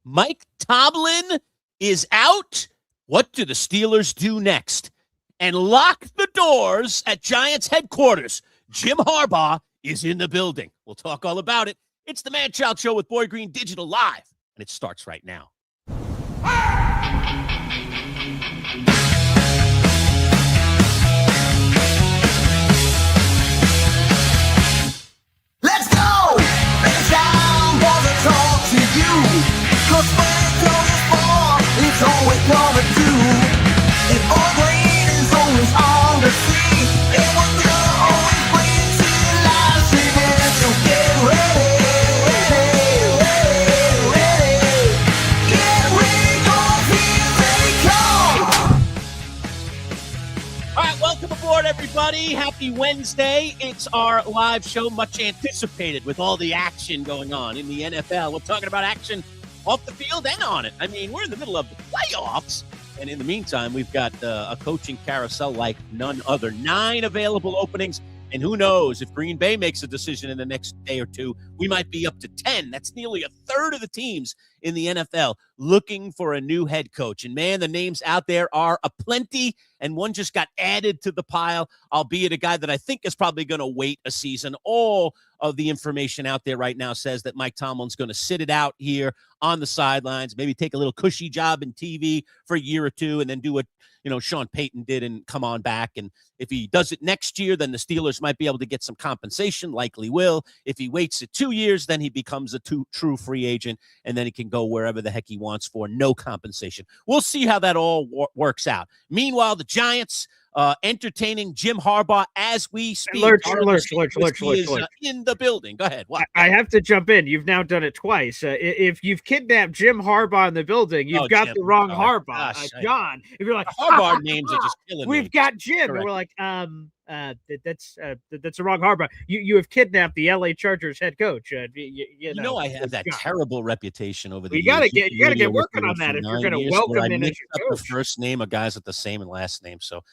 Mike Tomlin is out. What do the Steelers do next? And lock the doors at Giants headquarters. Jim Harbaugh is in the building. We'll talk all about it. It's the Manchild Show with Boy Green Digital Live, and it starts right now. Let's go! It's time for the talk to you. 'Cause when comes for, it's always coming through. If Boy Green is always on the scene, it was gonna always bring to life streaming. So get ready, ready. Get ready, 'cause here they come. All right, welcome aboard, everybody. Happy Wednesday. It's our live show, much anticipated with all the action going on in the NFL. We're talking about action off the field and on it. I mean, we're in the middle of the playoffs. And in the meantime, we've got a coaching carousel like none other. 9 available openings. And who knows, if Green Bay makes a decision in the next day or two, we might be up to 10. That's nearly a third of the teams in the NFL looking for a new head coach. And, man, the names out there are aplenty, and one just got added to the pile, albeit a guy that I think is probably going to wait a season. All of the information out there right now says that Mike Tomlin's going to sit it out here on the sidelines, maybe take a little cushy job in TV for a year or two, and then do what Sean Payton did and come on back. And if he does it next year, then the Steelers might be able to get some compensation, likely will. If he waits 2 years, then he becomes a true free agent, and then he can go wherever the heck he wants for no compensation. We'll see how that all works out. Meanwhile, the Giants entertaining Jim Harbaugh as we speak. Lurch. In the building. Go ahead. What? I have to jump in. You've now done it twice. If you've kidnapped Jim Harbaugh in the building, you've got Jim. the wrong Oh, Harbaugh. gosh, John, if you're like, Harbaugh names are just killing me. we've got Jim. Correct. And we're like, that's the wrong Harbaugh. You have kidnapped the LA Chargers head coach. You know, I have that terrible reputation over the You years. gotta get working on that if you're going to welcome in as mix your up the coach. first name of guys with the same last name. So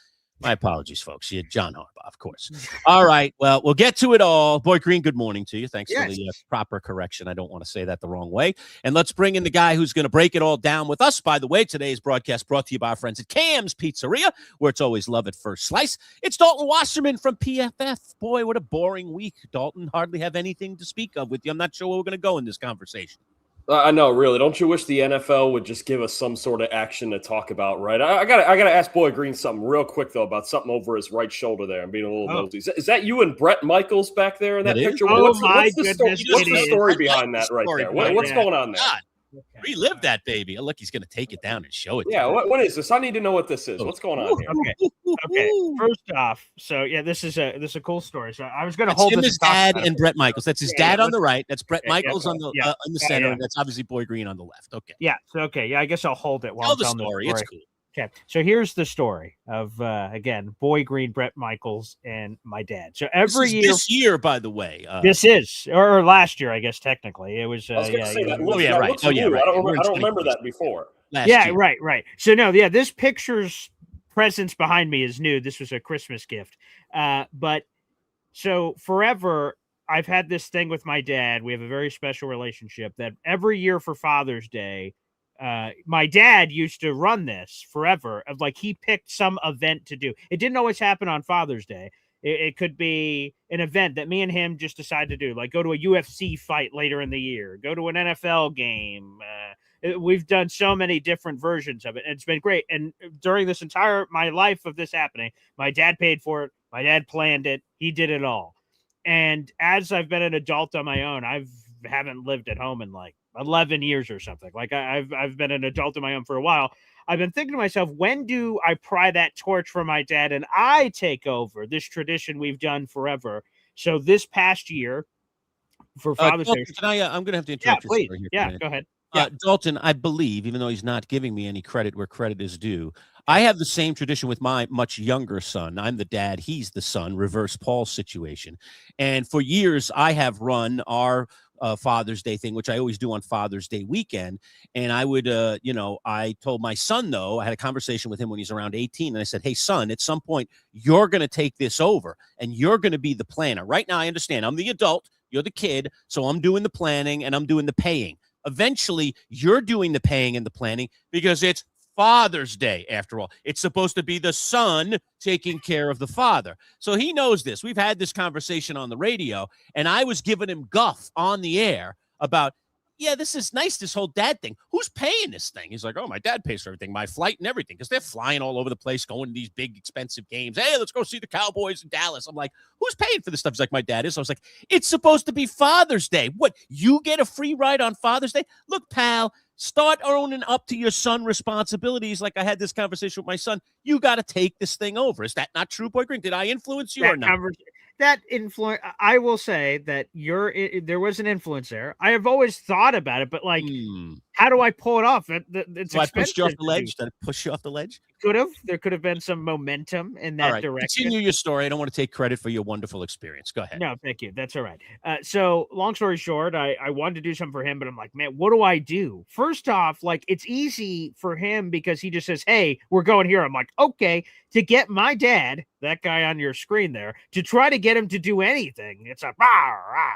my apologies, folks. You had John Harbaugh, of course. All right. Well, we'll get to it all. Boy Green, good morning to you. Thanks for the proper correction. I don't want to say that the wrong way. And let's bring in the guy who's going to break it all down with us. By the way, today's broadcast brought to you by our friends at Cam's Pizzeria, where it's always love at first slice. It's Dalton Wasserman from PFF. Boy, what a boring week, Dalton. Hardly have anything to speak of with you. I'm not sure where we're going to go in this conversation. I know, really. Don't you wish the NFL would just give us some sort of action to talk about, right? I gotta ask Boy Green something real quick, though, about something over his right shoulder there. I'm being a little nosy. Is that you and Brett Michaels back there in that picture? What's the story behind that right there? What's going on there? God. Relive that, baby. Oh, look, he's going to take it down and show it. Yeah, what is this? I need to know what this is. What's going on here? Okay. First off, so yeah, this is a cool story. So I was going to hold him, this. his dad, and Brett Michaels. That's his dad on the right. That's Brett Michaels on the in the center, and that's obviously Boy Green on the left. Okay. Yeah. So I guess I'll hold it while Tell I'm the telling story. the story. It's cool. Okay, so here's the story of again, Boy Green, Brett Michaels, and my dad. So every year, this year, by the way, this is or last year, I guess technically it was. I was going to say that. Right. Oh yeah, right. I don't remember that before. Year. Right. So no, this picture's presence behind me is new. This was a Christmas gift, but so forever. I've had this thing with my dad. We have a very special relationship that every year for Father's Day. My dad used to run this forever of like he picked some event to do. It didn't always happen on Father's Day. It could be an event that me and him just decided to do, like go to a UFC fight later in the year, go to an NFL game. We've done so many different versions of it. And it's been great. And during this my life of this happening, my dad paid for it. My dad planned it. He did it all. And as I've been an adult on my own, haven't lived at home in like 11 years or something. Like I've been an adult on my own for a while. I've been thinking to myself, when do I pry that torch from my dad and I take over this tradition we've done forever? So this past year for Father's Day. I'm going to have to interrupt you. Story here. Yeah, go ahead. Dalton, I believe, even though he's not giving me any credit where credit is due, I have the same tradition with my much younger son. I'm the dad. He's the son, reverse Paul situation. And for years, I have run our Father's Day thing, which I always do on Father's Day weekend. And I would, I told my son, though, I had a conversation with him when he's around 18. And I said, hey, son, at some point, you're going to take this over and you're going to be the planner. Right now, I understand I'm the adult. You're the kid. So I'm doing the planning and I'm doing the paying. eventually you're doing the paying and the planning because it's Father's Day, after all. It's supposed to be the son taking care of the father. So he knows this. We've had this conversation on the radio, and I was giving him guff on the air about, yeah, this is nice, this whole dad thing. Who's paying this thing? He's like, oh, my dad pays for everything, my flight and everything, because they're flying all over the place, going to these big, expensive games. Hey, let's go see the Cowboys in Dallas. I'm like, who's paying for this stuff? He's like, my dad is. So I was like, it's supposed to be Father's Day. What, you get a free ride on Father's Day? Look, pal, start owning up to your son responsibilities. Like I had this conversation with my son. You got to take this thing over. Is that not true, Boy Green? Did I influence you or not? That influence, I will say that there was an influence there. I have always thought about it, but like, how do I pull it off? It's so I pushed you off the ledge. Did I push you off the ledge? There could have been some momentum in that direction. Continue your story. I don't want to take credit for your wonderful experience. Go ahead. No, thank you. That's all right. So long story short, I wanted to do something for him, but I'm like, man, what do I do? First off, like it's easy for him because he just says, hey, we're going here. I'm like, okay, to get my dad, that guy on your screen there, to try to get him to do anything. It's a rah, rah.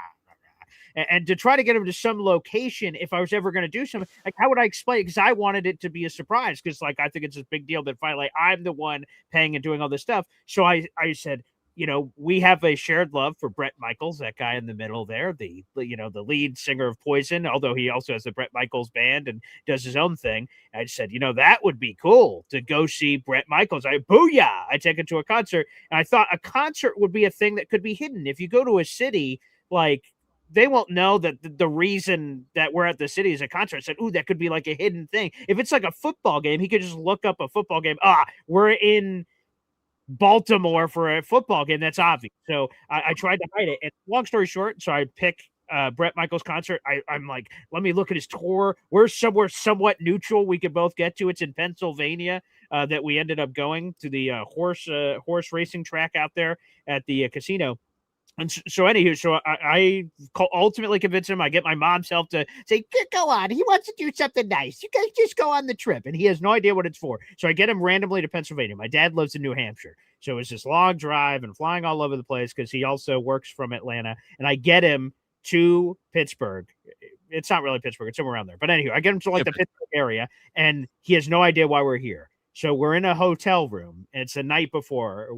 And to try to get him to some location, if I was ever going to do something, like how would I explain it? Because I wanted it to be a surprise. Because like I think it's a big deal that finally I'm the one paying and doing all this stuff. So I said, you know, we have a shared love for Bret Michaels, that guy in the middle there, the lead singer of Poison, although he also has the Bret Michaels band and does his own thing. I said, you know, that would be cool to go see Bret Michaels. Booyah! I take him to a concert, and I thought a concert would be a thing that could be hidden. If you go to a city, like they won't know that the reason that we're at the city is a concert. I said, ooh, that could be like a hidden thing. If it's like a football game, he could just look up a football game. We're in Baltimore for a football game. That's obvious. So I tried to hide it. And long story short, so I pick Bret Michaels concert. I'm like, let me look at his tour. We're somewhere somewhat neutral we could both get to. It's in Pennsylvania that we ended up going to the horse racing track out there at the casino. And so anywho, so I ultimately convinced him. I get my mom's help to say, go on. He wants to do something nice. You guys just go on the trip. And he has no idea what it's for. So I get him randomly to Pennsylvania. My dad lives in New Hampshire. So it's this long drive and flying all over the place because he also works from Atlanta. And I get him to Pittsburgh. It's not really Pittsburgh. It's somewhere around there. But anyway, I get him to like the Pittsburgh area. And he has no idea why we're here. So we're in a hotel room. And it's the night before.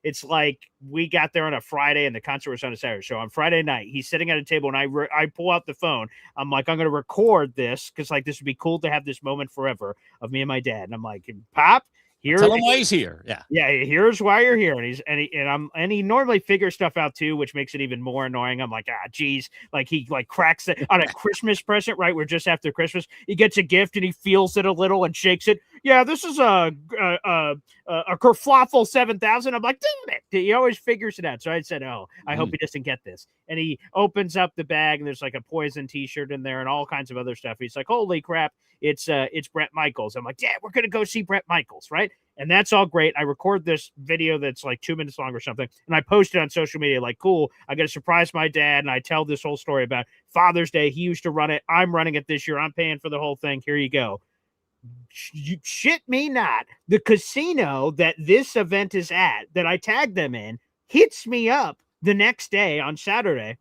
It's like we got there on a Friday and the concert was on a Saturday. So on Friday night, he's sitting at a table and I pull out the phone. I'm like, I'm going to record this because like this would be cool to have this moment forever of me and my dad. And I'm like, Pop, tell him why he's here. Yeah. Here's why you're here. And he normally figures stuff out too, which makes it even more annoying. I'm like, geez, like he like cracks it on a Christmas present, right? We're just after Christmas. He gets a gift and he feels it a little and shakes it. Yeah, this is a kerfluffle 7000. I'm like, damn it. He always figures it out. So I said, I hope he doesn't get this. And he opens up the bag and there's like a Poison t-shirt in there and all kinds of other stuff. He's like, holy crap. It's Bret Michaels. I'm like, Dad, we're going to go see Bret Michaels, right? And that's all great. I record this video that's like 2 minutes long or something, and I post it on social media like, cool, I got to surprise my dad, and I tell this whole story about Father's Day. He used to run it. I'm running it this year. I'm paying for the whole thing. Here you go. Shit me not. The casino that this event is at, that I tagged them in, hits me up the next day on Saturday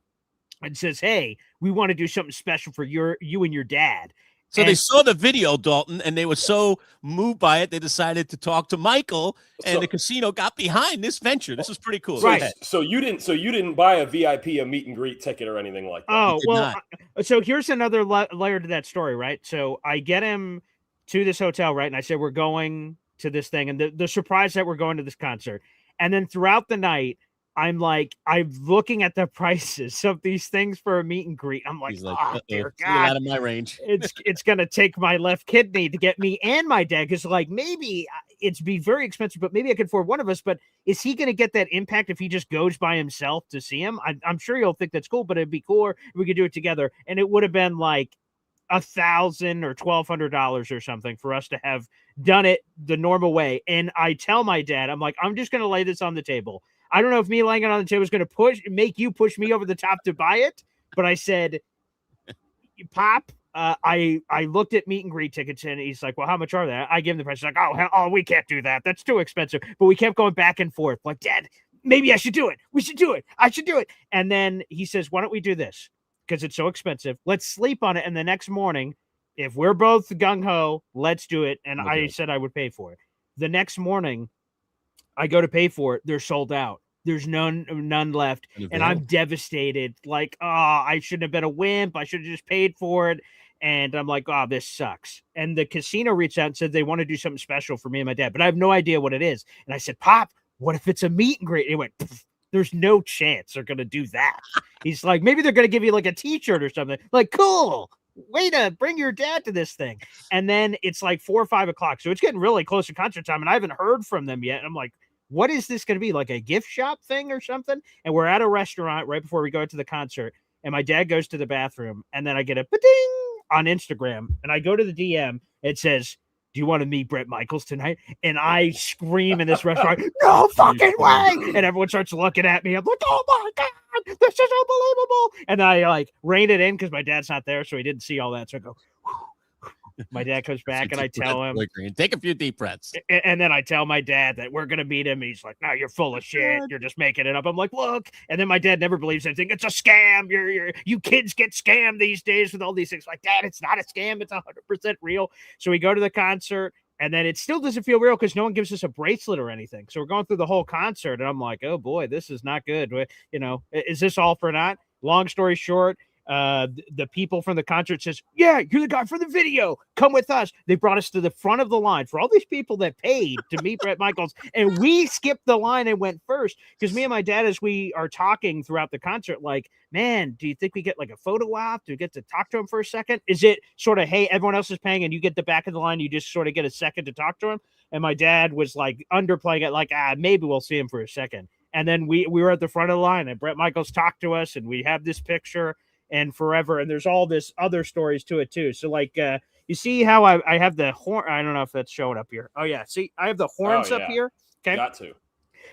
and says, hey, we want to do something special for you and your dad. So they saw the video, Dalton, and they were so moved by it, they decided to talk to Michael, and the casino got behind this venture. This is pretty cool. Right. So you didn't buy a meet and greet ticket or anything like that. Oh, well, so here's another layer to that story, right? So I get him to this hotel, right? And I said, we're going to this thing, and the surprise that we're going to this concert. And then throughout the night, I'm looking at the prices of these things for a meet and greet. I'm like, dear God, out of my range. it's going to take my left kidney to get me and my dad. Cause like, maybe it's be very expensive, but maybe I could afford one of us, but is he going to get that impact if he just goes by himself to see him? I'm sure he'll think that's cool, but it'd be cooler if we could do it together. And it would have been like $1,000 or $1,200 or something for us to have done it the normal way. And I tell my dad, I'm like, I'm just going to lay this on the table. I don't know if me laying it on the table is going to make you push me over the top to buy it. But I said, Pop, I looked at meet and greet tickets and he's like, well, how much are they? I give him the price. He's like, oh, we can't do that. That's too expensive. But we kept going back and forth. Like, Dad, maybe I should do it. We should do it. I should do it. And then he says, why don't we do this? because it's so expensive. Let's sleep on it. And the next morning, if we're both gung-ho, let's do it. And I said I would pay for it. The next morning, I go to pay for it. They're sold out. There's none left. And I'm devastated. Like, I shouldn't have been a wimp. I should have just paid for it. And I'm like, oh, this sucks. And the casino reached out and said they want to do something special for me and my dad, but I have no idea what it is. And I said, Pop, what if it's a meet and greet? And he went, there's no chance they're going to do that. He's like, maybe they're going to give you like a t-shirt or something. Like, cool. Way to bring your dad to this thing. And then it's like 4 or 5 o'clock. So it's getting really close to concert time. And I haven't heard from them yet. And I'm like, what is this going to be? Like a gift shop thing or something? And we're at a restaurant right before we go to the concert. And my dad goes to the bathroom. And then I get a ba-ding on Instagram, and I go to the DM. It says, do you want to meet Bret Michaels tonight? And I scream in this restaurant, no fucking way. And everyone starts looking at me. I'm like, oh my God, this is unbelievable. And I like rein it in because my dad's not there. So he didn't see all that. So I go, whew. My dad comes back and I tell him, take a few deep breaths. And then I tell my dad that we're going to meet him. He's like, no, you're full of shit. You're just making it up. I'm like, look. And then my dad never believes anything. It's a scam. You kids get scammed these days with all these things. Like, Dad, it's not a scam. It's 100% real. So we go to the concert and then it still doesn't feel real because no one gives us a bracelet or anything. So we're going through the whole concert and I'm like, oh boy, this is not good. You know, is this all for naught? Long story short, the people from the concert says, yeah, you're the guy for the video. Come with us. They brought us to the front of the line for all these people that paid to meet Bret Michaels. And we skipped the line and went first because me and my dad, as we are talking throughout the concert, like, man, do you think we get like a photo op? Do we get to talk to him for a second? Is it sort of, hey, everyone else is paying and you get the back of the line, you just sort of get a second to talk to him? And my dad was like underplaying it, like, maybe we'll see him for a second. And then we were at the front of the line and Bret Michaels talked to us and we have this picture and forever. And there's all this other stories to it too. So like, you see how I have the horn. I don't know if that's showing up here. Oh yeah. See, I have the horns up here. Okay. Got to.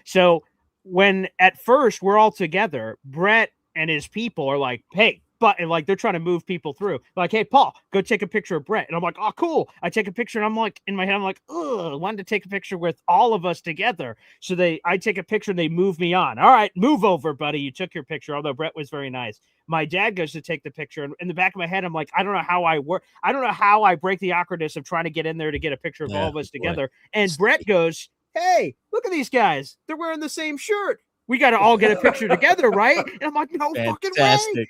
So when at first we're all together, Bret and his people are like, hey, and like they're trying to move people through. Like, hey, Paul, go take a picture of Bret. And I'm like, oh, cool. I take a picture and I'm like, in my head, I'm like, ugh, I wanted to take a picture with all of us together. So I take a picture and they move me on. All right, move over, buddy. You took your picture, although Bret was very nice. My dad goes to take the picture. And in the back of my head, I'm like, I don't know how I work. I don't know how I break the awkwardness of trying to get in there to get a picture of all of us together. And Bret goes, hey, look at these guys. They're wearing the same shirt. We got to all get a picture together, right? And I'm like, no fucking way.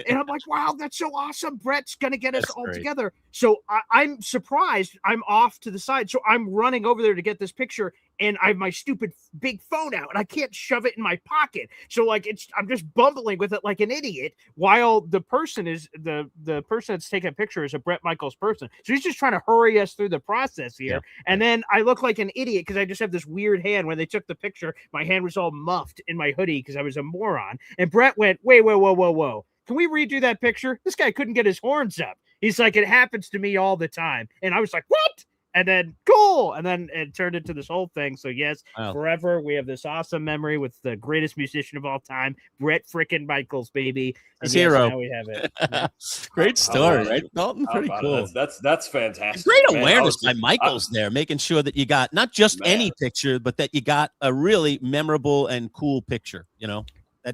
And I'm like, wow, that's so awesome. Bret's going to get us all together. So I'm surprised. I'm off to the side. So I'm running over there to get this picture. And I have my stupid big phone out. And I can't shove it in my pocket. So like I'm just bumbling with it like an idiot while the person is the person that's taking a picture is a Bret Michaels person. So he's just trying to hurry us through the process here. Yeah. And then I look like an idiot because I just have this weird hand. When they took the picture, my hand was all muffed in my hoodie because I was a moron. And Bret went, wait, whoa. Can we redo that picture? This guy couldn't get his horns up. He's like, it happens to me all the time. And I was like, what? And then, cool. And then it turned into this whole thing. So, yes, forever, we have this awesome memory with the greatest musician of all time, Bret frickin' Michaels, baby. His hero. Now we have it. Yeah. Great story, right, Dalton? Pretty cool. That's fantastic. Great awareness by Michaels there, making sure that you got not just any picture, but that you got a really memorable and cool picture, you know?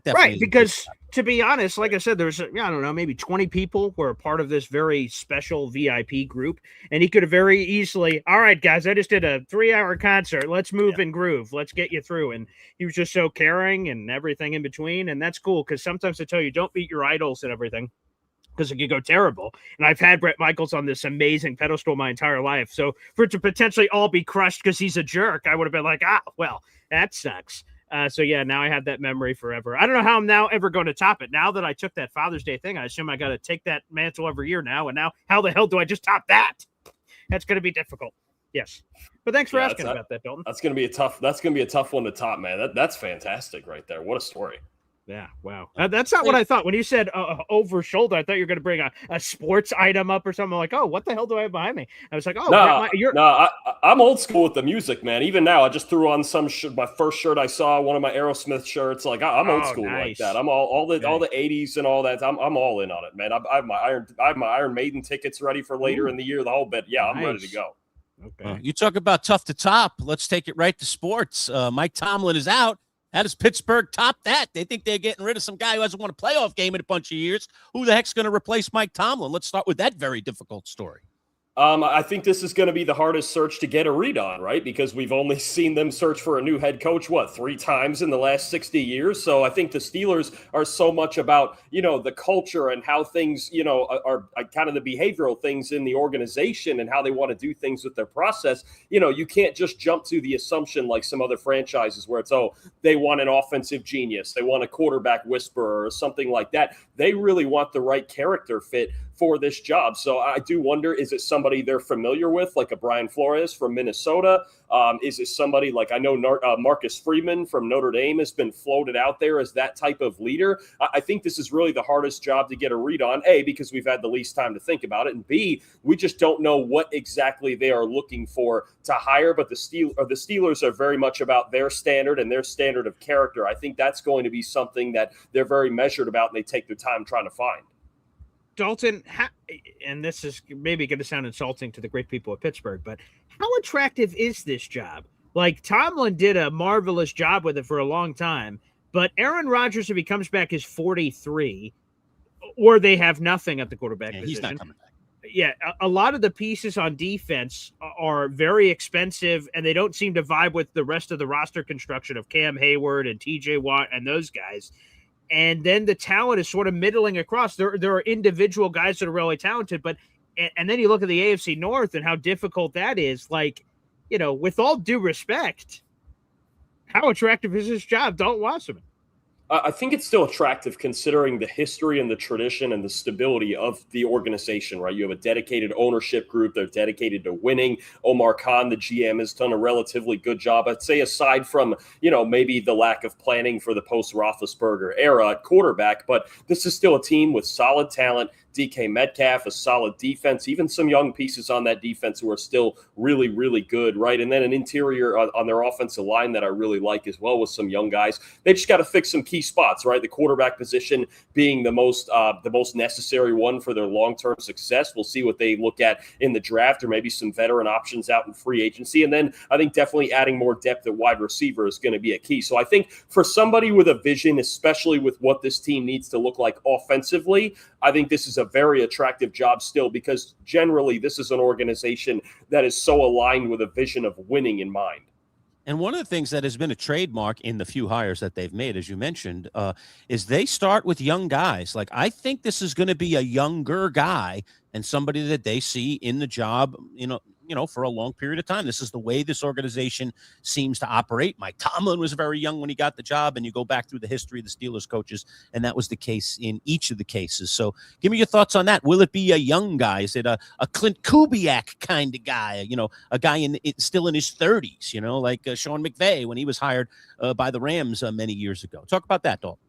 Right, because to be honest, like I said, there's, I don't know, maybe 20 people were a part of this very special VIP group, and he could have very easily, all right, guys, I just did a 3-hour concert. Let's move and groove. Let's get you through. And he was just so caring and everything in between, and that's cool, because sometimes I tell you, don't beat your idols and everything, because it could go terrible. And I've had Bret Michaels on this amazing pedestal my entire life, so for it to potentially all be crushed because he's a jerk, I would have been like, well, that sucks. So, yeah, now I have that memory forever. I don't know how I'm now ever going to top it. Now that I took that Father's Day thing, I assume I got to take that mantle every year now. And now how the hell do I just top that? That's going to be difficult. Yes. But thanks for asking about that, Dalton. That's going to be a tough one to top, man. That's fantastic right there. What a story. Yeah, wow. That's not what I thought. When you said over shoulder, I thought you were going to bring a sports item up or something. I'm like, oh, what the hell do I have behind me? I was like, oh, I'm old school with the music, man. Even now, I just threw on my first shirt I saw, one of my Aerosmith shirts. Like, I'm old school like that. I'm all the 80s and all that. I'm all in on it, man. I have my Iron Maiden tickets ready for later in the year, the whole bit. Yeah, I'm ready to go. Okay. You talk about tough to top. Let's take it right to sports. Mike Tomlin is out. How does Pittsburgh top that? They think they're getting rid of some guy who hasn't won a playoff game in a bunch of years. Who the heck's going to replace Mike Tomlin? Let's start with that very difficult story. I think this is going to be the hardest search to get a read on, right? Because we've only seen them search for a new head coach, 3 times in the last 60 years. So I think the Steelers are so much about, the culture and how things, are kind of the behavioral things in the organization and how they want to do things with their process. You can't just jump to the assumption like some other franchises where it's, they want an offensive genius. They want a quarterback whisperer or something like that. They really want the right character fit for this job. So I do wonder, is it somebody they're familiar with, like a Brian Flores from Minnesota? Is it somebody like, I know Marcus Freeman from Notre Dame has been floated out there as that type of leader? I think this is really the hardest job to get a read on, A, because we've had the least time to think about it, and B, we just don't know what exactly they are looking for to hire. But the Steelers are very much about their standard and their standard of character. I think that's going to be something that they're very measured about, and they take their time trying to find. Dalton, and this is maybe going to sound insulting to the great people of Pittsburgh, but how attractive is this job? Like, Tomlin did a marvelous job with it for a long time, but Aaron Rodgers, if he comes back, is 43, or they have nothing at the quarterback position. He's not coming back. Yeah, a lot of the pieces on defense are very expensive, and they don't seem to vibe with the rest of the roster construction of Cam Hayward and TJ Watt and those guys. And then the talent is sort of middling across. There are individual guys that are really talented, but and then you look at the AFC North and how difficult that is. Like, with all due respect, how attractive is this job, Dalton Wasserman? I think it's still attractive considering the history and the tradition and the stability of the organization, right? You have a dedicated ownership group. They're dedicated to winning. Omar Khan, the GM, has done a relatively good job. I'd say aside from, maybe the lack of planning for the post-Roethlisberger era at quarterback, but this is still a team with solid talent. DK Metcalf, a solid defense, even some young pieces on that defense who are still really, really good, right? And then an interior on their offensive line that I really like as well with some young guys. They just got to fix some key spots, right? The quarterback position being the most necessary one for their long-term success. We'll see what they look at in the draft, or maybe some veteran options out in free agency. And then I think definitely adding more depth at wide receiver is going to be a key. So I think for somebody with a vision, especially with what this team needs to look like offensively, I think this is a very attractive job still, because generally this is an organization that is so aligned with a vision of winning in mind. And one of the things that has been a trademark in the few hires that they've made, as you mentioned, is they start with young guys. Like, I think this is going to be a younger guy and somebody that they see in the job, for a long period of time. This is the way this organization seems to operate. Mike Tomlin was very young when he got the job, and you go back through the history of the Steelers coaches, and that was the case in each of the cases. So give me your thoughts on that. Will it be a young guy? Is it a Clint Kubiak kind of guy, a guy still in his 30s, like Sean McVay when he was hired by the Rams many years ago? Talk about that, Dalton.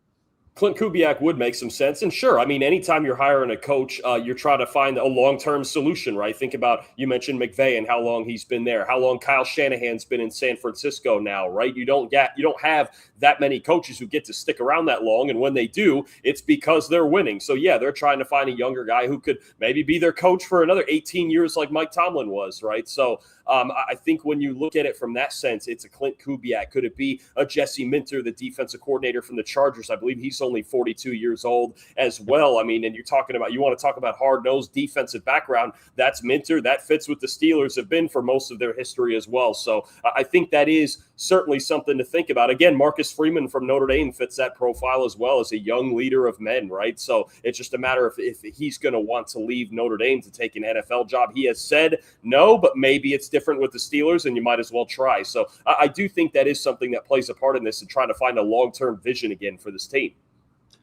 Clint Kubiak would make some sense. And sure, I mean, anytime you're hiring a coach, you're trying to find a long-term solution, right? Think about, you mentioned McVay and how long he's been there, how long Kyle Shanahan's been in San Francisco now, right? You don't have that many coaches who get to stick around that long. And when they do, it's because they're winning. So yeah, they're trying to find a younger guy who could maybe be their coach for another 18 years like Mike Tomlin was, right? So I think when you look at it from that sense, it's a Clint Kubiak. Could it be a Jesse Minter, the defensive coordinator from the Chargers? I believe he's only 42 years old as well. I mean, and you want to talk about hard-nosed defensive background. That's Minter. That fits what the Steelers have been for most of their history as well. So I think that is certainly something to think about. Again, Marcus Freeman from Notre Dame fits that profile as well, as a young leader of men, right? So it's just a matter of if he's going to want to leave Notre Dame to take an NFL job. He has said no, but maybe it's different with the Steelers, and you might as well try. So I do think that is something that plays a part in this, and trying to find a long-term vision again for this team.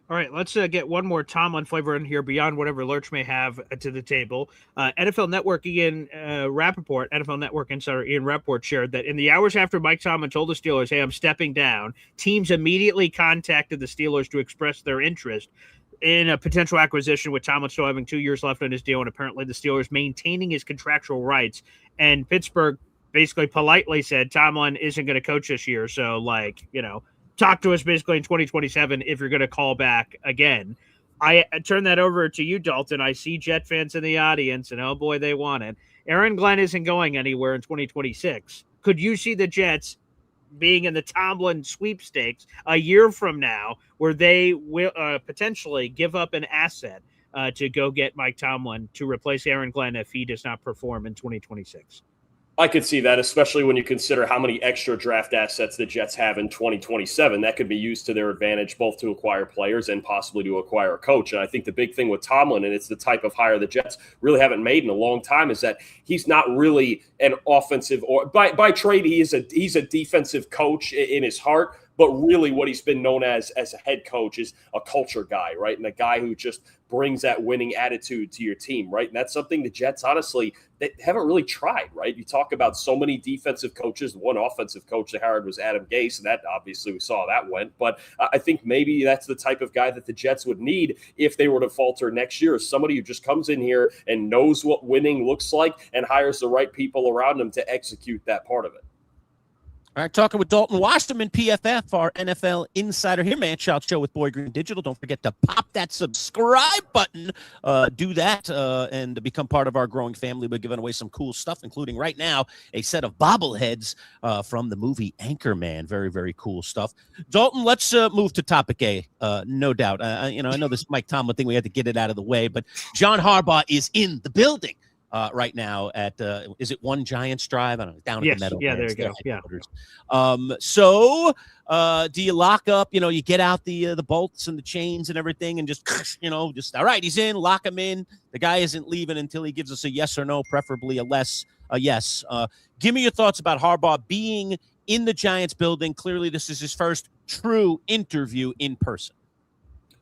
All right, let's get one more Tomlin flavor in here beyond whatever Lurch may have to the table. NFL Network NFL Network insider Ian Rappaport shared that in the hours after Mike Tomlin told the Steelers, hey, I'm stepping down, teams immediately contacted the Steelers to express their interest in a potential acquisition, with Tomlin still having 2 years left on his deal, and apparently the Steelers maintaining his contractual rights. And Pittsburgh basically politely said, Tomlin isn't going to coach this year, so, talk to us basically in 2027 if you're going to call back again. I turn that over to you, Dalton. I see Jet fans in the audience, and oh boy, they want it. Aaron Glenn isn't going anywhere in 2026. Could you see the Jets being in the Tomlin sweepstakes a year from now, where they will potentially give up an asset to go get Mike Tomlin to replace Aaron Glenn if he does not perform in 2026. I could see that, especially when you consider how many extra draft assets the Jets have in 2027. That could be used to their advantage, both to acquire players and possibly to acquire a coach. And I think the big thing with Tomlin, and it's the type of hire the Jets really haven't made in a long time, is that he's not really an offensive, or by trade, he's a defensive coach in his heart. But really what he's been known as a head coach is a culture guy, right? And a guy who just brings that winning attitude to your team, right? And that's something the Jets, honestly, they haven't really tried, right? You talk about so many defensive coaches. One offensive coach they hired was Adam Gase, and that obviously we saw that went. But I think maybe that's the type of guy that the Jets would need if they were to falter next year, is somebody who just comes in here and knows what winning looks like and hires the right people around him to execute that part of it. All right, talking with Dalton Wasserman, PFF, our NFL insider here. Manchild Show with Boy Green Digital. Don't forget to pop that subscribe button. Do that and become part of our growing family. We're giving away some cool stuff, including right now a set of bobbleheads from the movie Anchorman. Very, very cool stuff. Dalton, let's move to topic A. No doubt. I know this Mike Tomlin thing, we had to get it out of the way, but John Harbaugh is in the building. Right now at is it One Giants Drive? I don't know, down at the Meadow. Yeah, there you go. Yeah. So do you lock up? You get out the bolts and the chains and everything, and just all right, he's in. Lock him in. The guy isn't leaving until he gives us a yes or no, preferably a yes. Give me your thoughts about Harbaugh being in the Giants building. Clearly, this is his first true interview in person.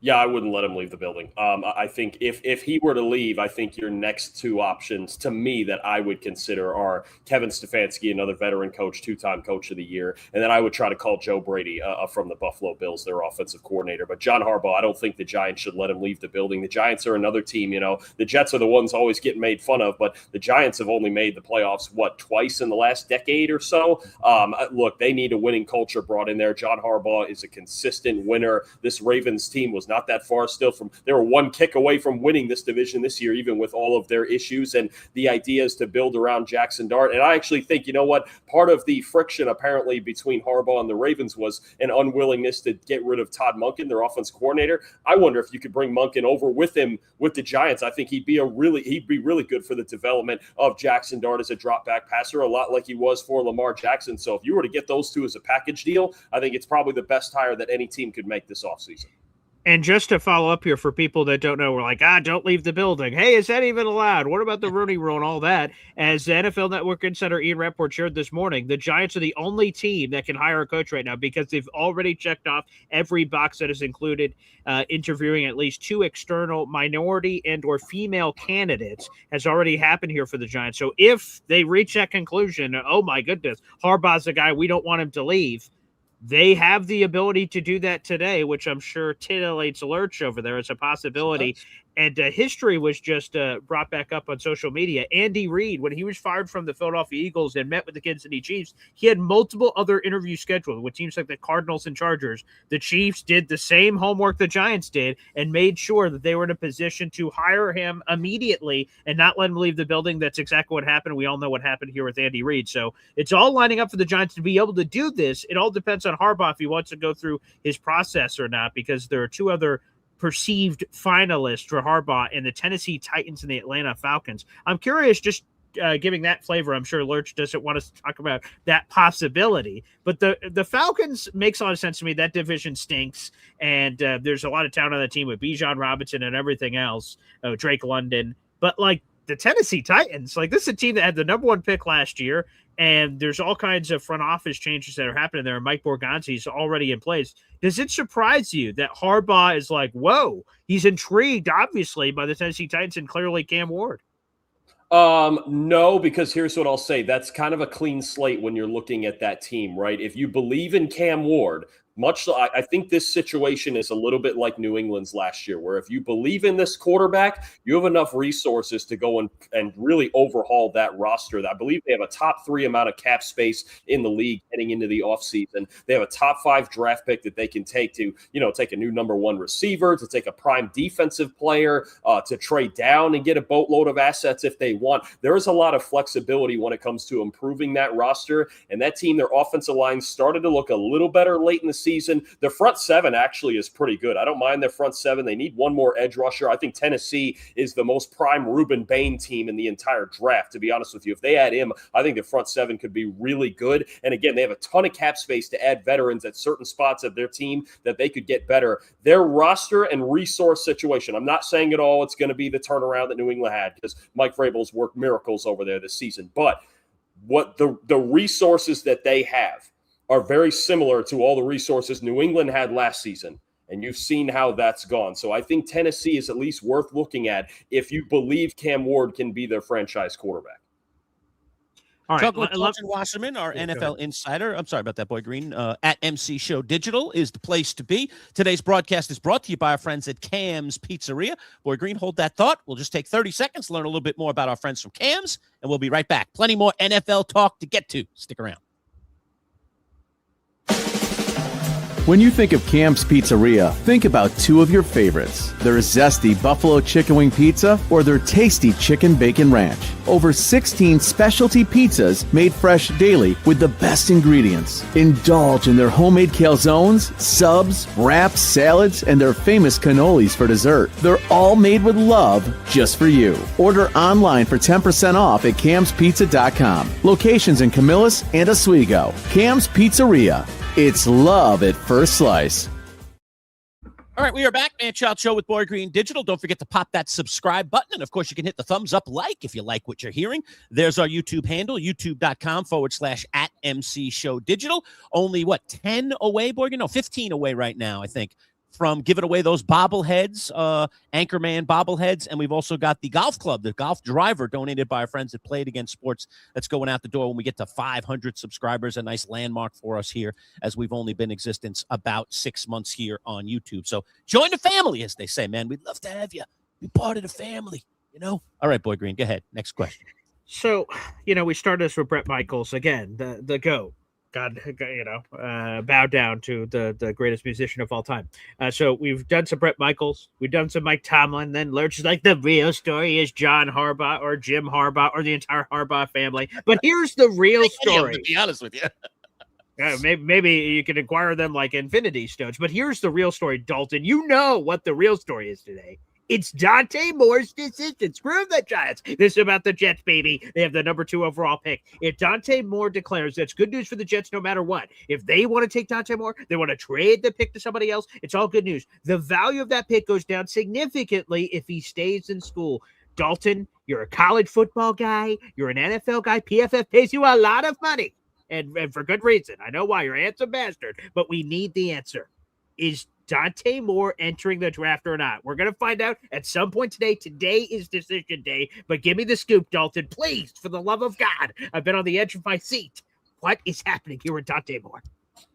Yeah, I wouldn't let him leave the building. I think if he were to leave, I think your next two options to me that I would consider are Kevin Stefanski, another veteran coach, two-time coach of the year, and then I would try to call Joe Brady from the Buffalo Bills, their offensive coordinator. But John Harbaugh, I don't think the Giants should let him leave the building. The Giants are another team, the Jets are the ones always getting made fun of, but the Giants have only made the playoffs, twice in the last decade or so? Look, they need a winning culture brought in there. John Harbaugh is a consistent winner. This Ravens team was not that far still from, they were one kick away from winning this division this year, even with all of their issues. And the idea is to build around Jackson Dart. And I actually think, part of the friction apparently between Harbaugh and the Ravens was an unwillingness to get rid of Todd Monken, their offense coordinator. I wonder if you could bring Monken over with him with the Giants. I think he'd be really good for the development of Jackson Dart as a drop back passer, a lot like he was for Lamar Jackson. So if you were to get those two as a package deal, I think it's probably the best hire that any team could make this offseason. And just to follow up here for people that don't know, we're like, don't leave the building. Hey, is that even allowed? What about the Rooney Rule and all that? As the NFL Network insider Ian Rappaport shared this morning, the Giants are the only team that can hire a coach right now because they've already checked off every box that is included interviewing at least two external minority and or female candidates has already happened here for the Giants. So if they reach that conclusion, oh my goodness, Harbaugh's the guy, we don't want him to leave. They have the ability to do that today, which I'm sure titillates Lurch over there as a possibility. And history was just brought back up on social media. Andy Reid, when he was fired from the Philadelphia Eagles and met with the Kansas City Chiefs, he had multiple other interviews scheduled with teams like the Cardinals and Chargers. The Chiefs did the same homework the Giants did and made sure that they were in a position to hire him immediately and not let him leave the building. That's exactly what happened. We all know what happened here with Andy Reid. So it's all lining up for the Giants to be able to do this. It all depends on Harbaugh if he wants to go through his process or not, because there are two other perceived finalists for Harbaugh in the Tennessee Titans and the Atlanta Falcons. I'm curious, just giving that flavor. I'm sure Lurch doesn't want us to talk about that possibility, but the Falcons makes a lot of sense to me. That division stinks, and there's a lot of talent on that team with Bijan Robinson and everything else, Drake London. But like the Tennessee Titans, like this is a team that had the number one pick last year, and there's all kinds of front office changes that are happening there. Mike Borgonzi's already in place. Does it surprise you that Harbaugh is like, whoa, he's intrigued, obviously, by the Tennessee Titans and clearly Cam Ward? No, because here's what I'll say. That's kind of a clean slate when you're looking at that team, right? If you believe in Cam Ward, I think this situation is a little bit like New England's last year, where if you believe in this quarterback, you have enough resources to go and really overhaul that roster. I believe they have a top 3 amount of cap space in the league heading into the offseason. They have a top 5 draft pick that they can take to, take a new number 1 receiver, to take a prime defensive player, to trade down and get a boatload of assets if they want. There is a lot of flexibility when it comes to improving that roster. And that team, their offensive line started to look a little better late in the season. Their front 7 actually is pretty good. I don't mind their front 7. They need one more edge rusher. I think Tennessee is the most prime Ruben Bain team in the entire draft, to be honest with you. If they add him, I think the front 7 could be really good. And again, they have a ton of cap space to add veterans at certain spots of their team that they could get better. Their roster and resource situation, I'm not saying at all it's going to be the turnaround that New England had, because Mike Vrabel's worked miracles over there this season. But what the resources that they have are very similar to all the resources New England had last season. And you've seen how that's gone. So I think Tennessee is at least worth looking at if you believe Cam Ward can be their franchise quarterback. All right, Talking with Dalton Wasserman, our NFL insider. I'm sorry about that, Boy Green. At MC Show Digital is the place to be. Today's broadcast is brought to you by our friends at Cam's Pizzeria. Boy Green, hold that thought. We'll just take 30 seconds to learn a little bit more about our friends from Cam's, and we'll be right back. Plenty more NFL talk to get to. Stick around. When you think of Cam's Pizzeria, think about 2 of your favorites. Their zesty buffalo chicken wing pizza or their tasty chicken bacon ranch. Over 16 specialty pizzas made fresh daily with the best ingredients. Indulge in their homemade calzones, subs, wraps, salads, and their famous cannolis for dessert. They're all made with love just for you. Order online for 10% off at camspizza.com. Locations in Camillus and Oswego. Cam's Pizzeria. It's love at first slice. All right, we are back. Manchild Show with Boy Green Digital. Don't forget to pop that subscribe button. And, of course, you can hit the thumbs up like if you like what you're hearing. There's our YouTube handle, youtube.com/@MC Show Digital. Only, 10 away, Boy Green? No, 15 away right now, I think, from giving away those bobbleheads, Anchorman bobbleheads. And we've also got the golf club, the golf driver donated by our friends at Played Against Sports. That's going out the door when we get to 500 subscribers, a nice landmark for us here, as we've only been in existence about 6 months here on YouTube. So join the family, as they say, man. We'd love to have you be part of the family, All right, Boy Green, go ahead. Next question. So, we started this with Bret Michaels again, the GOAT. God, bow down to the greatest musician of all time. So we've done some Bret Michaels, we've done some Mike Tomlin, then Lurch is like, the real story is John Harbaugh or Jim Harbaugh or the entire Harbaugh family. But here's the real story. To be honest with you. Maybe you can acquire them like Infinity Stones. But here's the real story, Dalton. You know what the real story is today. It's Dante Moore's decision. Screw the Giants. This is about the Jets, baby. They have the number 2 overall pick. If Dante Moore declares, that's good news for the Jets no matter what. If they want to take Dante Moore, they want to trade the pick to somebody else, it's all good news. The value of that pick goes down significantly if he stays in school. Dalton, you're a college football guy. You're an NFL guy. PFF pays you a lot of money. And for good reason. I know why. You're a handsome bastard. But we need the answer. Is Dante Moore entering the draft or not? We're going to find out at some point today. Today is decision day, but give me the scoop, Dalton, please, for the love of God. I've been on the edge of my seat. What is happening here with Dante Moore?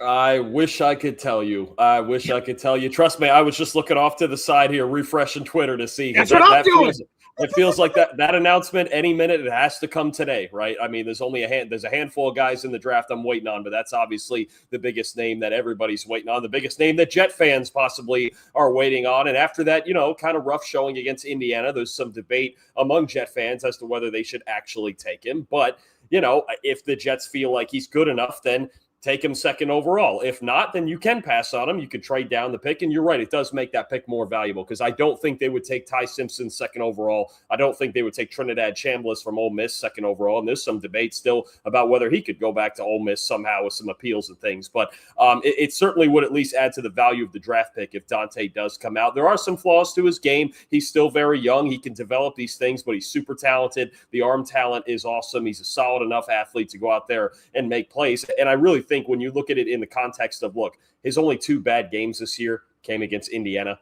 I wish I could tell you. Trust me, I was just looking off to the side here, refreshing Twitter to see. That's what I'm doing. It feels like that announcement any minute. It has to come today, right? I mean, there's a handful of guys in the draft I'm waiting on, but that's obviously the biggest name that everybody's waiting on, the biggest name that Jet fans possibly are waiting on. And after that, kind of rough showing against Indiana, there's some debate among Jet fans as to whether they should actually take him. But if the Jets feel like he's good enough, then take him second overall. If not, then you can pass on him. You could trade down the pick. And you're right, it does make that pick more valuable because I don't think they would take Ty Simpson second overall. I don't think they would take Trinidad Chambliss from Ole Miss second overall. And there's some debate still about whether he could go back to Ole Miss somehow with some appeals and things. But it certainly would at least add to the value of the draft pick if Dante does come out. There are some flaws to his game. He's still very young. He can develop these things, but he's super talented. The arm talent is awesome. He's a solid enough athlete to go out there and make plays. And I really think when you look at it in the context of, look, his only 2 bad games this year came against Indiana.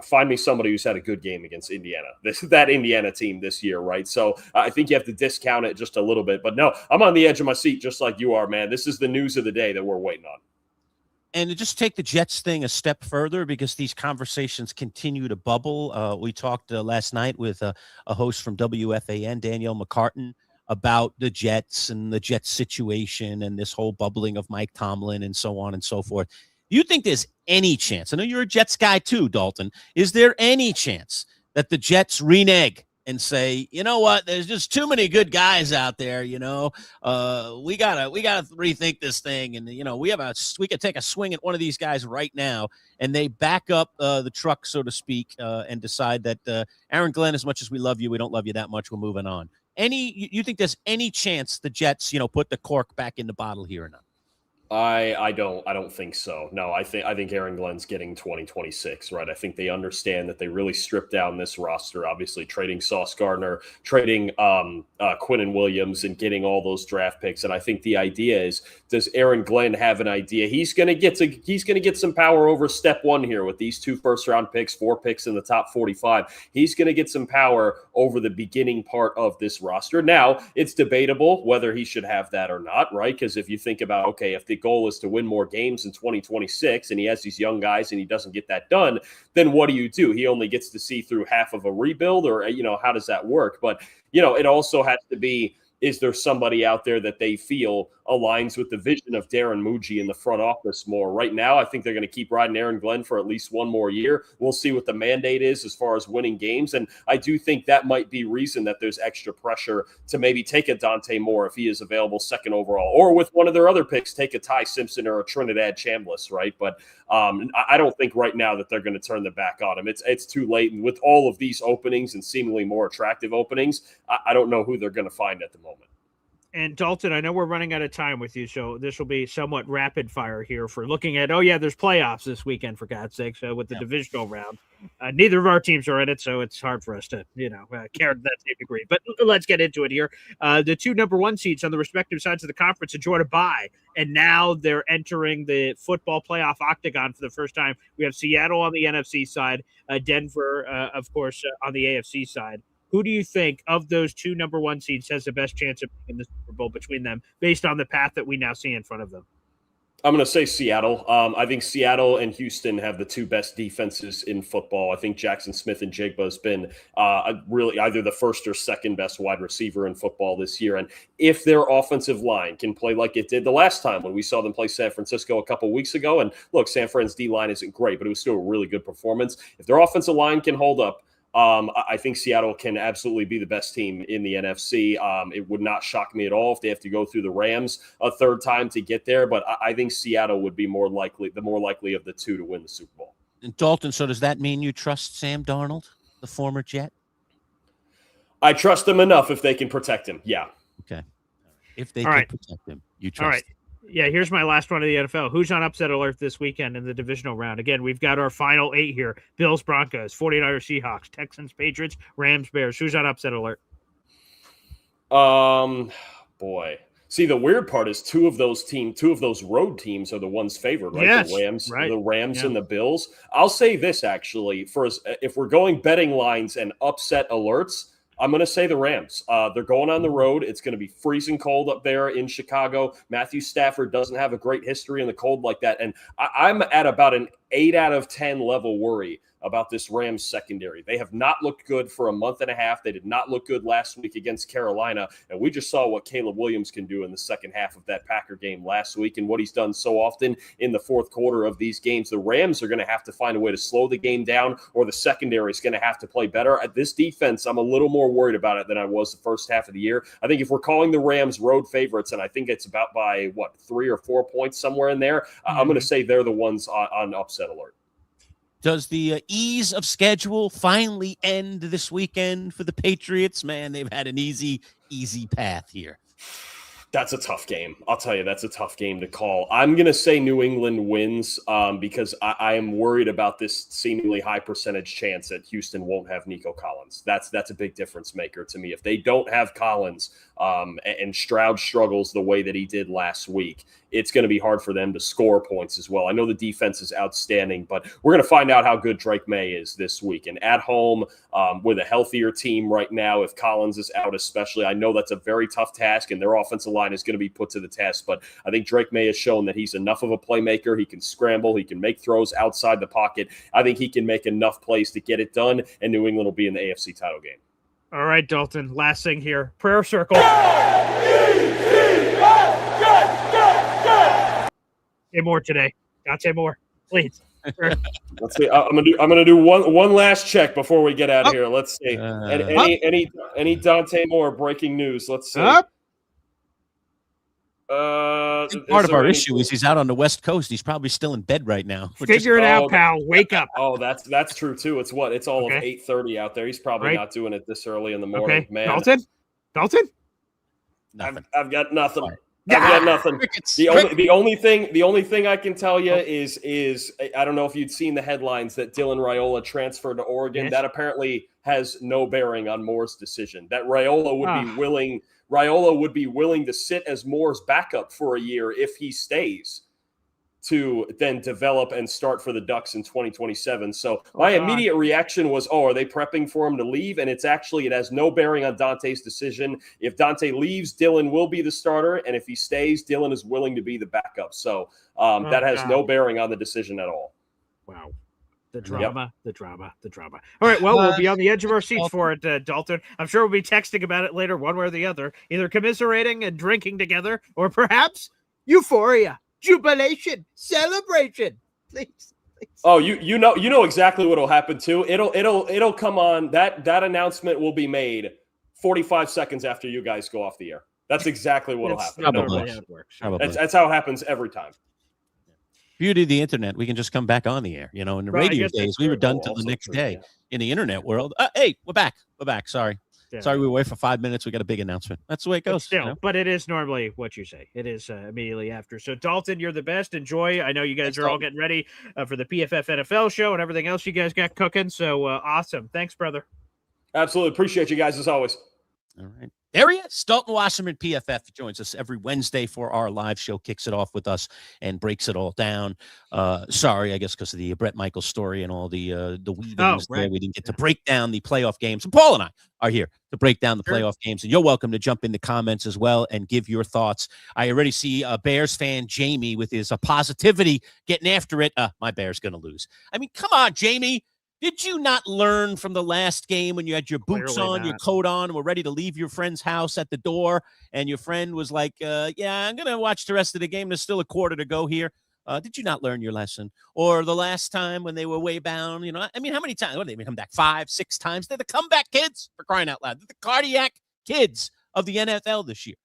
Find me somebody who's had a good game against Indiana, that Indiana team this year, right? So I think you have to discount it just a little bit. But no, I'm on the edge of my seat just like you are, man. This is the news of the day that we're waiting on. And to just take the Jets thing a step further, because these conversations continue to bubble. We talked last night with a host from WFAN, Danielle McCartan, about the Jets and the Jets situation and this whole bubbling of Mike Tomlin and so on and so forth. Do you think there's any chance? I know you're a Jets guy too, Dalton. Is there any chance that the Jets renege and say, you know what, there's just too many good guys out there, we gotta rethink this thing, and we could take a swing at one of these guys right now, and they back up the truck, so to speak, and decide that Aaron Glenn, as much as we love you, we don't love you that much, we're moving on. You think there's any chance the Jets, put the cork back in the bottle here or not? I don't think so. No, I think Aaron Glenn's getting 2026, right? I think they understand that they really stripped down this roster, obviously trading Sauce Gardner, trading Quinnen Williams, and getting all those draft picks. And I think the idea is, does Aaron Glenn have an idea? He's gonna get some power over step one here with these 2 first-round picks, 4 picks in the top 45. He's gonna get some power over the beginning part of this roster. Now, it's debatable whether he should have that or not, right? Because if you think about, okay, if the goal is to win more games in 2026 and he has these young guys and he doesn't get that done, then what do? He only gets to see through half of a rebuild, or how does that work? But it also has to be, is there somebody out there that they feel aligns with the vision of Darren Muji in the front office more? Right now, I think they're going to keep riding Aaron Glenn for at least one more year. We'll see what the mandate is as far as winning games. And I do think that might be reason that there's extra pressure to maybe take a Dante Moore if he is available second overall, or with one of their other picks, take a Ty Simpson or a Trinidad Chambliss, right? But I don't think right now that they're going to turn the back on him. It's too late. And with all of these openings and seemingly more attractive openings, I don't know who they're going to find at the moment. And Dalton, I know we're running out of time with you, so this will be somewhat rapid fire here for looking at, there's playoffs this weekend, for God's sake, with the divisional round. Neither of our teams are in it, so it's hard for us to, care to that same degree. But let's get into it here. The 2 number 1 seeds on the respective sides of the conference enjoyed a bye, and now they're entering the football playoff octagon for the first time. We have Seattle on the NFC side, Denver, of course, on the AFC side. Who do you think of those 2 number 1 seeds has the best chance of making the Super Bowl between them, based on the path that we now see in front of them? I'm going to say Seattle. I think Seattle and Houston have the 2 best defenses in football. I think Jackson Smith-Njigba has been really either the first or second best wide receiver in football this year. And if their offensive line can play like it did the last time when we saw them play San Francisco a couple weeks ago, and look, San Fran's D-line isn't great, but it was still a really good performance. If their offensive line can hold up, I think Seattle can absolutely be the best team in the NFC. It would not shock me at all if they have to go through the Rams a third time to get there, but I think Seattle would be the more likely of the 2 to win the Super Bowl. And Dalton, so does that mean you trust Sam Darnold, the former Jet? I trust him enough if they can protect him. Yeah. Okay. If they can protect him, you trust him. Yeah, here's my last one of the NFL. Who's on upset alert this weekend in the divisional round? Again, we've got our final 8 here. Bills, Broncos, 49ers, Seahawks, Texans, Patriots, Rams, Bears. Who's on upset alert? Boy. See, the weird part is 2 of those road teams are the ones favored, right? Yes, the Rams and the Bills. I'll say this, actually, if we're going betting lines and upset alerts, I'm going to say the Rams. They're going on the road. It's going to be freezing cold up there in Chicago. Matthew Stafford doesn't have a great history in the cold like that. And I'm at about an 8 out of 10 level worry about this Rams secondary. They have not looked good for a month and a half. They did not look good last week against Carolina. And we just saw what Caleb Williams can do in the second half of that Packer game last week and what he's done so often in the fourth quarter of these games. The Rams are going to have to find a way to slow the game down, or the secondary is going to have to play better. At this defense, I'm a little more worried about it than I was the first half of the year. I think if we're calling the Rams road favorites, and I think it's about by 3 or 4 points somewhere in there, I'm going to say they're the ones on upset alert. Does the ease of schedule finally end this weekend for the Patriots? Man, they've had an easy path here. That's a tough game. I'll tell you, that's a tough game to call. I'm going to say New England wins because I am worried about this seemingly high percentage chance that Houston won't have Nico Collins. That's a big difference maker to me. If they don't have Collins, and Stroud struggles the way that he did last week, it's going to be hard for them to score points as well. I know the defense is outstanding, but we're going to find out how good Drake May is this week. And at home with a healthier team right now, if Collins is out especially, I know that's a very tough task, and their offensive line is going to be put to the test. But I think Drake May has shown that he's enough of a playmaker. He can scramble. He can make throws outside the pocket. I think he can make enough plays to get it done, and New England will be in the AFC title game. All right, Dalton, last thing here. Prayer circle. Say more today. God, say more, please. Let's see. I'm gonna do one last check before we get out of here. Let's see. Any Dante Moore breaking news? Let's see. Part of our issue is he's out on the West Coast. He's probably still in bed right now. Figure it out, pal. Wake up. Oh, that's true too. It's all of 8:30 out there. He's probably not doing it this early in the morning. Okay. Man, Dalton. Nothing. I've got nothing. Sorry. I've got nothing. The only thing I can tell you is I don't know if you'd seen the headlines that Dylan Raiola transferred to Oregon. Yes. That apparently has no bearing on Moore's decision. That Raiola would be willing to sit as Moore's backup for a year if he stays, to then develop and start for the Ducks in 2027. So my immediate reaction was, are they prepping for him to leave? And it has no bearing on Dante's decision. If Dante leaves, Dylan will be the starter. And if he stays, Dylan is willing to be the backup. So that has no bearing on the decision at all. Wow. The drama. All right, well, we'll be on the edge of our seats for it, Dalton. I'm sure we'll be texting about it later, one way or the other, either commiserating and drinking together, or perhaps euphoria, jubilation, celebration. Please. Oh, you know exactly what will happen too. It'll come on. That announcement will be made 45 seconds after you guys go off the air. That's exactly what will happen. Probably. That's how it happens every time. Beauty of the internet, we can just come back on the air. In the radio days, we were done till the next day. Yeah. In the internet world, hey, we're back. Sorry, we were away for 5 minutes. We got a big announcement. That's the way it goes. But it is normally what you say. It is immediately after. So Dalton, you're the best. Enjoy. I know you guys are all getting ready for the PFF NFL show and everything else you guys got cooking. So awesome. Thanks, brother. Absolutely. Appreciate you guys as always. All right. There he is. Dalton Wasserman, PFF, joins us every Wednesday for our live show, kicks it off with us and breaks it all down. Sorry, I guess because of the Brett Michaels story and all the weavings there, we didn't get to break down the playoff games. And Paul and I are here to break down the playoff games. And you're welcome to jump in the comments as well and give your thoughts. I already see Bears fan Jamie with his positivity getting after it. My Bears going to lose. I mean, come on, Jamie. Did you not learn from the last game when you had your boots on, your coat on, and were ready to leave your friend's house at the door, and your friend was like, yeah, I'm going to watch the rest of the game. There's still a quarter to go here. Did you not learn your lesson? Or the last time when they were way bound, I mean, how many times? What, they come back 5, 6 times? They're the comeback kids, for crying out loud. They're the cardiac kids of the NFL this year.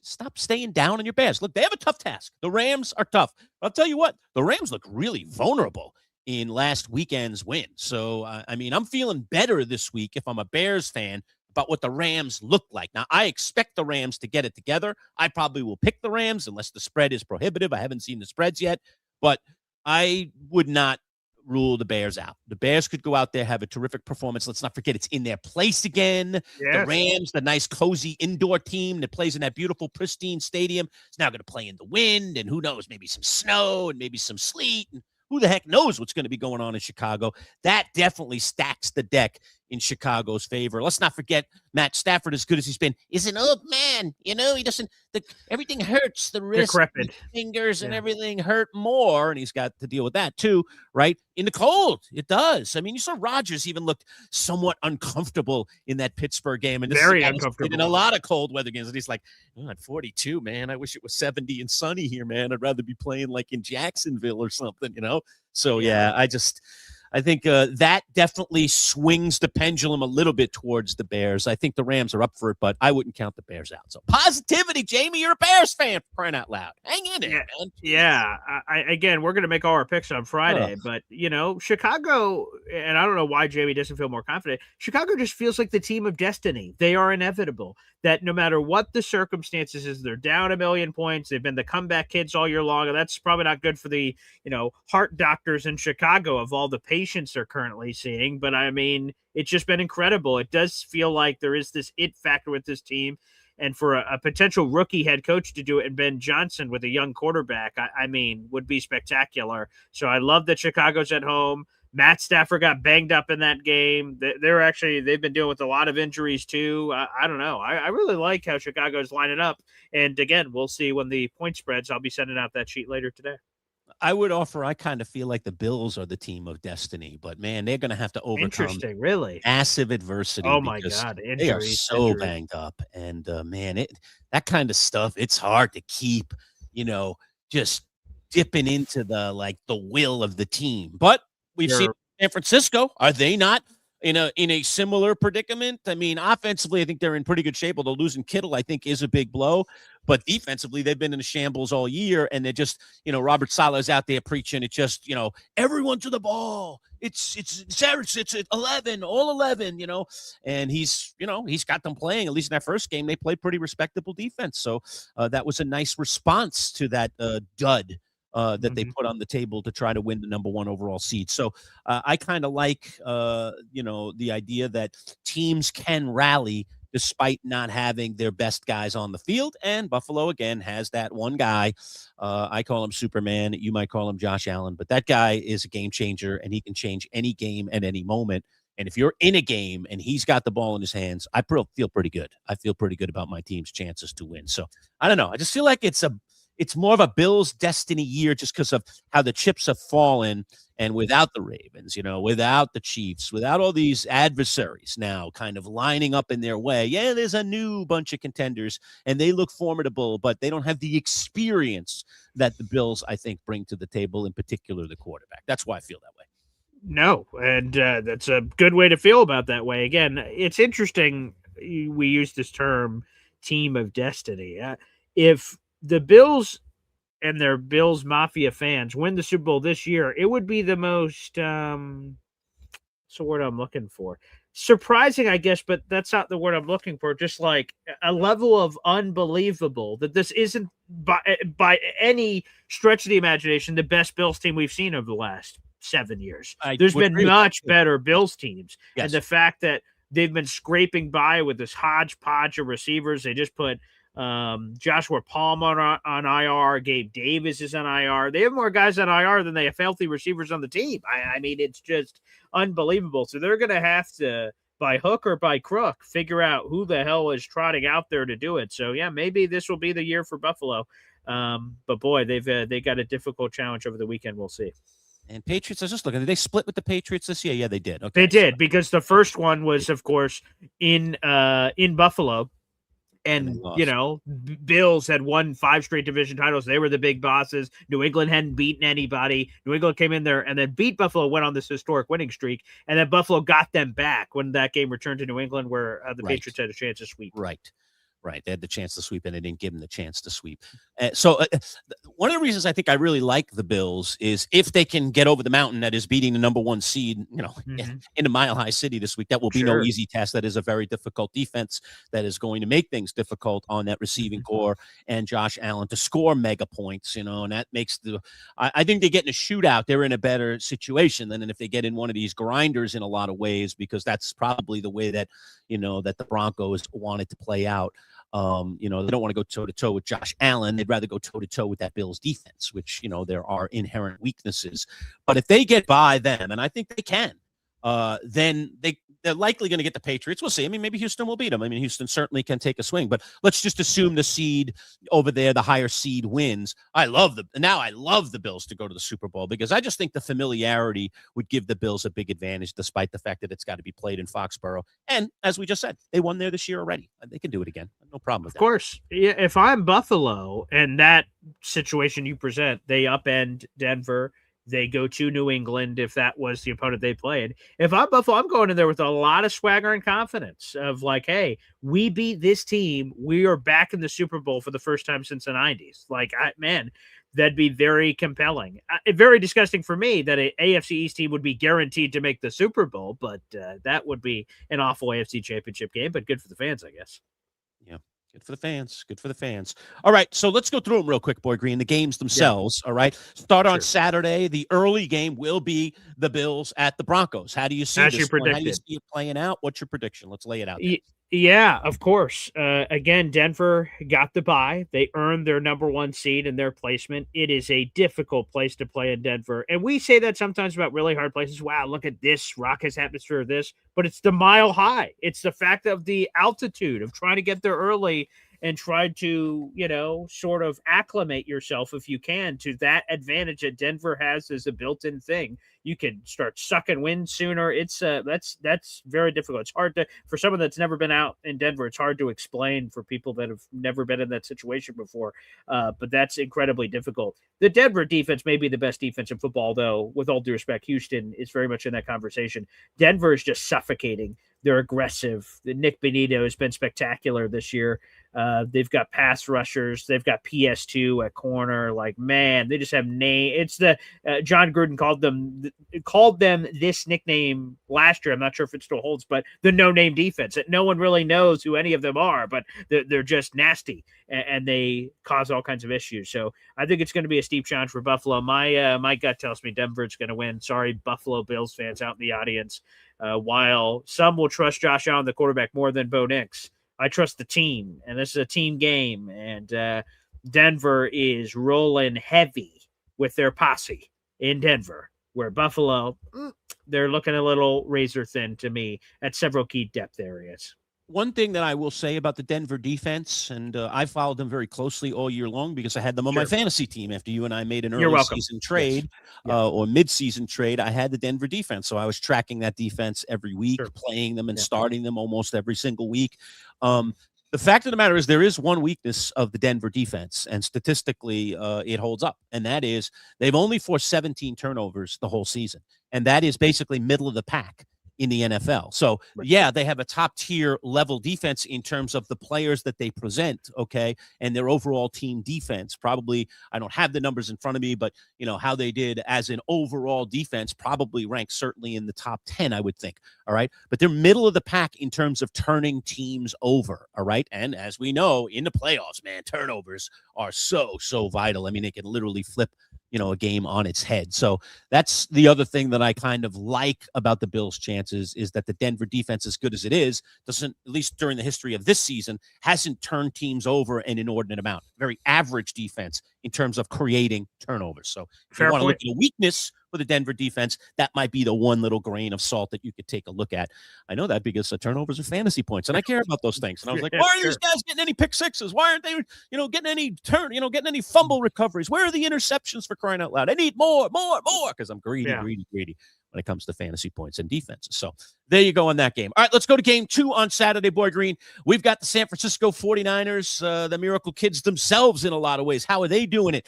Stop staying down on your Bears. Look, they have a tough task. The Rams are tough. I'll tell you what, the Rams look really vulnerable in last weekend's win. So, I mean, I'm feeling better this week if I'm a Bears fan about what the Rams look like. Now, I expect the Rams to get it together. I probably will pick the Rams unless the spread is prohibitive. I haven't seen the spreads yet, but I would not rule the Bears out. The Bears could go out there, have a terrific performance. Let's not forget it's in their place again. Yes. The Rams, the nice, cozy indoor team that plays in that beautiful, pristine stadium, is now going to play in the wind, and who knows, maybe some snow and maybe some sleet, and who the heck knows what's going to be going on in Chicago. That definitely stacks the deck in Chicago's favor. Let's not forget Matt Stafford, as good as he's been, is an old man. He doesn't, everything hurts. The wrist, the fingers, and everything hurt more. And he's got to deal with that too, right? In the cold, it does. I mean, you saw Rodgers even looked somewhat uncomfortable in that Pittsburgh game. And this very uncomfortable in a lot of cold weather games. And he's like, at 42, man, I wish it was 70 and sunny here, man. I'd rather be playing like in Jacksonville or something, So, I think that definitely swings the pendulum a little bit towards the Bears. I think the Rams are up for it, but I wouldn't count the Bears out. So positivity, Jamie, you're a Bears fan, for crying out loud. Hang in there, man. Yeah. Again, we're going to make all our picks on Friday, but, Chicago, and I don't know why Jamie doesn't feel more confident. Chicago just feels like the team of destiny. They are inevitable. That no matter what the circumstances is, they're down 1 million points. They've been the comeback kids all year long, and that's probably not good for the, heart doctors in Chicago of all the patients they're currently seeing. But I mean, it's just been incredible. It does feel like there is this it factor with this team. And for a potential rookie head coach to do it, and Ben Johnson with a young quarterback, I mean, would be spectacular. So I love that Chicago's at home. Matt Stafford got banged up in that game. They've been dealing with a lot of injuries too. I don't know. I really like how Chicago's lining up. And again, we'll see when the point spreads. I'll be sending out that sheet later today. I would offer, I kind of feel like the Bills are the team of destiny, but man, they're going to have to overcome really massive adversity. Oh my God. Injuries, they are so banged up. And man, that kind of stuff, it's hard to keep, just dipping into the will of the team. But we've seen San Francisco. Are they not in a similar predicament? I mean, offensively, I think they're in pretty good shape. Although losing Kittle, I think, is a big blow. But defensively, they've been in a shambles all year, and they're just, Robert Saleh's out there preaching. It's just, everyone to the ball. It's 11, all 11, and he's got them playing. At least in that first game, they played pretty respectable defense. So that was a nice response to that dud that they put on the table to try to win the number 1 overall seed. So I kind of like, the idea that teams can rally despite not having their best guys on the field. And Buffalo, again, has that one guy. I call him Superman. You might call him Josh Allen. But that guy is a game changer, and he can change any game at any moment. And if you're in a game and he's got the ball in his hands, I feel pretty good. I feel pretty good about my team's chances to win. So I don't know. I just feel like it's more of a Bills destiny year just because of how the chips have fallen, and without the Ravens, without the Chiefs, without all these adversaries now kind of lining up in their way. Yeah, there's a new bunch of contenders and they look formidable, but they don't have the experience that the Bills, I think, bring to the table, in particular the quarterback. That's why I feel that way. No, and that's a good way to feel about that way. Again, it's interesting. We use this term team of destiny. If the Bills and their Bills Mafia fans win the Super Bowl this year, it would be the most, what's the word I'm looking for? Surprising, I guess, but that's not the word I'm looking for. Just like a level of unbelievable that this isn't by any stretch of the imagination the best Bills team we've seen over the last 7 years. There's been much better Bills teams. Yes. And the fact that they've been scraping by with this hodgepodge of receivers. They just put Joshua Palmer on IR. Gabe Davis is on IR. They have more guys on IR than they have healthy receivers on the team. I mean, it's just unbelievable. So they're going to have to, by hook or by crook, figure out who the hell is trotting out there to do it. So yeah, maybe this will be the year for Buffalo. But boy, they got a difficult challenge over the weekend. We'll see. And Patriots, I was just looking. Did they split with the Patriots this year? Yeah, they did. Okay, they did, because the first one was, of course, in Buffalo. And, Bills had won 5 straight division titles. They were the big bosses. New England hadn't beaten anybody. New England came in there and then beat Buffalo, went on this historic winning streak. And then Buffalo got them back when that game returned to New England, where the Patriots had a chance to sweep. Right. They had the chance to sweep, and they didn't give them the chance to sweep. So one of the reasons I think I really like the Bills is if they can get over the mountain that is beating the number 1 seed, in a Mile High City this week. That will be no easy task. That is a very difficult defense that is going to make things difficult on that receiving core and Josh Allen to score mega points, and that makes I think they get in a shootout. They're in a better situation than if they get in one of these grinders in a lot of ways, because that's probably the way that, that the Broncos wanted to play out. They don't want to go toe-to-toe with Josh Allen. They'd rather go toe-to-toe with that Bills defense, which, there are inherent weaknesses. But if they get by them, and I think they can, then they're likely going to get the Patriots. We'll see. I mean, maybe Houston will beat them. I mean, Houston certainly can take a swing. But let's just assume the seed over there, the higher seed, wins. I love the Bills to go to the Super Bowl, because I just think the familiarity would give the Bills a big advantage, despite the fact that it's got to be played in Foxborough. And as we just said, they won there this year already. They can do it again. No problem with that. Of course. Yeah, if I'm Buffalo and that situation you present, they upend Denver. They go to New England if that was the opponent they played. If I'm Buffalo, I'm going in there with a lot of swagger and confidence of like, hey, we beat this team. We are back in the Super Bowl for the first time since the 90s. Like, that'd be very compelling. Very disgusting for me that an AFC East team would be guaranteed to make the Super Bowl, but that would be an awful AFC Championship game, but good for the fans, I guess. Yeah. Good for the fans. Good for the fans. All right, so let's go through them real quick, Boy Green. The games themselves, all right? Start on Saturday. The early game will be the Bills at the Broncos. How do you see this? As you predicted. How do you see it playing out? What's your prediction? Let's lay it out there. Yeah, of course. Again, Denver got the bye. They earned their number 1 seed and their placement. It is a difficult place to play in Denver. And we say that sometimes about really hard places. Wow, look at this raucous atmosphere of this. But it's the mile high. It's the fact of the altitude of trying to get there early and try to, sort of acclimate yourself if you can to that advantage that Denver has as a built-in thing. You can start sucking wind sooner. It's that's very difficult. It's hard for someone that's never been out in Denver. It's hard to explain for people that have never been in that situation before. But that's incredibly difficult. The Denver defense may be the best defense in football, though. With all due respect, Houston is very much in that conversation. Denver is just suffocating. They're aggressive. Nick Benito has been spectacular this year. They've got pass rushers. They've got PS2 at corner. Like, man, they just have name. It's the John Gruden called them this nickname last year. I'm not sure if it still holds, but the no-name defense. That no one really knows who any of them are, but they're just nasty and they cause all kinds of issues. So I think it's going to be a steep challenge for Buffalo. My gut tells me Denver's going to win. Sorry, Buffalo Bills fans out in the audience. While some will trust Josh Allen, the quarterback, more than Bo Nix, I trust the team, and this is a team game, and Denver is rolling heavy with their posse in Denver, where Buffalo, they're looking a little razor thin to me at several key depth areas. One thing that I will say about the Denver defense, and I followed them very closely all year long because I had them on my fantasy team after you and I made an early season trade or mid-season trade. I had the Denver defense, so I was tracking that defense every week, playing them and starting them almost every single week. The fact of the matter is there is one weakness of the Denver defense, and statistically it holds up, and that is they've only forced 17 turnovers the whole season, and that is basically middle of the pack in the NFL. So, yeah, they have a top-tier level defense in terms of the players that they present, okay, and their overall team defense. Probably, I don't have the numbers in front of me, but, how they did as an overall defense probably ranks certainly in the top 10, I would think, all right? But they're middle of the pack in terms of turning teams over, all right? And as we know, in the playoffs, man, turnovers are so vital. I mean, they can literally flip a game on its head. So that's the other thing that I kind of like about the Bills' chances is that the Denver defense, as good as it is, doesn't, at least during the history of this season, hasn't turned teams over an inordinate amount. Very average defense in terms of creating turnovers. So if you want to look at a weakness for the Denver defense, that might be the one little grain of salt that you could take a look at. I know that because the turnovers are fantasy points, and I care about those things. And I was like, why are these guys getting any pick sixes? Why aren't they, getting any getting any fumble recoveries? Where are the interceptions, for crying out loud? I need more, because I'm greedy when it comes to fantasy points and defenses. So there you go on that game. All right, let's go to game 2 on Saturday, Boy Green. We've got the San Francisco 49ers, the Miracle Kids themselves in a lot of ways. How are they doing it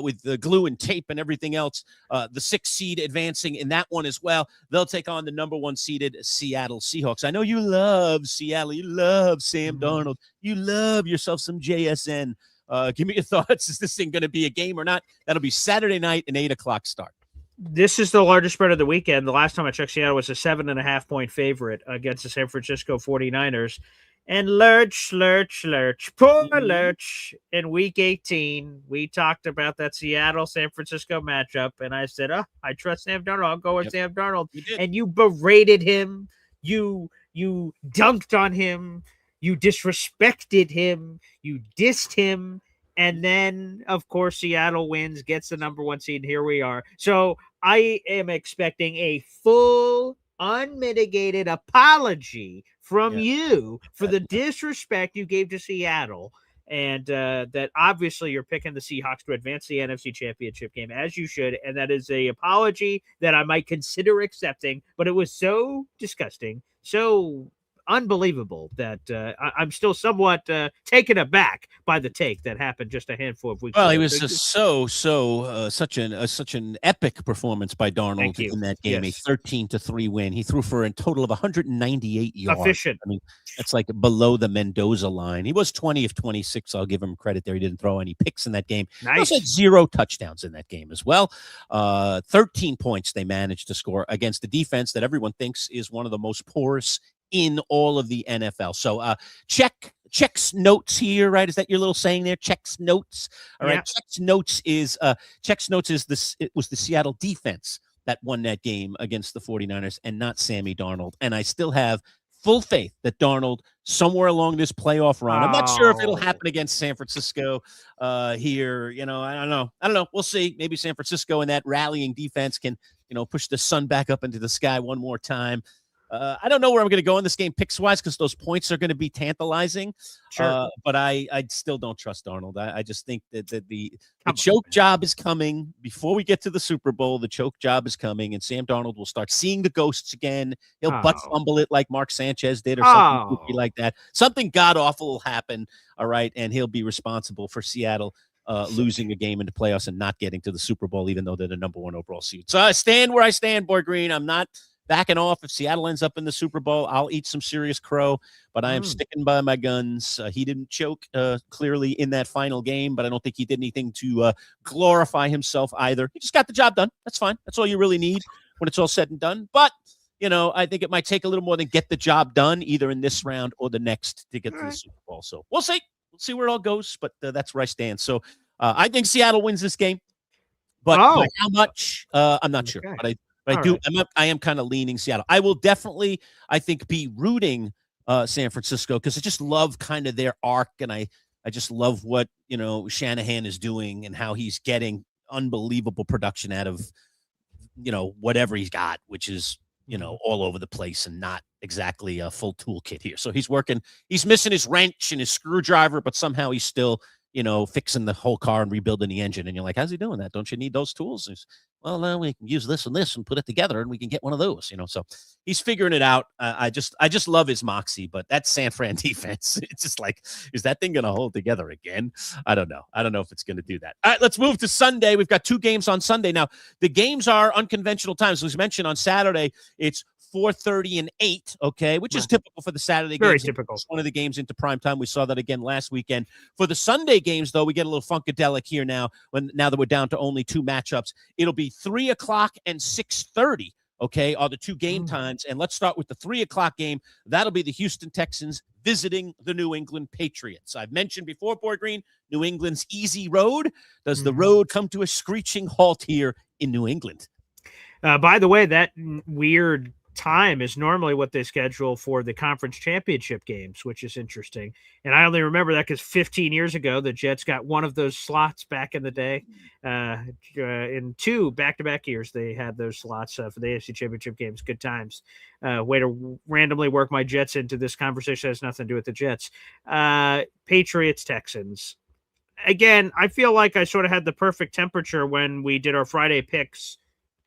with the glue and tape and everything else? The 6th seed advancing in that one as well. They'll take on the number 1 seeded Seattle Seahawks. I know you love Seattle. You love Sam Darnold. You love yourself some JSN. Give me your thoughts. Is this thing going to be a game or not? That'll be Saturday night, an 8 o'clock start. This is the largest spread of the weekend. The last time I checked, Seattle was a 7.5-point favorite against the San Francisco 49ers. And Lurch, poor Lurch. In week 18, we talked about that Seattle-San Francisco matchup, and I said, I trust Sam Darnold. I'll go with Sam Darnold. And you berated him. You dunked on him. You disrespected him. You dissed him. And then, of course, Seattle wins, gets the number 1 seed. Here we are. So I am expecting a full, unmitigated apology from you for the disrespect you gave to Seattle. And that obviously you're picking the Seahawks to advance the NFC Championship game, as you should. And that is an apology that I might consider accepting. But it was so disgusting, so unbelievable that I'm still somewhat taken aback by the take that happened just a handful of weeks ago. Well, he was such an epic performance by Darnold in that game, a 13-3 win. He threw for a total of 198 yards. Efficient. I mean, that's like below the Mendoza line. He was 20 of 26. I'll give him credit there. He didn't throw any picks in that game. Nice. He also had 0 touchdowns in that game as well. 13 points they managed to score against the defense that everyone thinks is one of the most porous in all of the NFL. So checks notes here, right? Is that your little saying there? Checks notes. All right. Checks notes is this. It was the Seattle defense that won that game against the 49ers and not Sammy Darnold. And I still have full faith that Darnold somewhere along this playoff run. I'm not sure if it'll happen against San Francisco here. I don't know. We'll see. Maybe San Francisco and that rallying defense can, push the sun back up into the sky one more time. I don't know where I'm going to go in this game picks-wise because those points are going to be tantalizing. Sure. But I still don't trust Darnold. I just think that the choke job is coming. Before we get to the Super Bowl, the choke job is coming, and Sam Darnold will start seeing the ghosts again. He'll butt fumble it like Mark Sanchez did or something like that. Something god-awful will happen, all right, and he'll be responsible for Seattle losing a game in the playoffs and not getting to the Super Bowl, even though they're the number 1 overall seed. So I stand where I stand, Boy Green. I'm not backing off. If Seattle ends up in the Super Bowl, I'll eat some serious crow, but I am sticking by my guns. He didn't choke clearly in that final game, but I don't think he did anything to glorify himself either. He just got the job done. That's fine. That's all you really need when it's all said and done. But, I think it might take a little more than get the job done either in this round or the next to get to the Super Bowl. So we'll see. We'll see where it all goes, but that's where I stand. So I think Seattle wins this game, but by how much, I'm not sure. But I am kind of leaning Seattle. I will definitely, I think, be rooting San Francisco because I just love kind of their arc, and I just love what Shanahan is doing and how he's getting unbelievable production out of whatever he's got, which is all over the place and not exactly a full toolkit here. So he's missing his wrench and his screwdriver, but somehow he's still fixing the whole car and rebuilding the engine. And you're like, how's he doing that? Don't you need those tools? He's, well, now we can use this and this and put it together and we can get one of those, So he's figuring it out. I just love his moxie, but that San Fran defense, it's just like, is that thing going to hold together again? I don't know. I don't know if it's going to do that. All right, let's move to Sunday. We've got 2 games on Sunday. Now, the games are unconventional times. As mentioned on Saturday, it's 4:30 and 8, okay, which is typical for the Saturday games. Very typical. It's one of the games into prime time. We saw that again last weekend. For the Sunday games, though, we get a little funkadelic here now that we're down to only 2 matchups. It'll be 3 o'clock and 6:30, okay, are the 2 game times. And let's start with the 3 o'clock game. That'll be the Houston Texans visiting the New England Patriots. I've mentioned before, Boy Green, New England's easy road. Does the road come to a screeching halt here in New England? By the way, that weird time is normally what they schedule for the conference championship games, which is interesting. And I only remember that because 15 years ago, the Jets got one of those slots back in the day. In 2 back-to-back years, they had those slots for the AFC championship games. Good times. Way to randomly work my Jets into this conversation. It has nothing to do with the Jets. Patriots, Texans. Again, I feel like I sort of had the perfect temperature when we did our Friday picks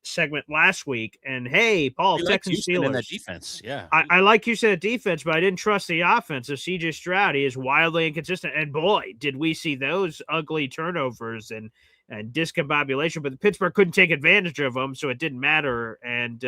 segment last week, and hey, Paul, Texans Steelers in that defense. Yeah, I like you said defense, but I didn't trust the offense of CJ Stroud. He is wildly inconsistent, and boy, did we see those ugly turnovers and discombobulation. But Pittsburgh couldn't take advantage of them, so it didn't matter. And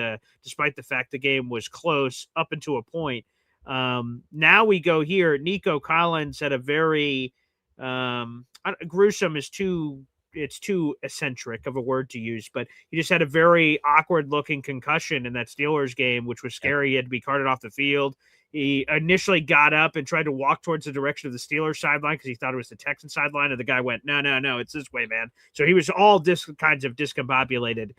despite the fact the game was close up until a point, now we go here. Nico Collins had a very gruesome is too. It's too eccentric of a word to use, but he just had a very awkward looking concussion in that Steelers game, which was scary. He had to be carted off the field. He initially got up and tried to walk towards the direction of the Steelers sideline because he thought it was the Texan sideline. And the guy went, no, it's this way, man. So he was all kinds of discombobulated.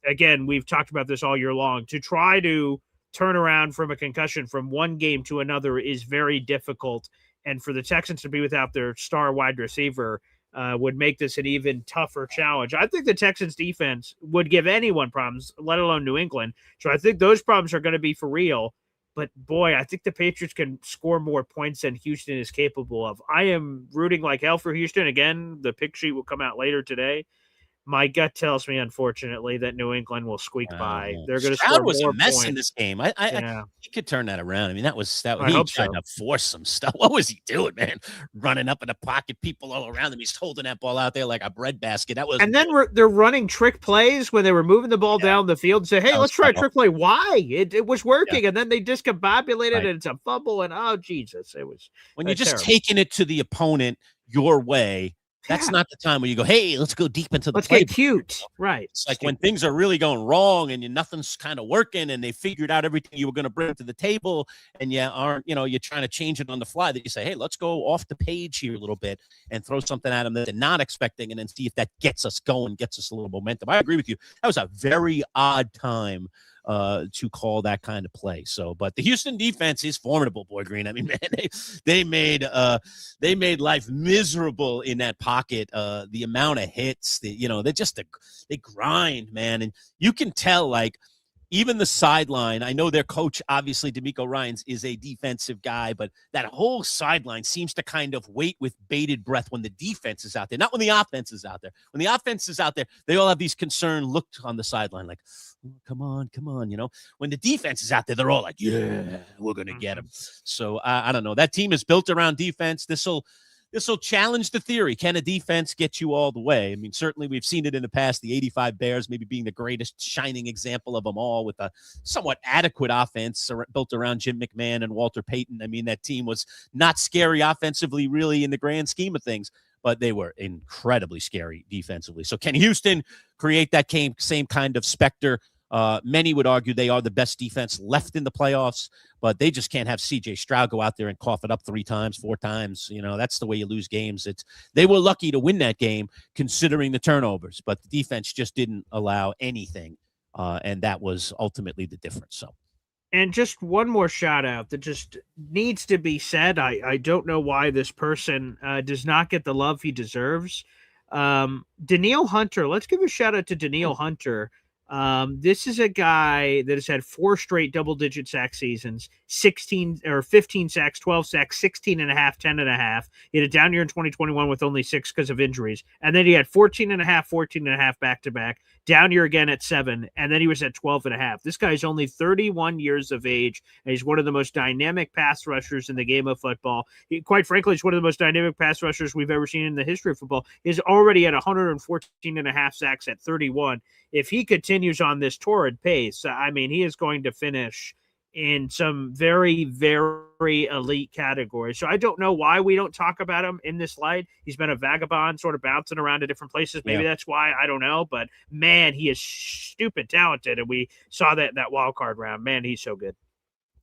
Again, we've talked about this all year long. To try to turn around from a concussion from one game to another is very difficult. And for the Texans to be without their star wide receiver, would make this an even tougher challenge. I think the Texans defense would give anyone problems, let alone New England. So I think those problems are going to be for real. But boy, I think the Patriots can score more points than Houston is capable of. I am rooting like hell for Houston. Again, the pick sheet will come out later today. My gut tells me, unfortunately, that New England will squeak by. They're going to score more points. Stroud was a mess in this game. He could turn that around. I mean, that he tried to force some stuff. What was he doing, man? Running up in the pocket, people all around him. He's holding that ball out there like a breadbasket. And then they're running trick plays when they were moving the ball down the field and say, hey, let's try a trick play. Why? It was working. Yeah. And then they discombobulated and it's a fumble. And oh, Jesus. It was when you're just taking it to the opponent your way. That's not the time where you go, hey, let's go deep into the Let's get cute. Right. It's like when things are really going wrong and nothing's kind of working and they figured out everything you were going to bring to the table and you aren't, you're trying to change it on the fly, that you say, hey, let's go off the page here a little bit and throw something at them that they're not expecting and then see if that gets us going, gets us a little momentum. I agree with you. That was a very odd time to call that kind of play. So, but the Houston defense is formidable, Boy Green. I mean, man, they made life miserable in that pocket. The amount of hits, they grind, man, and you can tell, like, even the sideline, I know their coach, obviously, D'Amico Ryans, is a defensive guy, but that whole sideline seems to kind of wait with bated breath when the defense is out there, not when the offense is out there. When the offense is out there, they all have these concerned looks on the sideline, like, oh, come on. When the defense is out there, they're all like, yeah, we're going to get them. So I don't know. That team is built around defense. This will challenge the theory. Can a defense get you all the way? I mean, certainly we've seen it in the past, the 85 Bears maybe being the greatest shining example of them all, with a somewhat adequate offense built around Jim McMahon and Walter Payton. I mean, that team was not scary offensively, really, in the grand scheme of things, but they were incredibly scary defensively. So can Houston create that same kind of specter? Many would argue they are the best defense left in the playoffs, but they just can't have C.J. Stroud go out there and cough it up 3 times, 4 times. That's the way you lose games. They were lucky to win that game considering the turnovers, but the defense just didn't allow anything, and that was ultimately the difference. So, and just one more shout out that just needs to be said. I don't know why this person does not get the love he deserves. Danielle Hunter. Let's give a shout out to Danielle Hunter. This is a guy that has had 4 straight double-digit sack seasons, 15 sacks, 12 sacks, 16.5, 10.5. He had a down year in 2021 with only 6 because of injuries. And then he had 14.5 back-to-back, down year again at 7, and then he was at 12.5. This guy is only 31 years of age, and he's one of the most dynamic pass rushers in the game of football. Quite frankly, he's one of the most dynamic pass rushers we've ever seen in the history of football. He's already at 114.5 sacks at 31. If he continues on this torrid pace, I mean, he is going to finish in some very, very elite categories. So I don't know why we don't talk about him in this light. He's been a vagabond, sort of bouncing around to different places. Maybe that's why, I don't know. But, man, he is stupid talented, and we saw that in that wild card round. Man, he's so good.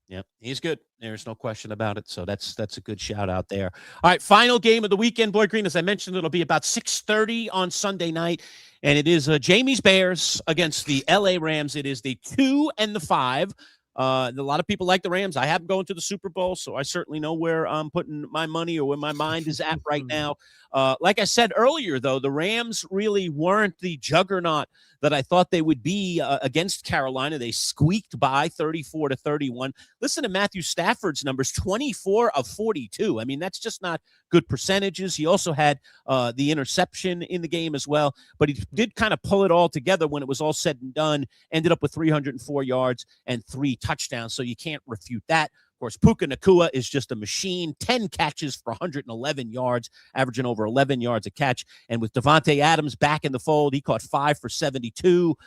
Yeah, he's good. There's no question about it. So that's a good shout out there. All right, final game of the weekend, Boy Green. As I mentioned, it'll be about 6:30 on Sunday night, and it is Jamie's Bears against the LA Rams. It is the 2 and the 5. A lot of people like the Rams. I have them going to the Super Bowl, so I certainly know where I'm putting my money or where my mind is at right now. Like I said earlier, though, the Rams really weren't the juggernaut that I thought they would be against Carolina. They squeaked by 34-31. Listen to Matthew Stafford's numbers, 24 of 42. I mean, that's just not good percentages. He also had the interception in the game as well, but he did kind of pull it all together when it was all said and done, ended up with 304 yards and 3 touchdowns, so you can't refute that. Of course, Puka Nacua is just a machine, 10 catches for 111 yards, averaging over 11 yards a catch. And with Devontae Adams back in the fold, he caught 5 for 72.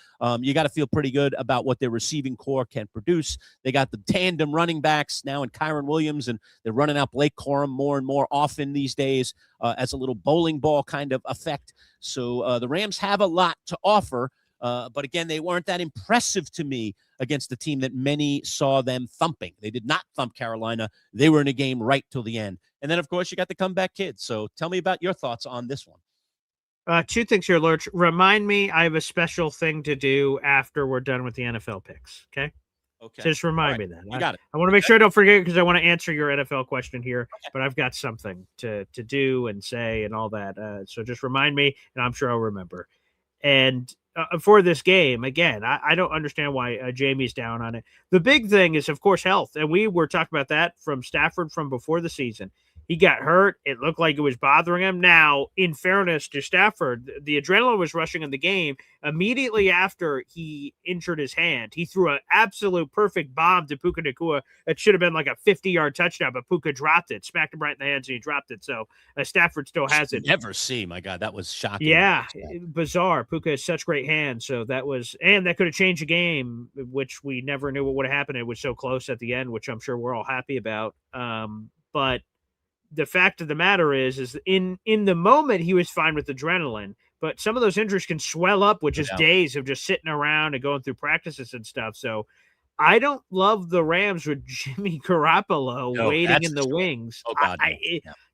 You got to feel pretty good about what their receiving core can produce. They got the tandem running backs now in Kyron Williams, and they're running out Blake Corum more and more often these days as a little bowling ball kind of effect. So the Rams have a lot to offer. But again, they weren't that impressive to me against the team that many saw them thumping. They did not thump Carolina. They were in a game right till the end. And then, of course, you got the comeback kids. So tell me about your thoughts on this one. 2 things here, Lurch. Remind me, I have a special thing to do after we're done with the NFL picks. Okay. So just remind me that. You got it. I want to make sure I don't forget, because I want to answer your NFL question here, but I've got something to do and say and all that. So just remind me, and I'm sure I'll remember. And for this game, again, I don't understand why Jamie's down on it. The big thing is, of course, health. And we were talking about that from Stafford from before the season. He got hurt. It looked like it was bothering him. Now, in fairness to Stafford, the adrenaline was rushing in the game. Immediately after he injured his hand, he threw an absolute perfect bomb to Puka Nacua. It should have been like a 50-yard touchdown, but Puka dropped it, smacked him right in the hands, and he dropped it. So Stafford still has it. Never see. My God, that was shocking. Yeah, bizarre. Puka has such great hands. So that was, and that could have changed the game, which we never knew what would have happened. It was so close at the end, which I'm sure we're all happy about. But the fact of the matter is in the moment he was fine with adrenaline, but some of those injuries can swell up with just days of just sitting around and going through practices and stuff. So I don't love the Rams with Jimmy Garoppolo waiting in the wings. Oh, God.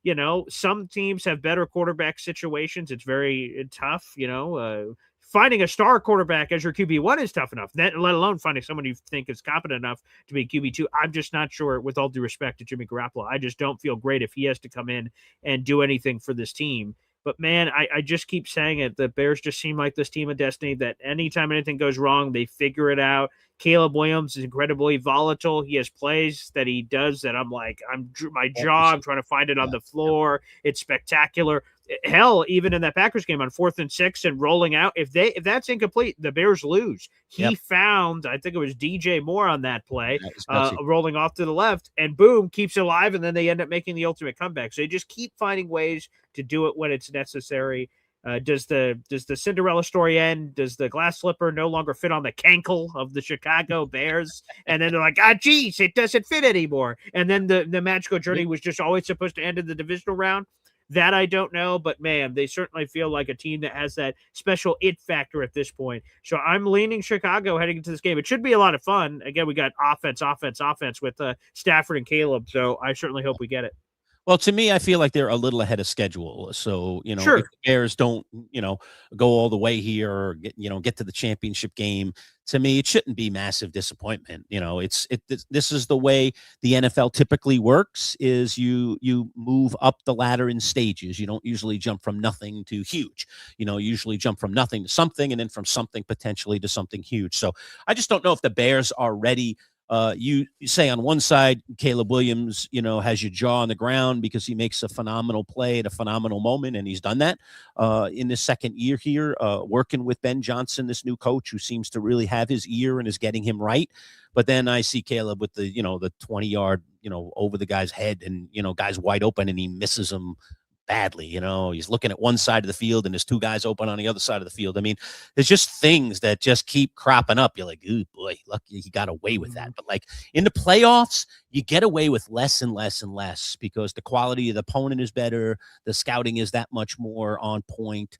You know, some teams have better quarterback situations. It's very tough, finding a star quarterback as your QB1 is tough enough, let alone finding someone you think is competent enough to be QB2. I'm just not sure, with all due respect to Jimmy Garoppolo. I just don't feel great if he has to come in and do anything for this team. But, man, I just keep saying it. The Bears just seem like this team of destiny that anytime anything goes wrong, they figure it out. Caleb Williams is incredibly volatile. He has plays that he does that I'm like, my jaw, I'm trying to find it on the floor. It's spectacular. Hell, even in that Packers game on 4th and 6 and rolling out, if that's incomplete, the Bears lose. He found, I think it was DJ Moore on that play, rolling off to the left, and boom, keeps it alive, and then they end up making the ultimate comeback. So they just keep finding ways to do it when it's necessary. Does the Cinderella story end? Does the glass slipper no longer fit on the cankle of the Chicago Bears? And then they're like, geez, it doesn't fit anymore. And then the magical journey was just always supposed to end in the divisional round. That I don't know, but man, they certainly feel like a team that has that special it factor at this point. So I'm leaning Chicago heading into this game. It should be a lot of fun. Again, we got offense with Stafford and Caleb. So I certainly hope we get it. Well, to me, I feel like they're a little ahead of schedule. So, if the Bears don't, go all the way here or get to the championship game, to me, it shouldn't be massive disappointment. This is the way the NFL typically works, is you move up the ladder in stages. You don't usually jump from nothing to huge. You usually jump from nothing to something, and then from something potentially to something huge. So I just don't know if the Bears are ready. You say on one side, Caleb Williams, has your jaw on the ground because he makes a phenomenal play at a phenomenal moment, and he's done that in his second year here, working with Ben Johnson, this new coach who seems to really have his ear and is getting him right. But then I see Caleb with the 20-yard, over the guy's head, and guy's wide open, and he misses him badly. He's looking at one side of the field and there's two guys open on the other side of the field. I mean, there's just things that just keep cropping up. You're like, oh boy, lucky he got away with that. But like in the playoffs, you get away with less and less and less because the quality of the opponent is better. The scouting is that much more on point.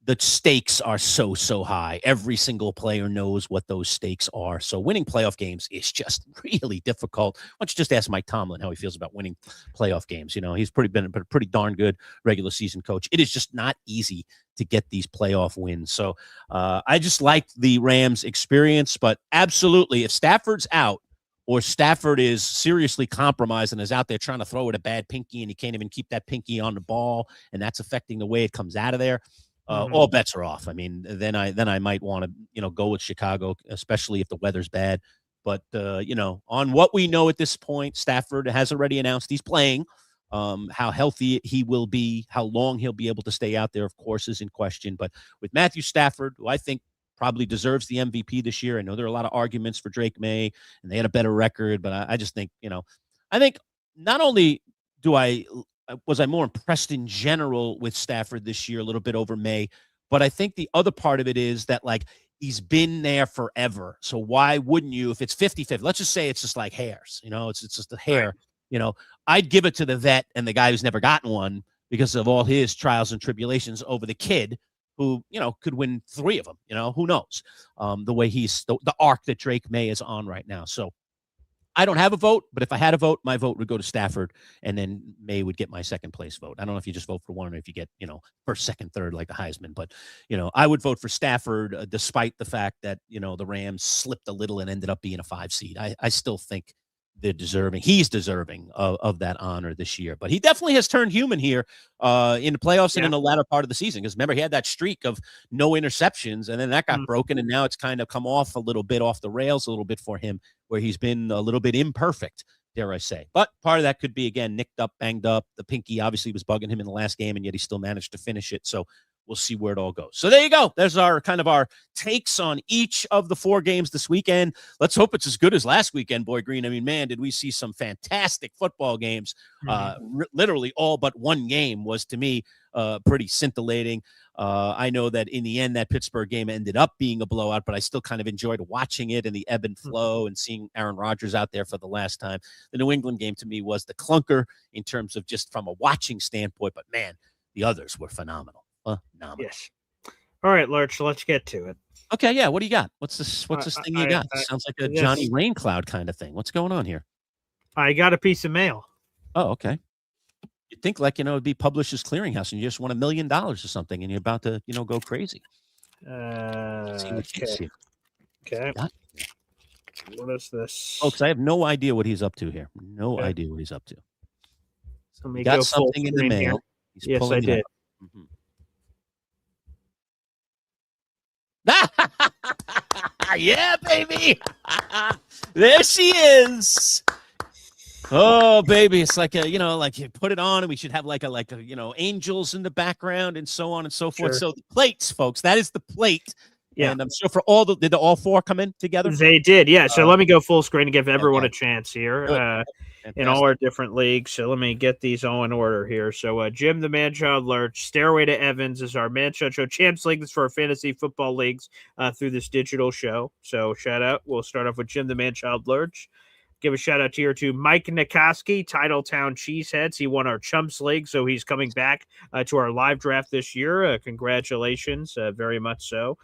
The stakes are so high. Every single player knows what those stakes are. So winning playoff games is just really difficult. Why don't you just ask Mike Tomlin how he feels about winning playoff games? He's been a pretty darn good regular season coach. It is just not easy to get these playoff wins. So I just like the Rams experience, but absolutely, if Stafford's out or Stafford is seriously compromised and is out there trying to throw with a bad pinky and he can't even keep that pinky on the ball, and that's affecting the way it comes out of there, all bets are off. I mean, then I might want to, go with Chicago, especially if the weather's bad. But, on what we know at this point, Stafford has already announced he's playing. How healthy he will be, how long he'll be able to stay out there, of course, is in question. But with Matthew Stafford, who I think probably deserves the MVP this year. I know there are a lot of arguments for Drake May, and they had a better record. But I just think, I think not only was I more impressed in general with Stafford this year, a little bit over May, but I think the other part of it is that, like, he's been there forever. So why wouldn't you, if it's 50-50, let's just say it's just like hairs, it's just a hair, I'd give it to the vet and the guy who's never gotten one because of all his trials and tribulations over the kid who, could win 3 of them, who knows, the way he's the arc that Drake May is on right now. So I don't have a vote, but if I had a vote, my vote would go to Stafford, and then May would get my second place vote. I don't know if you just vote for one or if you get, first, second, third, like the Heisman, but, I would vote for Stafford despite the fact that, the Rams slipped a little and ended up being a 5 seed. I still think he's deserving of that honor this year, but he definitely has turned human here in the playoffs and in the latter part of the season. Because remember, he had that streak of no interceptions, and then that got broken, and now it's kind of come off a little bit off the rails a little bit for him, where he's been a little bit imperfect, dare I say. But part of that could be, again, nicked up, banged up. The pinky obviously was bugging him in the last game, and yet he still managed to finish it. So we'll see where it all goes. So there you go. There's our takes on each of the 4 games this weekend. Let's hope it's as good as last weekend, Boy Green. I mean, man, did we see some fantastic football games. Literally all but one game was, to me, pretty scintillating. I know that in the end, that Pittsburgh game ended up being a blowout, but I still kind of enjoyed watching it and the ebb and flow and seeing Aaron Rodgers out there for the last time. The New England game, to me, was the clunker in terms of just from a watching standpoint, but man, the others were phenomenal. Yes. All right, Lurch, let's get to it. Okay, yeah. What do you got? What's this thing you got? Sounds like a Johnny Raincloud kind of thing. What's going on here? I got a piece of mail. Oh, okay. You think like, it'd be Publishers Clearinghouse and you just won $1 million or something and you're about to, go crazy. See what you see. Okay. Yeah. What is this? Folks, I have no idea what he's up to here. No idea what he's up to. Let me got go something full in the screen mail. here. He's Yes, pulling I did. Yeah, baby. There she is. Oh, baby. It's like like you put it on and we should have like a angels in the background and so on and so forth. Sure. So the plates, folks, that is the plate. Yeah. And I'm sure for did all four come in together? They did. Yeah. So let me go full screen and give everyone a chance here. In all our different leagues. So let me get these all in order here. So Jim the Manchild Lurch, Stairway to Evans is our Manchild Show Champs League. This is for our fantasy football leagues through this digital show. So shout out. We'll start off with Jim the Manchild Lurch. Give a shout out here to Mike Nikoski, Titletown Cheeseheads. He won our Chumps League, so he's coming back to our live draft this year. Congratulations, very much so.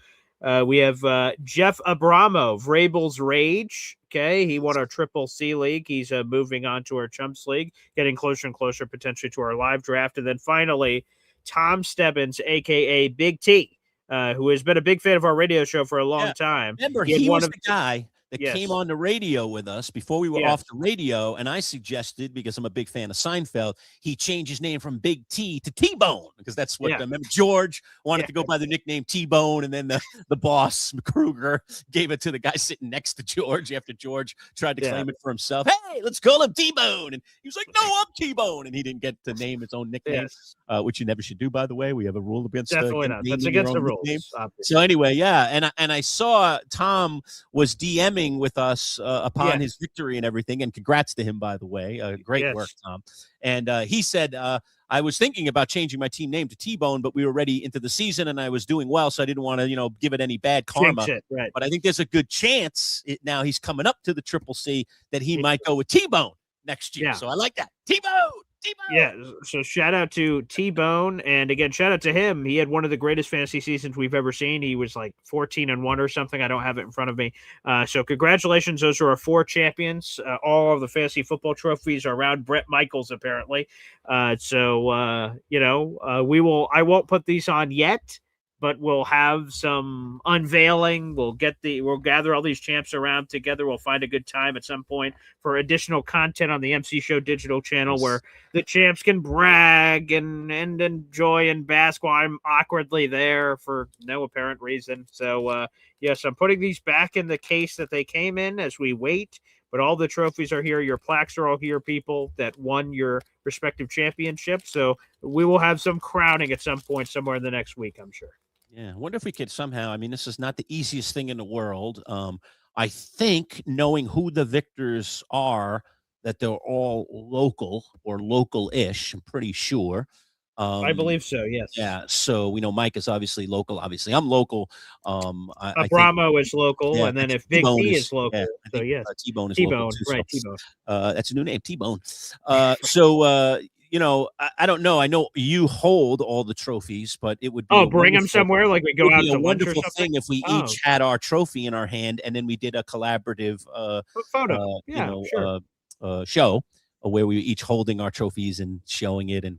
We have Jeff Abramov, Rabel's Rage. Okay, he won our Triple C League. He's moving on to our Chumps League, getting closer and closer potentially to our live draft. And then finally, Tom Stebbins, a.k.a. Big T, who has been a big fan of our radio show for a long time. Remember, he was the guy that came on the radio with us before we were off the radio, and I suggested, because I'm a big fan of Seinfeld, he change his name from Big T to T-Bone, because that's what I remember George wanted to go by the nickname T-Bone, and then the boss, Kruger, gave it to the guy sitting next to George after George tried to claim it for himself. Hey, let's call him T-Bone. And he was like, no, I'm T-Bone. And he didn't get to name his own nickname, which you never should do, by the way. We have a rule against definitely not. That's against the rules. So anyway, and I saw Tom was DMing with us upon his victory and everything, and congrats to him, by the way. Great work, Tom. And he said, I was thinking about changing my team name to T-Bone, but we were already into the season and I was doing well, so I didn't want to give it any bad karma. But I think there's a good chance now he's coming up to the Triple C that he might go with T-Bone next year. So I like that. T-Bone. Yeah, so shout out to T-Bone, and again, shout out to him. He had one of the greatest fantasy seasons we've ever seen. He was like 14-1 or something. I don't have it in front of me. So congratulations. Those are our 4 champions. All of the fantasy football trophies are around Brett Michaels, apparently. I won't put these on yet, but we'll have some unveiling. We'll gather all these champs around together. We'll find a good time at some point for additional content on the MC Show digital channel where the champs can brag and enjoy and bask while I'm awkwardly there for no apparent reason. So, yes, I'm putting these back in the case that they came in as we wait. But all the trophies are here. Your plaques are all here, people that won your respective championships. So we will have some crowning at some point somewhere in the next week, I'm sure. Yeah, I wonder if we could somehow, this is not the easiest thing in the world. I think knowing who the victors are, that they're all local or local-ish, I'm pretty sure. I believe so, yes. Yeah, so we know Mike is obviously local. Obviously, I'm local. Bramo is local, and then if Big T is local, so yes. T-Bone is T-Bone, local too. right, T-Bone. That's a new name, T-Bone. I don't know. I know you hold all the trophies, but it would be bring them somewhere, like we go out to lunch or something. Thing if we each had our trophy in our hand, and then we did a collaborative photo, show where we were each holding our trophies and showing it, and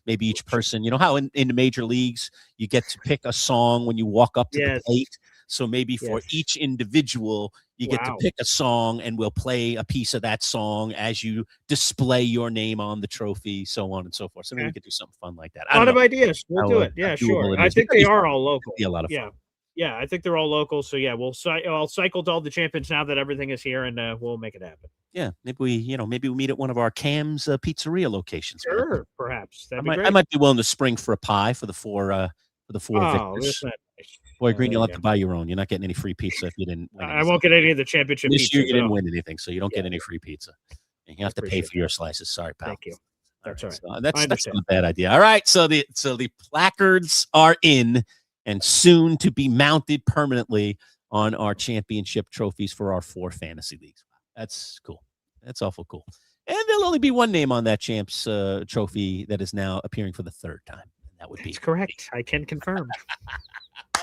maybe each person, how in the major leagues you get to pick a song when you walk up to the plate. So maybe for each individual, you get to pick a song, and we'll play a piece of that song as you display your name on the trophy, so on and so forth. So maybe we could do something fun like that. A lot of ideas. We'll do it. Yeah, sure. I think they are all local. Be a lot of fun. Yeah, I think they're all local. So yeah, I'll cycle to all the champions now that everything is here, and we'll make it happen. Yeah, maybe we meet at one of our Cam's pizzeria locations. Sure, perhaps. I might be willing to spring for a pie for the four victors. Nice. Boy Green, you'll have to buy your own. You're not getting any free pizza if you didn't win. I won't get any of the championship this pizza. year you didn't win anything, so you don't get any free pizza. And you have to pay for your slices. Sorry, pal. Thank you. That's all right. So that's not a bad idea. All right, so the placards are in and soon to be mounted permanently on our championship trophies for our 4 fantasy leagues. That's cool. That's awful cool. And there'll only be one name on that champs trophy that is now appearing for the 3rd time. And that would be correct. I can confirm.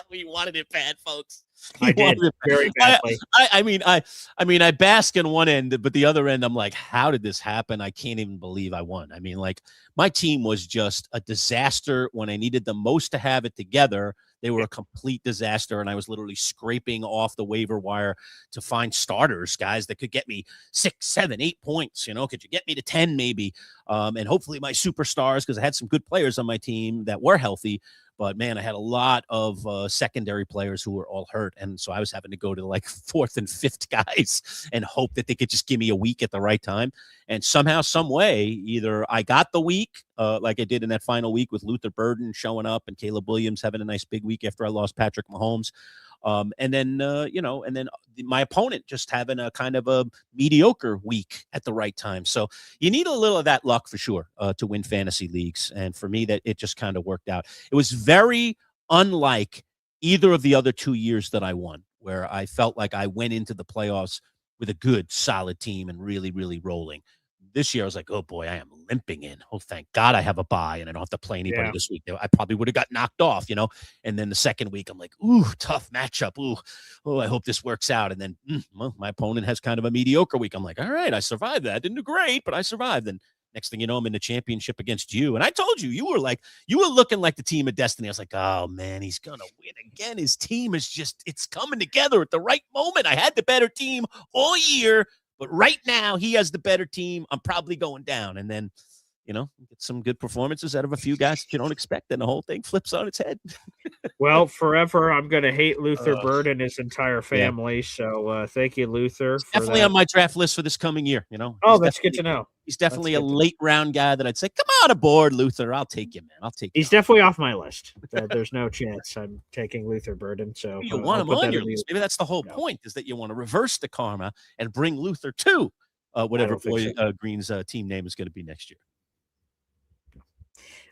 We wanted it bad, folks. I did very badly. I mean, I bask in one end, but the other end, I'm like, how did this happen? I can't even believe I won. I mean, like, my team was just a disaster when I needed the most to have it together. They were a complete disaster, and I was literally scraping off the waiver wire to find starters, guys that could get me 6, 7, 8 points. Could you get me to 10 maybe? And hopefully my superstars, because I had some good players on my team that were healthy. But, man, I had a lot of secondary players who were all hurt, and so I was having to go to, like, 4th and 5th guys and hope that they could just give me a week at the right time. And somehow, some way, either I got the week, like I did in that final week with Luther Burden showing up and Caleb Williams having a nice big week after I lost Patrick Mahomes. And then my opponent just having a kind of a mediocre week at the right time. So you need a little of that luck for sure to win fantasy leagues. And for me, that it just kind of worked out. It was very unlike either of the other 2 years that I won, where I felt like I went into the playoffs with a good, solid team and really, really rolling. This year, I was like, oh, boy, I am limping in. Oh, thank God I have a bye and I don't have to play anybody this week. I probably would have got knocked off, And then the second week, I'm like, ooh, tough matchup. Ooh, I hope this works out. And then my opponent has kind of a mediocre week. I'm like, all right, I survived that. Didn't do great, but I survived. And next thing you know, I'm in the championship against you. And I told you, you were looking like the team of destiny. I was like, oh, man, he's going to win again. His team is it's coming together at the right moment. I had the better team all year. But right now, he has the better team. I'm probably going down. And then, get some good performances out of a few guys that you don't expect, and the whole thing flips on its head. Well, forever, I'm going to hate Luther Bird and his entire family. Yeah. So thank you, Luther. Definitely on my draft list for this coming year. Oh, that's good to know. He's definitely a late round guy that I'd say, come on aboard, Luther. I'll take you, man. I'll take you. He's definitely off my list. There's no chance I'm taking Luther Burden. So you want him on your list. Maybe that's the whole point, is that you want to reverse the karma and bring Luther to whatever Boy Green's team name is going to be next year.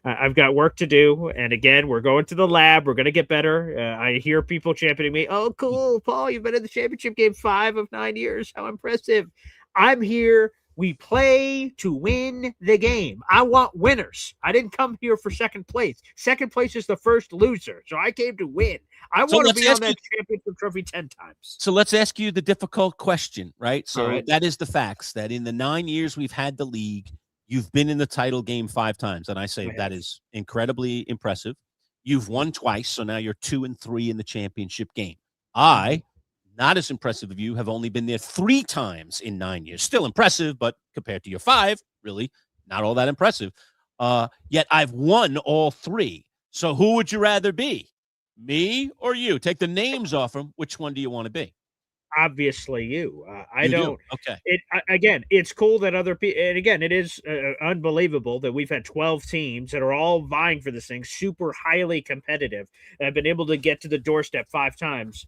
I've got work to do. And again, we're going to the lab. We're going to get better. I hear people championing me. Oh, cool, Paul, you've been in the championship game 5 of 9 years. How impressive. I'm here. We play to win the game. I want winners. I didn't come here for second place. Second place is the first loser. So I came to win. I want to be on that championship trophy 10 times. So let's ask you the difficult question, right? So that is the facts, that in the 9 years we've had the league, you've been in the title game 5 times. And I say that is incredibly impressive. You've won twice. So now you're 2-3 in the championship game. Not as impressive of you, have only been there 3 times in 9 years. Still impressive, but compared to your 5, really not all that impressive. Yet I've won all 3. So who would you rather be, me or you? Take the names off them. Which one do you want to be? Obviously you. You don't. Okay. Again, it's cool that other people, and again, it is unbelievable that we've had 12 teams that are all vying for this thing, super highly competitive, and have been able to get to the doorstep 5 times.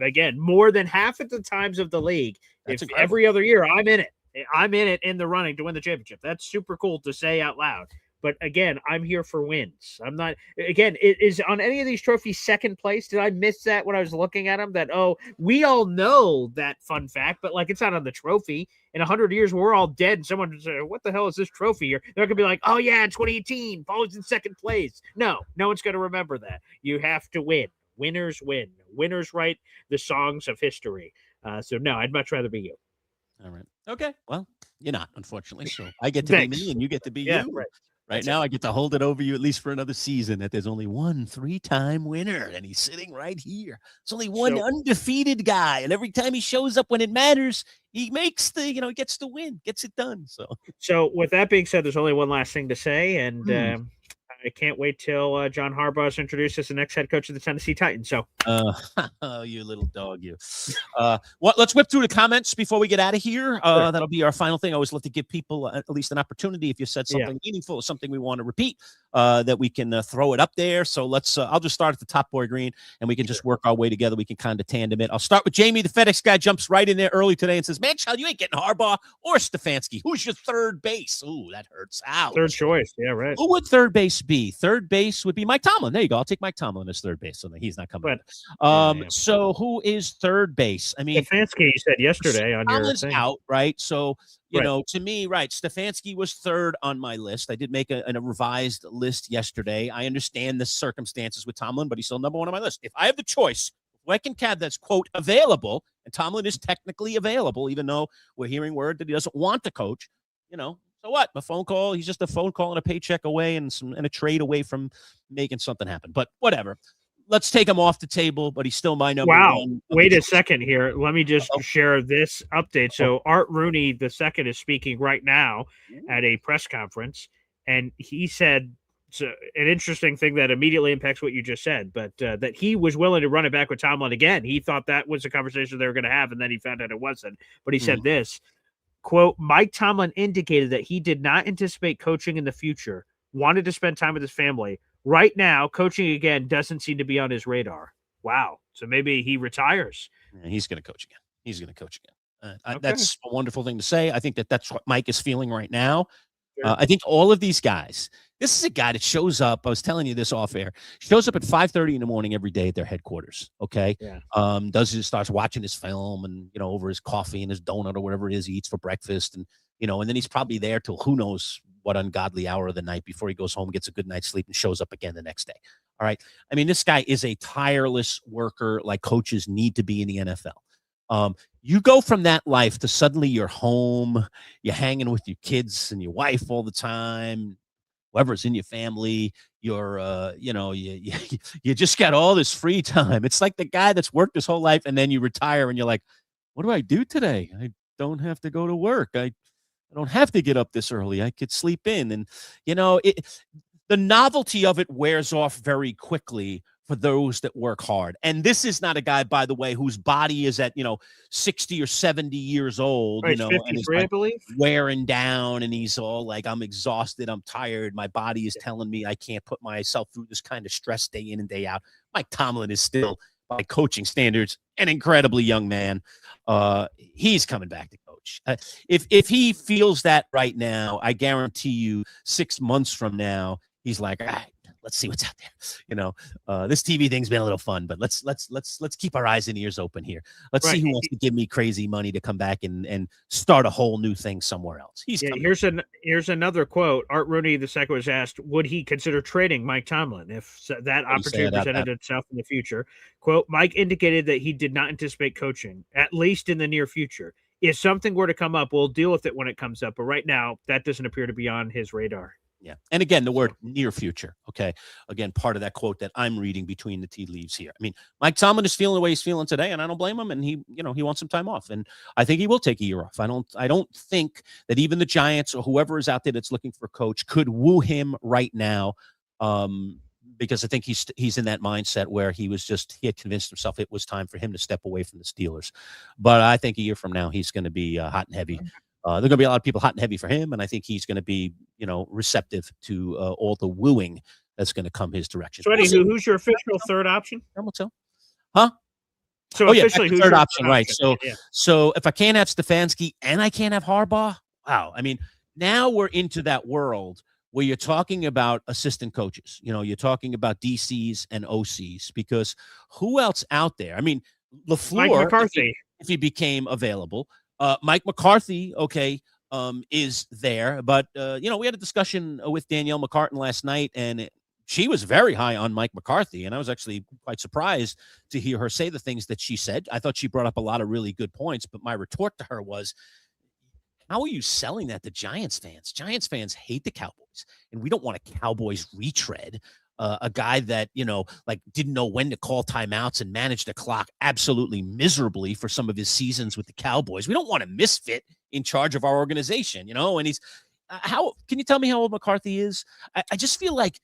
Again, more than half of the times of the league. If every other year I'm in it in the running to win the championship. That's super cool to say out loud. But again, I'm here for wins. I'm not, again, it is on any of these trophies second place. Did I miss that when I was looking at them? That, we all know that fun fact, but like it's not on the trophy. In 100 years, we're all dead. And someone would say, what the hell is this trophy here? They're going to be like, oh yeah, 2018, Paul was in second place. No one's going to remember that. You have to win. Winners win. Winners write the songs of history. So no, I'd much rather be you. All right. Okay. Well, you're not, unfortunately. So I get to be me and you get to be you. Right now, I get to hold it over you at least for another season, that there's only one 3-time winner, and he's sitting right here. There's only one undefeated guy, and every time he shows up when it matters, he makes he gets the win, gets it done. So with that being said, there's only one last thing to say, and I can't wait till John Harbaugh is introduced as the next head coach of the Tennessee Titans. So, you little dog, you. Let's whip through the comments before we get out of here. Sure. That'll be our final thing. I always love to give people at least an opportunity, if you said something meaningful or something we want to repeat, that we can throw it up there. So let's. I'll just start at the top, Boy Green, and we can just work our way together. We can kind of tandem it. I'll start with Jamie. The FedEx guy jumps right in there early today and says, "Manchild, you ain't getting Harbaugh or Stefanski. Who's your third base?" Ooh, that hurts. Ouch. Third choice. Yeah, right. Who would third base be? Third base would be Mike Tomlin. There you go. I'll take Mike Tomlin as third base. So he's not coming. So who is third base? I mean, Stefanski, you said yesterday on Tomlin's your thing. Out, right? So, you know, to me, right, Stefanski was third on my list. I did make a revised list yesterday. I understand the circumstances with Tomlin, but he's still number 1 on my list. If I have the choice, Weichenkav that's, quote, available, and Tomlin is technically available, even though we're hearing word that he doesn't want to coach, so what? A phone call, he's just a phone call and a paycheck away and a trade away from making something happen. But whatever. Let's take him off the table, but he's still my number one. Wait a second here. Let me just share this update. So Art Rooney II is speaking right now at a press conference, and he said an interesting thing that immediately impacts what you just said, but that he was willing to run it back with Tomlin again. He thought that was a conversation they were going to have, and then he found out it wasn't. But he said this, quote, Mike Tomlin indicated that he did not anticipate coaching in the future, wanted to spend time with his family. Right now, coaching again doesn't seem to be on his radar. Wow. So maybe he retires. Yeah, he's going to coach again. That's a wonderful thing to say. I think that's what Mike is feeling right now. Sure. I think all of these guys, this is a guy that shows up. I was telling you this off air. Shows up at 5:30 in the morning every day at their headquarters. Okay. Yeah. Starts watching his film and, over his coffee and his donut or whatever it is he eats for breakfast. And, and then he's probably there till who knows what ungodly hour of the night before he goes home, gets a good night's sleep, and shows up again the next day. All right. I mean, this guy is a tireless worker like coaches need to be in the NFL. You go from that life to suddenly you're home, you're hanging with your kids and your wife all the time, whoever's in your family, you're, you just got all this free time. It's like the guy that's worked his whole life and then you retire and you're like, what do I do today? I don't have to go to work. I don't have to get up this early. I could sleep in. And, the novelty of it wears off very quickly for those that work hard. And this is not a guy, by the way, whose body is at, 60 or 70 years old, right, 53, and he's I believe, wearing down and he's all like, I'm exhausted. I'm tired. My body is telling me I can't put myself through this kind of stress day in and day out. Mike Tomlin is still, by coaching standards, an incredibly young man. He's coming back to coach. If he feels that right now, I guarantee you 6 months from now, he's like, all right, let's see what's out there. This TV thing's been a little fun, but let's keep our eyes and ears open here. Let's see who wants to give me crazy money to come back and start a whole new thing somewhere else. Here's another quote. Art Rooney II was asked, would he consider trading Mike Tomlin if that opportunity presented itself in the future? Quote, Mike indicated that he did not anticipate coaching, at least in the near future. If something were to come up, we'll deal with it when it comes up. But right now, that doesn't appear to be on his radar. Yeah. And again, the word near future. Okay. Again, part of that quote that I'm reading between the tea leaves here. I mean, Mike Tomlin is feeling the way he's feeling today, and I don't blame him. And he wants some time off. And I think he will take a year off. I don't think that even the Giants or whoever is out there that's looking for a coach could woo him right now. Because I think he's in that mindset where he had convinced himself it was time for him to step away from the Steelers. But I think a year from now, he's going to be hot and heavy. There are going to be a lot of people hot and heavy for him, and I think he's going to be, receptive to all the wooing that's going to come his direction. So, Eddie, who's your official third option? Huh? So officially, who's third option, right? So if I can't have Stefanski and I can't have Harbaugh, wow. I mean, now we're into that world where you're talking about assistant coaches. You're talking about DCs and OCs, because who else out there? I mean, LaFleur, Mike McCarthy, if he became available. Mike McCarthy, is there. But, we had a discussion with Danielle McCartan last night, and she was very high on Mike McCarthy. And I was actually quite surprised to hear her say the things that she said. I thought she brought up a lot of really good points. But my retort to her was, how are you selling that to Giants fans? Giants fans hate the Cowboys, and we don't want a Cowboys retread. A guy that, didn't know when to call timeouts and managed the clock absolutely miserably for some of his seasons with the Cowboys. We don't want a misfit in charge of our organization, and he's can you tell me how old McCarthy is? I just feel like,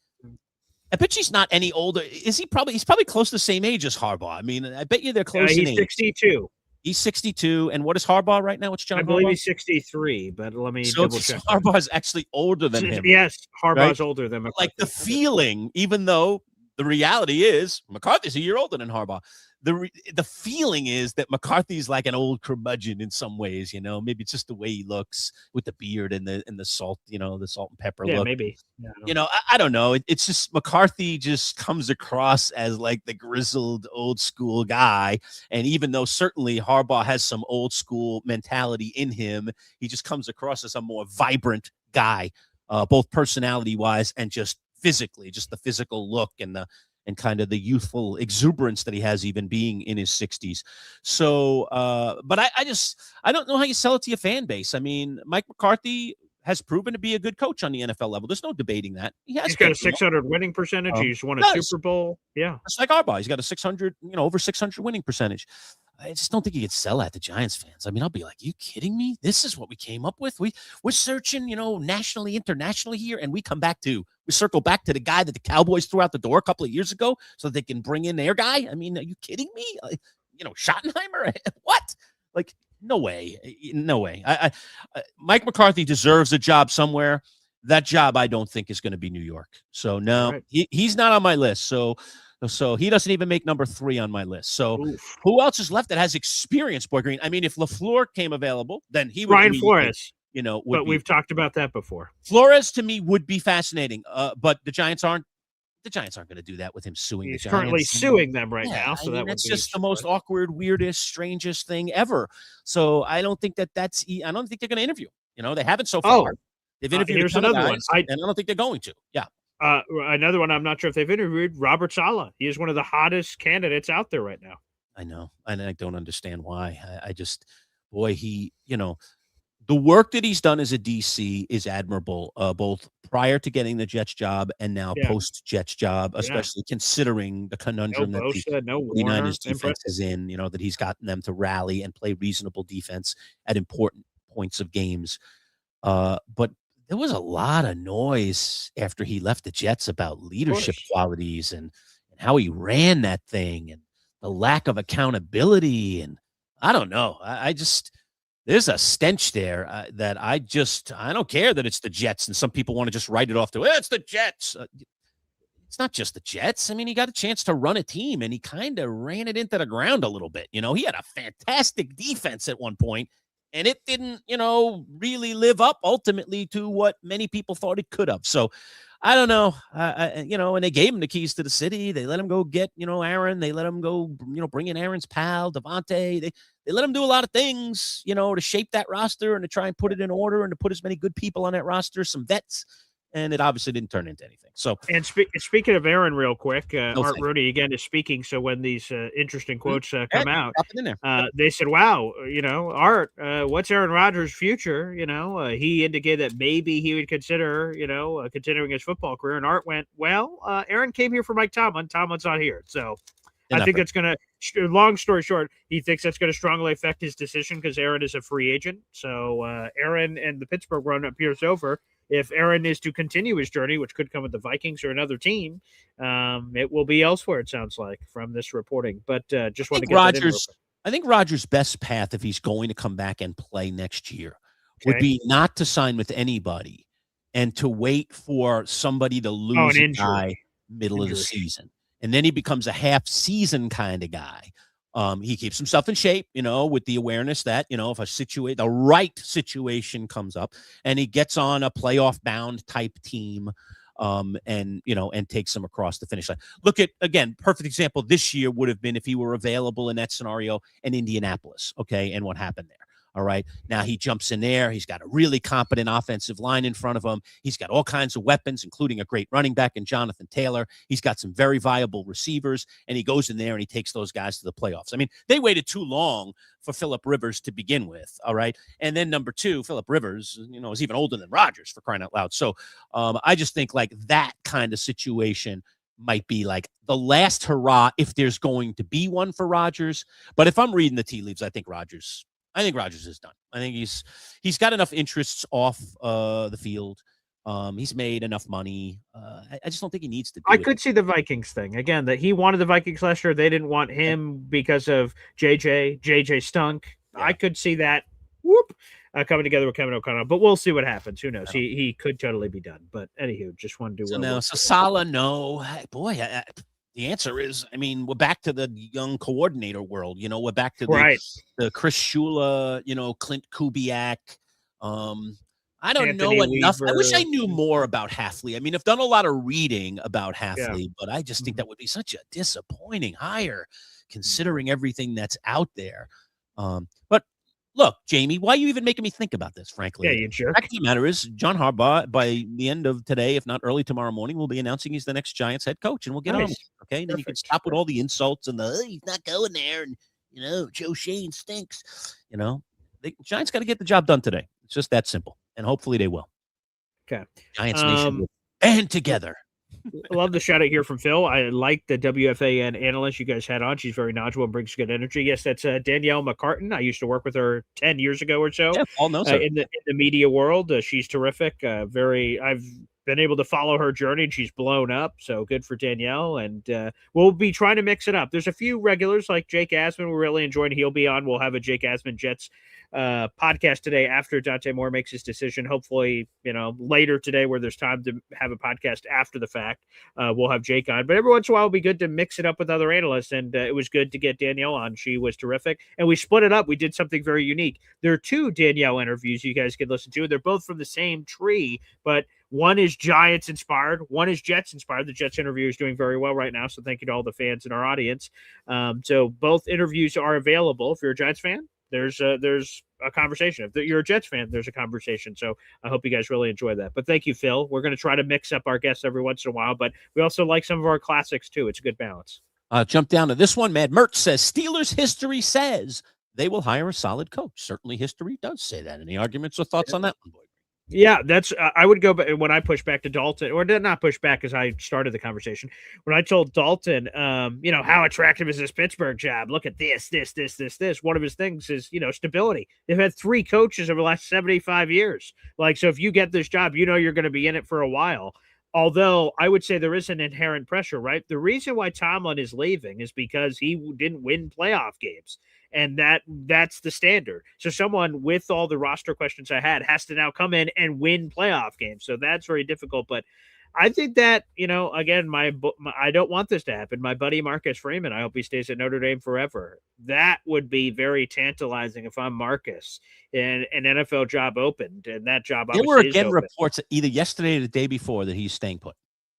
I bet he's not any older. He's probably close to the same age as Harbaugh. I mean, I bet you they're close in age. He's 62. He's 62. And what is Harbaugh right now? What's John? I believe he's 63, but let me double check. Harbaugh's actually older than him. Yes, Harbaugh's older than McCarthy. Like the feeling, even though the reality is McCarthy's a year older than Harbaugh. The feeling is that McCarthy's like an old curmudgeon in some ways, maybe it's just the way he looks with the beard and the salt, the salt and pepper look. Maybe. Yeah, I don't know. It's just McCarthy just comes across as like the grizzled old school guy. And even though certainly Harbaugh has some old school mentality in him, he just comes across as a more vibrant guy, both personality wise and just physically, just the physical look and and kind of the youthful exuberance that he has even being in his 60s. So, but I don't know how you sell it to your fan base. I mean, Mike McCarthy has proven to be a good coach on the NFL level. There's no debating that. He's got a 600 winning percentage. He's won a Super Bowl. Yeah. It's like Harbaugh. He's got a 600, over 600 winning percentage. I just don't think you could sell that to Giants fans. I mean, I'll be like, you kidding me? This is what we came up with. We're searching, nationally, internationally here, and we circle back to the guy that the Cowboys threw out the door a couple of years ago so that they can bring in their guy. I mean, are you kidding me? Schottenheimer? What? Like, no way. No way. Mike McCarthy deserves a job somewhere. That job, I don't think, is going to be New York. So, no, right. He's not on my list. So he doesn't even make number 3 on my list. So who else is left that has experience, Boy Green? I mean, if LaFleur came available, then he would Brian Flores. But we've talked about that before. Flores to me would be fascinating. But the Giants aren't going to do that with him suing the Giants. He's currently suing them right now. So that's just the most awkward, weirdest, strangest thing ever. So I don't think I don't think they're going to interview. They haven't so far. They've interviewed here's another one. And I don't think they're going to. Yeah. Another one I'm not sure if they've interviewed, Robert Saleh. He is one of the hottest candidates out there right now. I know. And I don't understand why. The work that he's done as a DC is admirable, both prior to getting the Jets job and now post-Jets job, especially considering the conundrum that the 49ers defense is in, that he's gotten them to rally and play reasonable defense at important points of games. But there was a lot of noise after he left the Jets about leadership qualities and how he ran that thing and the lack of accountability. And I don't know. There's a stench there that I don't care that it's the Jets and some people want to just write it off to, it's the Jets. It's not just the Jets. I mean, he got a chance to run a team and he kind of ran it into the ground a little bit. He had a fantastic defense at one point. And it didn't, really live up ultimately to what many people thought it could have. So I don't know, and they gave him the keys to the city. They let him go get, Aaron. They let him go, bring in Aaron's pal, Devontae. They let him do a lot of things, to shape that roster and to try and put it in order and to put as many good people on that roster, some vets. And it obviously didn't turn into anything. So, and speaking of Aaron, real quick, Art Rooney again is speaking. So when these interesting quotes come out, they said, "Wow, Art, what's Aaron Rodgers' future?" He indicated that maybe he would consider, continuing his football career. And Art went, "Well, Aaron came here for Mike Tomlin. Tomlin's not here, so." I think that's going to, long story short, he thinks that's going to strongly affect his decision because Aaron is a free agent. So Aaron and the Pittsburgh run appears over. If Aaron is to continue his journey, which could come with the Vikings or another team, it will be elsewhere, it sounds like, from this reporting. But just want to get that in real quick. I think Rodgers' best path, if he's going to come back and play next year, would be not to sign with anybody and to wait for somebody to lose a guy middle of the season. And then he becomes a half-season kind of guy. He keeps himself in shape, with the awareness that, if the right situation comes up and he gets on a playoff-bound type team and takes them across the finish line. Look at, again, perfect example this year would have been if he were available in that scenario in Indianapolis, okay, and what happened there. All right. Now he jumps in there. He's got a really competent offensive line in front of him. He's got all kinds of weapons, including a great running back in Jonathan Taylor. He's got some very viable receivers, and he goes in there and he takes those guys to the playoffs. I mean, they waited too long for Phillip Rivers to begin with. All right. And then number 2, Phillip Rivers, is even older than Rodgers, for crying out loud. So I just think like that kind of situation might be like the last hurrah if there's going to be one for Rodgers. But if I'm reading the tea leaves, I think Rodgers is done. I think he's got enough interests off the field. He's made enough money. I just don't think he needs to do I could see the Vikings thing. Again, that he wanted the Vikings last year. They didn't want him because of JJ. JJ stunk. Yeah. I could see that coming together with Kevin O'Connell. But we'll see what happens. Who knows? He could totally be done. But anywho, just want to do so Saleh, no. Boy, the answer is, I mean, we're back to the young coordinator world. We're back to the Chris Shula, Clint Kubiak. I don't Anthony know enough. Weaver. I wish I knew more about Hafley. I mean, I've done a lot of reading about Hafley, but I just think that would be such a disappointing hire considering everything that's out there. But look, Jamie, why are you even making me think about this, frankly? Yeah, you jerk. The fact of the matter is, John Harbaugh, by the end of today, if not early tomorrow morning, will be announcing he's the next Giants head coach, and we'll get on with it. Okay, and then you can stop with all the insults and he's not going there, and Joe Shane stinks. The Giants got to get the job done today. It's just that simple, and hopefully they will. Okay, Giants Nation will band together. I love the shout out here from Phil. I like the WFAN analyst you guys had on. She's very knowledgeable and brings good energy. Yes, that's Danielle McCartan. I used to work with her 10 years ago or so. Yeah, Paul knows her. In the media world. She's terrific. I've been able to follow her journey, and she's blown up. So good for Danielle. And we'll be trying to mix it up. There's a few regulars like Jake Asman. We're really enjoying. He'll be on. We'll have a Jake Asman Jets podcast today after Dante Moore makes his decision. Hopefully, later today where there's time to have a podcast after the fact, we'll have Jake on. But every once in a while, it'll be good to mix it up with other analysts. And it was good to get Danielle on. She was terrific. And we split it up. We did something very unique. There are 2 Danielle interviews you guys can listen to. They're both from the same tree, but one is Giants inspired. One is Jets inspired. The Jets interview is doing very well right now. So thank you to all the fans in our audience. So both interviews are available. If you're a Giants fan, there's a conversation. If you're a Jets fan, there's a conversation. So I hope you guys really enjoy that. But thank you, Phil. We're going to try to mix up our guests every once in a while, but we also like some of our classics too. It's a good balance. Jump down to this one. Mad Mertz says Steelers history says they will hire a solid coach. Certainly history does say that. Any arguments or thoughts on that one, boy? Yeah, that's I would go back when I pushed back to Dalton, or did not push back because I started the conversation. When I told Dalton, how attractive is this Pittsburgh job? Look at this. One of his things is, stability. They've had 3 coaches over the last 75 years. So if you get this job, you're going to be in it for a while. Although I would say there is an inherent pressure, right? The reason why Tomlin is leaving is because he didn't win playoff games. And that's the standard. So someone with all the roster questions I had has to now come in and win playoff games. So that's very difficult. But I think that, again, I don't want this to happen. My buddy Marcus Freeman, I hope he stays at Notre Dame forever. That would be very tantalizing if I'm Marcus and an NFL job opened, and that job there were again reports either yesterday or the day before that he's staying put.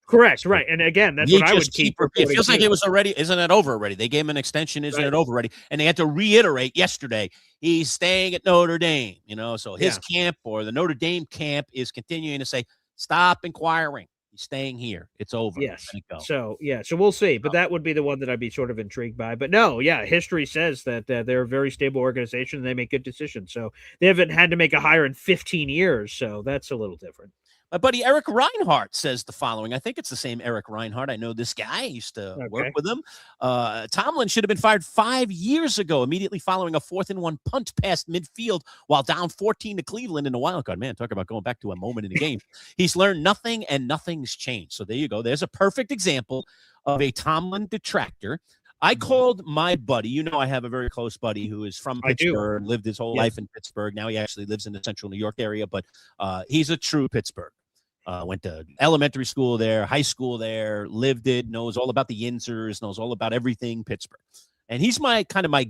Correct, right. And again, that's what I would keep. It feels like it was already, isn't it over already? They gave him an extension, isn't it over already? And they had to reiterate yesterday, he's staying at Notre Dame, so his camp or the Notre Dame camp is continuing to say, stop inquiring. He's staying here. It's over. Yes. So we'll see. But that would be the one that I'd be sort of intrigued by. But no, history says that they're a very stable organization and they make good decisions. So they haven't had to make a hire in 15 years. So that's a little different. My buddy Eric Reinhardt says the following. I think it's the same Eric Reinhardt. I know this guy. I used to work with him. Tomlin should have been fired 5 years ago, immediately following a 4th-and-1 punt past midfield while down 14 to Cleveland in the wild card. Man, talk about going back to a moment in the game. He's learned nothing, and nothing's changed. So there you go. There's a perfect example of a Tomlin detractor. I called my buddy. I have a very close buddy who is from Pittsburgh, lived his whole life in Pittsburgh. Now he actually lives in the central New York area, but he's a true Pittsburgh. Went to elementary school there, high school there, lived it, knows all about the Yinzers, knows all about everything Pittsburgh. And he's my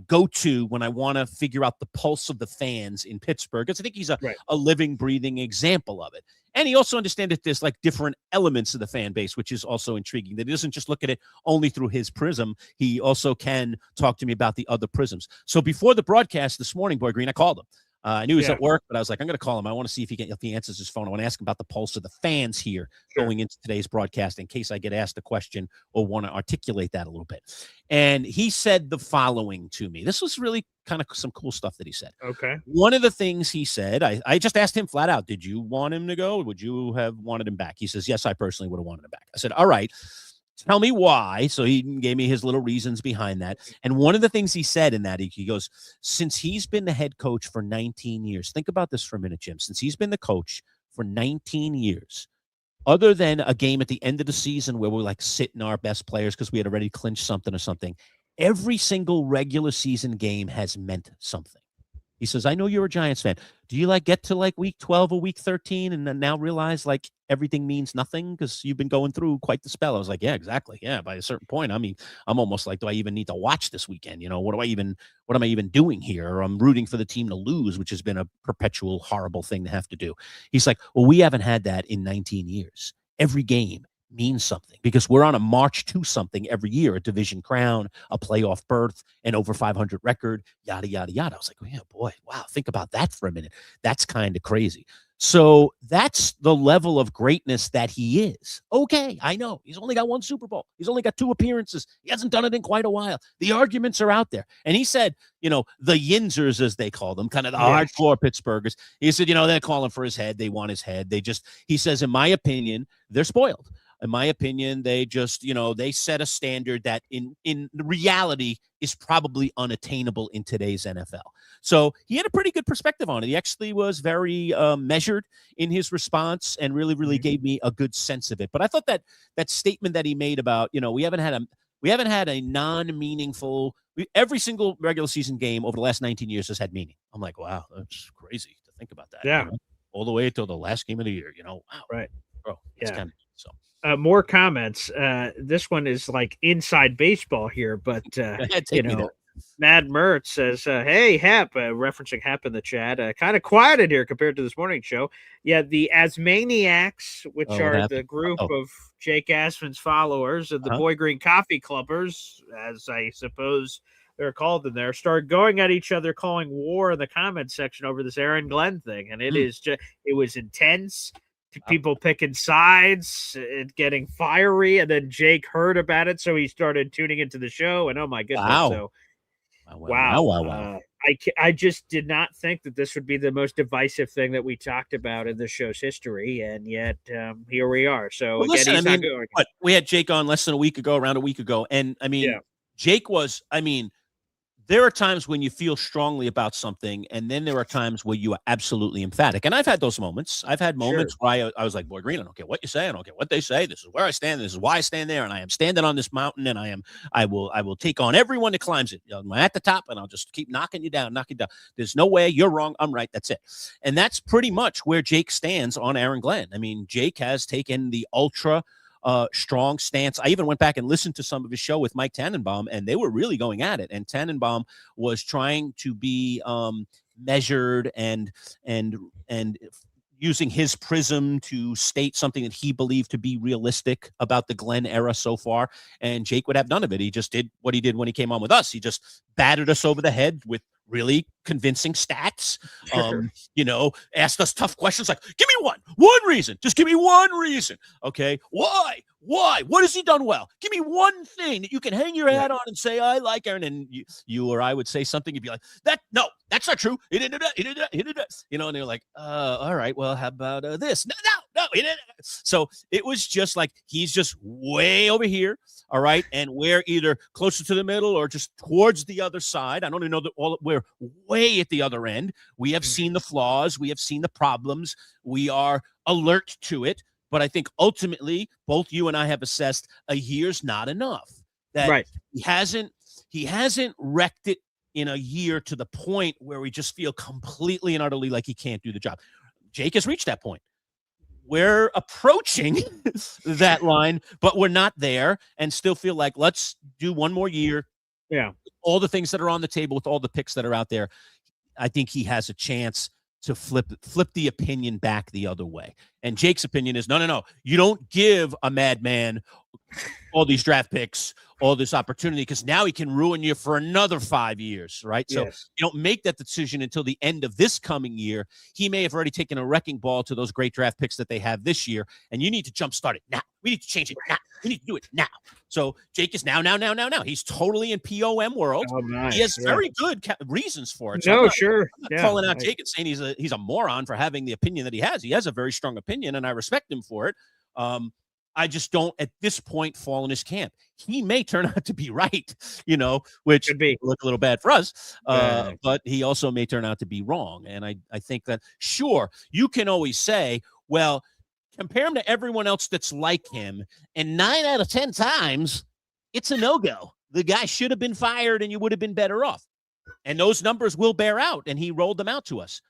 go-to when I want to figure out the pulse of the fans in Pittsburgh, because I think he's a living, breathing example of it. And he also understands that there's different elements of the fan base, which is also intriguing. That he doesn't just look at it only through his prism. He also can talk to me about the other prisms. So before the broadcast this morning, Boy Green, I called him. I knew he was at work, but I was like, I'm going to call him. I want to see if he answers his phone. I want to ask him about the pulse of the fans here going into today's broadcast in case I get asked a question or want to articulate that a little bit. And he said the following to me. This was really kind of some cool stuff that he said. Okay. One of the things he said, I just asked him flat out, did you want him to go? Would you have wanted him back? He says, yes, I personally would have wanted him back. I said, all right. Tell me why. So he gave me his little reasons behind that. And one of the things he said in that, he goes, since he's been the head coach for 19 years, think about this for a minute, Jim. Since he's been the coach for 19 years, other than a game at the end of the season where we're sitting our best players because we had already clinched something or something, every single regular season game has meant something. He says, I know you're a Giants fan. Do you get to week 12 or week 13 and then now realize everything means nothing because you've been going through quite the spell? I was like, yeah, exactly. Yeah. By a certain point, I mean, I'm almost do I even need to watch this weekend? What am I even doing here? Or I'm rooting for the team to lose, which has been a perpetual horrible thing to have to do. He's like, well, we haven't had that in 19 years. Every game means something because we're on a march to something every year, a division crown, a playoff berth, an over 500 record, yada, yada, yada. I was like, oh, yeah, boy, wow, think about that for a minute. That's kind of crazy. So that's the level of greatness that he is. Okay, I know. He's only got one Super Bowl. He's only got 2 appearances. He hasn't done it in quite a while. The arguments are out there. And he said, the Yinzers, as they call them, kind of the hardcore Pittsburghers, he said, they're calling for his head. They want his head. He says, in my opinion, they're spoiled. In my opinion, they just, they set a standard that in reality is probably unattainable in today's NFL. So he had a pretty good perspective on it. He actually was very measured in his response and really gave me a good sense of it. But I thought that statement that he made about, we haven't had a non-meaningful, every single regular season game over the last 19 years has had meaning. I'm like, wow, that's crazy to think about that. Yeah. All the way till the last game of the year, wow. Right. Bro, it's kind of, so. More comments. This one is like inside baseball here, but Mad Mert says, "Hey Hap," referencing Hap in the chat. Kind of quiet in here compared to this morning show. Yeah, the Asmaniacs, which are the group of Jake Asman's followers and the Boy Green Coffee Clubbers, as I suppose they're called in there, started going at each other, calling war in the comment section over this Aaron Glenn thing, and it was intense. People picking sides, it getting fiery, and then Jake heard about it, so he started tuning into the show. And oh my goodness, wow. I just did not think that this would be the most divisive thing that we talked about in the show's history, and yet here we are. So we had Jake on around a week ago, and Jake was, there are times when you feel strongly about something, and then there are times where you are absolutely emphatic. And I've had those moments. I've had moments where I was like, Boy Green, I don't care what you say. I don't care what they say. This is where I stand. This is why I stand there. And I am standing on this mountain, and I will take on everyone that climbs it. I'm at the top, and I'll just keep knocking you down. There's no way you're wrong. I'm right. That's it. And that's pretty much where Jake stands on Aaron Glenn. Jake has taken the ultra strong stance. I even went back and listened to some of his show with Mike Tannenbaum, and they were really going at it. And Tannenbaum was trying to be measured and using his prism to state something that he believed to be realistic about the Glenn era so far. And Jake would have none of it. He just did what he did when he came on with us. He just battered us over the head with really convincing stats, asked us tough questions like, give me one reason. Just give me one reason. Okay. Why? What has he done well? Give me one thing that you can hang your hat on and say, I like Aaron. And you or I would say something. You'd be like, no, that's not true. He didn't do that. He did that. He did that. And they're like, all right, well, how about this? No, he didn't. So it was just like, he's just way over here. All right. And we're either closer to the middle or just towards the other side. I don't even know that we're way at the other end. We have seen the flaws. We have seen the problems. We are alert to it. But I think ultimately, both you and I have assessed a year's not enough. That he hasn't wrecked it in a year to the point where we just feel completely and utterly like he can't do the job. Jake has reached that point. We're approaching that line, but we're not there, and still feel like let's do one more year. Yeah. All the things that are on the table with all the picks that are out there. I think he has a chance to flip the opinion back the other way. And Jake's opinion is, no. You don't give a madman all these draft picks, all this opportunity, because now he can ruin you for another 5 years, right? So you don't make that decision until the end of this coming year. He may have already taken a wrecking ball to those great draft picks that they have this year, and you need to jumpstart it now. We need to change it now. We need to do it now. So Jake is now. He's totally in POM world. Oh, nice. He has very good reasons for it. So I'm not calling out Jake and saying he's a moron for having the opinion that he has. He has a very strong opinion, and I respect him for it. I just don't, at this point, fall in his camp. He may turn out to be right, which could be look a little bad for us, but he also may turn out to be wrong. And I think that, sure, you can always say, well, compare him to everyone else that's like him, and 9 out of 10 times, it's a no-go. The guy should have been fired, and you would have been better off. And those numbers will bear out, and he rolled them out to us.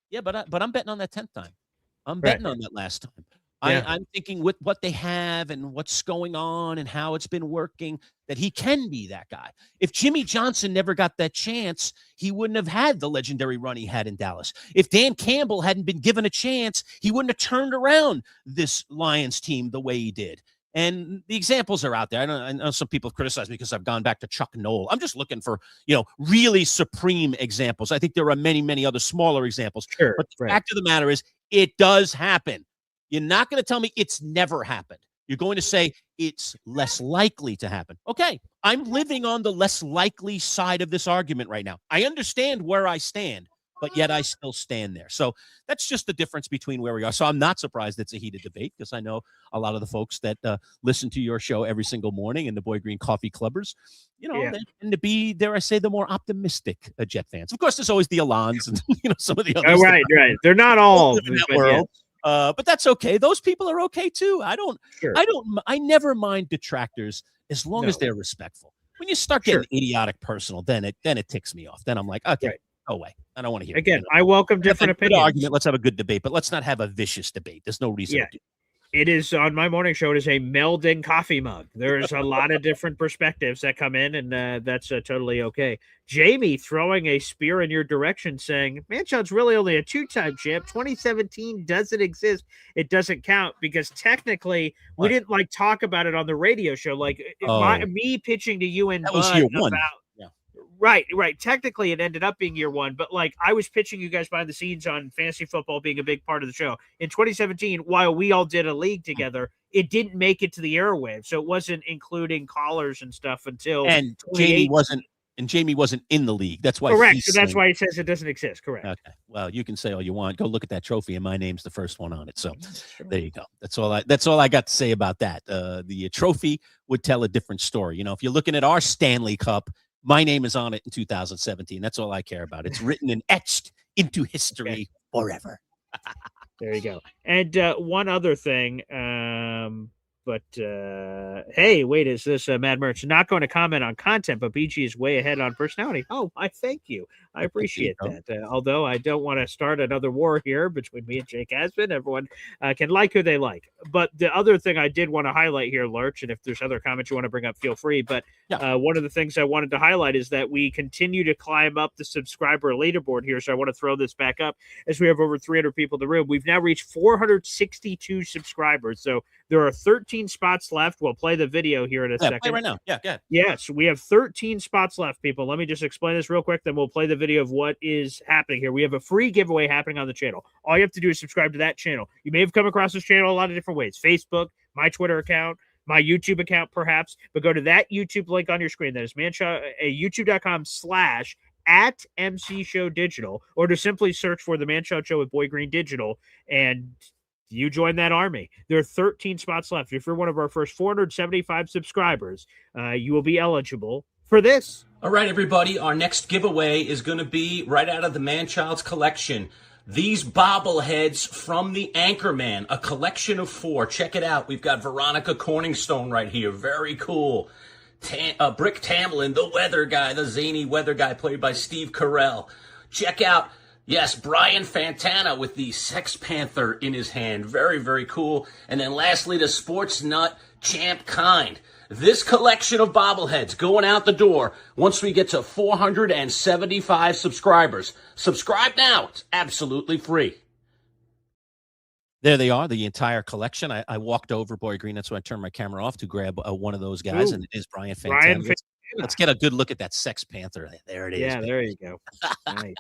Yeah, but I'm betting on that 10th time. I'm betting on that last time. I'm thinking with what they have and what's going on and how it's been working, that he can be that guy. If Jimmy Johnson never got that chance, he wouldn't have had the legendary run he had in Dallas. If Dan Campbell hadn't been given a chance, he wouldn't have turned around this Lions team the way he did. And the examples are out there. I know some people criticize me because I've gone back to Chuck Noll. I'm just looking for, really supreme examples. I think there are many, many other smaller examples. Sure, but the fact of the matter is, it does happen. You're not going to tell me it's never happened. You're going to say it's less likely to happen. Okay, I'm living on the less likely side of this argument right now. I understand where I stand, but yet I still stand there. So that's just the difference between where we are. So I'm not surprised it's a heated debate, because I know a lot of the folks that listen to your show every single morning and the Boy Green Coffee Clubbers, they tend to be, dare I say, the more optimistic Jet fans. Of course, there's always the Alans and some of the others. Oh, right. They're not all in that world. But that's okay. Those people are okay too. I never mind detractors as long as they're respectful. When you start getting idiotic personal, then it ticks me off. Then I'm like, okay, go away. I don't want to hear again. it. I welcome different opinions. Argument. Let's have a good debate, but let's not have a vicious debate. There's no reason to do. It is on my morning show. It is a melding coffee mug. There's a lot of different perspectives that come in, and that's totally okay. Jamie throwing a spear in your direction, saying, Manchild's really only a 2-time champ. 2017 doesn't exist. It doesn't count because technically we didn't talk about it on the radio show. Me pitching to you and that Bud was year one. Right. Technically, it ended up being year one, but I was pitching you guys behind the scenes on fantasy football being a big part of the show. In 2017, while we all did a league together, it didn't make it to the airwaves, so it wasn't including callers and stuff until. And Jamie wasn't in the league. That's why. Correct. So that's why he says it doesn't exist. Correct. Okay. Well, you can say all you want. Go look at that trophy, and my name's the first one on it. So there you go. That's all I got to say about that. The trophy would tell a different story. If you're looking at our Stanley Cup, my name is on it in 2017. That's all I care about. It's written and etched into history forever. There you go. And one other thing, hey, wait, is this Mad Merch? Not going to comment on content, but BG is way ahead on personality. Oh, I thank you. I appreciate that. Although I don't want to start another war here between me and Jake Aspen. Everyone can like who they like. But the other thing I did want to highlight here, Lurch, and if there's other comments you want to bring up, feel free. But one of the things I wanted to highlight is that we continue to climb up the subscriber leaderboard here. So I want to throw this back up as we have over 300 people in the room. We've now reached 462 subscribers. So there are 13 spots left. We'll play the video here in a second. Play right now. Yeah, go ahead. Yes, we have 13 spots left, people. Let me just explain this real quick, then we'll play the video of what is happening here. We have a free giveaway happening on the channel. All you have to do is subscribe to that channel. You may have come across this channel a lot of different ways. Facebook, my Twitter account, my YouTube account, perhaps. But go to that YouTube link on your screen. That is youtube.com/@MC Show Digital, or to simply search for the Manchild Show with Boy Green Digital, and you join that army. There are 13 spots left. If you're one of our first 475 subscribers, you will be eligible for this. All right, everybody. Our next giveaway is going to be right out of the Manchild's collection. These bobbleheads from the Anchorman, a collection of 4. Check it out. We've got Veronica Corningstone right here. Very cool. Brick Tomlin, the weather guy, the zany weather guy played by Steve Carell. Check out, yes, Brian Fantana with the Sex Panther in his hand. Very, very cool. And then lastly, the sports nut Champ Kind. This collection of bobbleheads going out the door once we get to 475 subscribers. Subscribe now. It's absolutely free. There they are, the entire collection. I walked over, Boy Green. That's why I turned my camera off to grab one of those guys, and it is Brian Fantana. Let's get a good look at that Sex Panther. There it is. Yeah, there you go. Nice.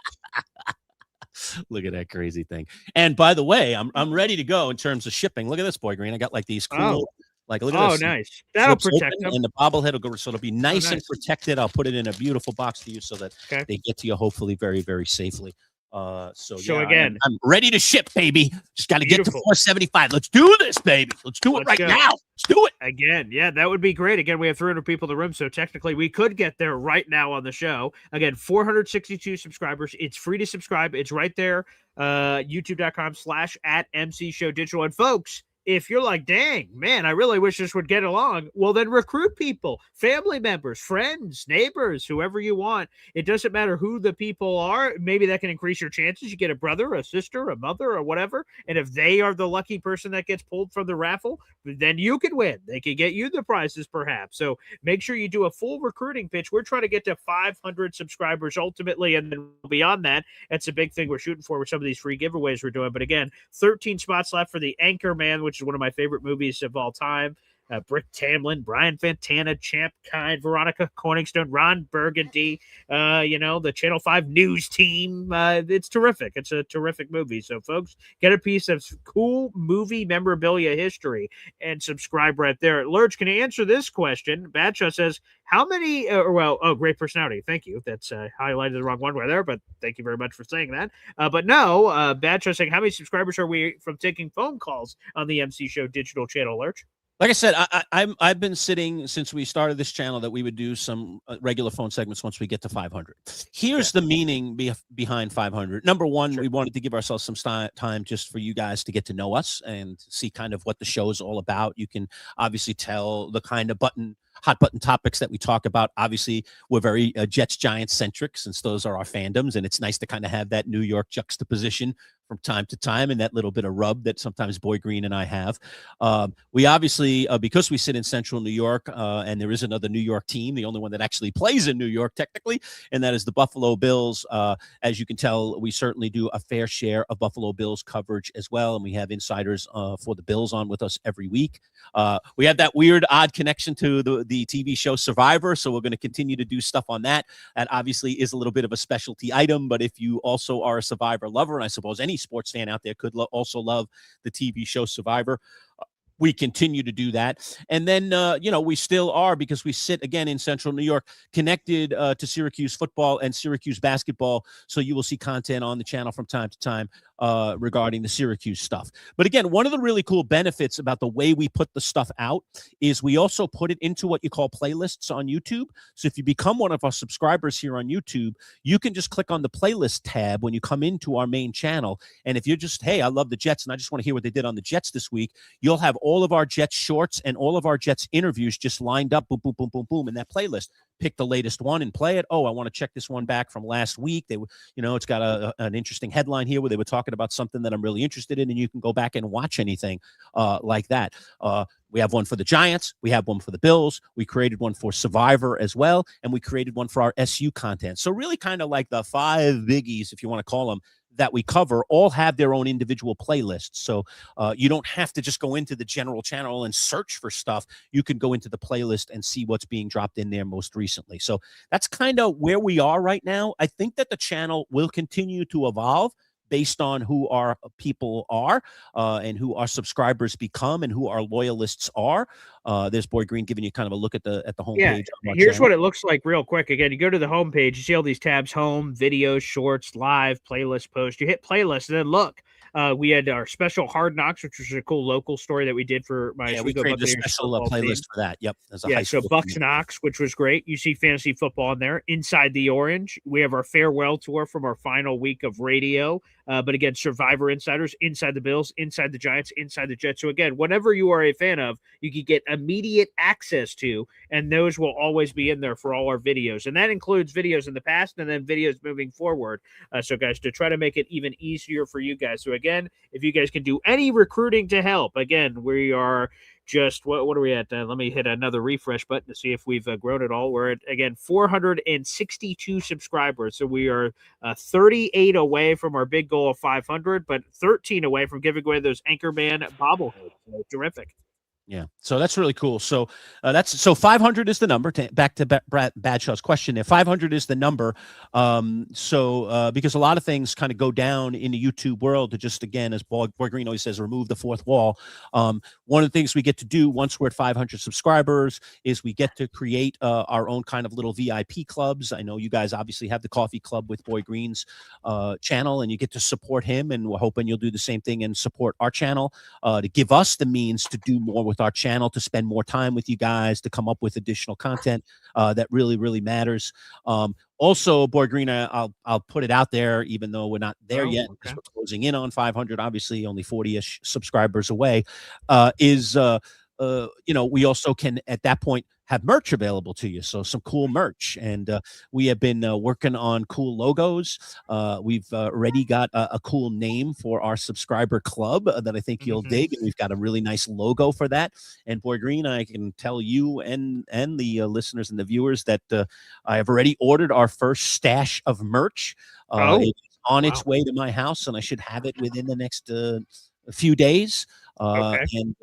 Look at that crazy thing. And by the way, I'm ready to go in terms of shipping. Look at this, Boy Green. I got these cool. Look at this. Nice. That'll protect them. And the bobblehead will go, so it'll be nice and protected. I'll put it in a beautiful box to you so that they get to you hopefully very, very safely. Again, I'm ready to ship, baby. Just got to get to 475. Let's do this, baby. Let's do it now. Let's do it. Again, yeah, that would be great. Again, we have 300 people in the room, so technically we could get there right now on the show. Again, 462 subscribers. It's free to subscribe. It's right there. youtube.com/@MC Show Digital. And folks, if you're like, dang, man, I really wish this would get along, well, then recruit people, family members, friends, neighbors, whoever you want. It doesn't matter who the people are. Maybe that can increase your chances. You get a brother, a sister, a mother, or whatever. And if they are the lucky person that gets pulled from the raffle, then you can win. They can get you the prizes, perhaps. So make sure you do a full recruiting pitch. We're trying to get to 500 subscribers ultimately. And then beyond that, that's a big thing we're shooting for with some of these free giveaways we're doing. But again, 13 spots left for the Anchorman, which is one of my favorite movies of all time. Brick Tamlin, Brian Fantana, Champ Kind, Veronica Corningstone, Ron Burgundy, the Channel 5 news team. It's terrific. It's a terrific movie. So, folks, get a piece of cool movie memorabilia history and subscribe right there. Lurch, can you answer this question? Badshaw says, how many, great personality. Thank you. That's highlighted the wrong one right there, but thank you very much for saying that. But no, Badshaw saying, how many subscribers are we from taking phone calls on the MC Show digital channel, Lurch? Like I said, I've been sitting since we started this channel that we would do some regular phone segments once we get to 500. Here's the meaning behind 500. Number one, we wanted to give ourselves some time just for you guys to get to know us and see kind of what the show is all about. You can obviously tell the kind of hot button topics that we talk about. Obviously, we're very Jets Giants centric since those are our fandoms, and it's nice to kind of have that New York juxtaposition from time to time and that little bit of rub that sometimes Boy Green and I have. We obviously, because we sit in central New York and there is another New York team, the only one that actually plays in New York technically, and that is the Buffalo Bills. As you can tell, we certainly do a fair share of Buffalo Bills coverage as well, and we have insiders for the Bills on with us every week. We have that weird, odd connection to the TV show Survivor, so we're going to continue to do stuff on that. That obviously is a little bit of a specialty item, but if you also are a Survivor lover, and I suppose any sports fan out there could also love the TV show Survivor, we continue to do that. And then, we still are, because we sit, again, in central New York, connected to Syracuse football and Syracuse basketball. So you will see content on the channel from time to time regarding the Syracuse stuff. But again, one of the really cool benefits about the way we put the stuff out is we also put it into what you call playlists on YouTube. So if you become one of our subscribers here on YouTube, you can just click on the playlist tab when you come into our main channel. And if you're just, hey, I love the Jets and I just want to hear what they did on the Jets this week, you'll have all of our Jets shorts and all of our Jets interviews just lined up, boom, boom, boom, boom, boom, in that playlist. Pick the latest one and play it. Oh, I want to check this one back from last week. They, it's got an interesting headline here where they were talking about something that I'm really interested in, and you can go back and watch anything like that. We have one for the Giants. We have one for the Bills. We created one for Survivor as well, and we created one for our SU content. So really kind of like the 5 biggies, if you want to call them, that we cover all have their own individual playlists. So you don't have to just go into the general channel and search for stuff. You can go into the playlist and see what's being dropped in there most recently. So that's kind of where we are right now. I think that the channel will continue to evolve based on who our people are and who our subscribers become and who our loyalists are. There's Boy Green giving you kind of a look at the homepage. Yeah, here's what it looks like real quick. Again, you go to the homepage, you see all these tabs: home, videos, shorts, live, playlist, post. You hit playlist, and then look. We had our special Hard Knocks, which was a cool local story that we did for my. Yeah, we created a special playlist for that. Yep. So Bucks Knox, which was great. You see fantasy football in there. Inside the Orange, we have our farewell tour from our final week of radio. But again, Survivor Insiders, Inside the Bills, Inside the Giants, Inside the Jets. So again, whatever you are a fan of, you can get immediate access to, and those will always be in there for all our videos. And that includes videos in the past and then videos moving forward. So guys, to try to make it even easier for you guys. So again, if you guys can do any recruiting to help, again, we are just, what are we at? Let me hit another refresh button to see if we've grown it all. We're at, again, 462 subscribers. So we are 38 away from our big goal of 500, but 13 away from giving away those Anchorman bobbleheads. So terrific. Yeah, so that's really cool. So 500 is the number. Back to Badshaw's question there. 500 is the number. Because a lot of things kind of go down in the YouTube world to just, again, as Boy Green always says, remove the fourth wall. One of the things we get to do once we're at 500 subscribers is we get to create our own kind of little VIP clubs. I know you guys obviously have the coffee club with Boy Green's channel, and you get to support him, and we're hoping you'll do the same thing and support our channel to give us the means to do more with our channel, to spend more time with you guys, to come up with additional content that really, really matters. Also, Boy Green, I'll put it out there, even though we're not there yet, because we're closing in on 500, obviously only 40-ish subscribers away, we also can, at that point, have merch available to you. So some cool merch. And we have been working on cool logos. We've already got a cool name for our subscriber club that I think you'll dig. And we've got a really nice logo for that. And Boy Green, I can tell you and the listeners and the viewers that I have already ordered our first stash of merch. It's on its way to my house, and I should have it within the next a few days. Okay. And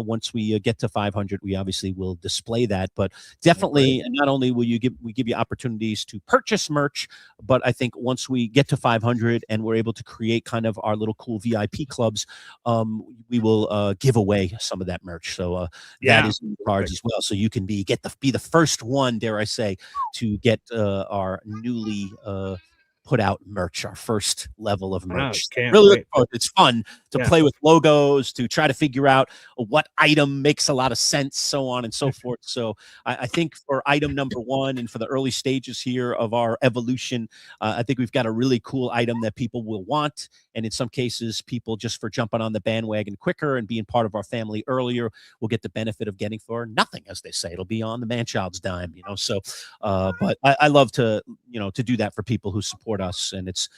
once we get to 500, we obviously will display that. But definitely, not only will we give you opportunities to purchase merch, but I think once we get to 500 and we're able to create kind of our little cool VIP clubs, we will give away some of that merch. So that is in the cards as well. So you can be the first one, dare I say, to get our newly put out merch, our first level of merch. It's fun to play with logos, to try to figure out what item makes a lot of sense, so on and so forth. So I think for item number one and for the early stages here of our evolution, I think we've got a really cool item that people will want. And in some cases, people, just for jumping on the bandwagon quicker and being part of our family earlier, will get the benefit of getting for nothing, as they say. It'll be on the Manchild's dime, So, but I love to do that for people who support us. And it's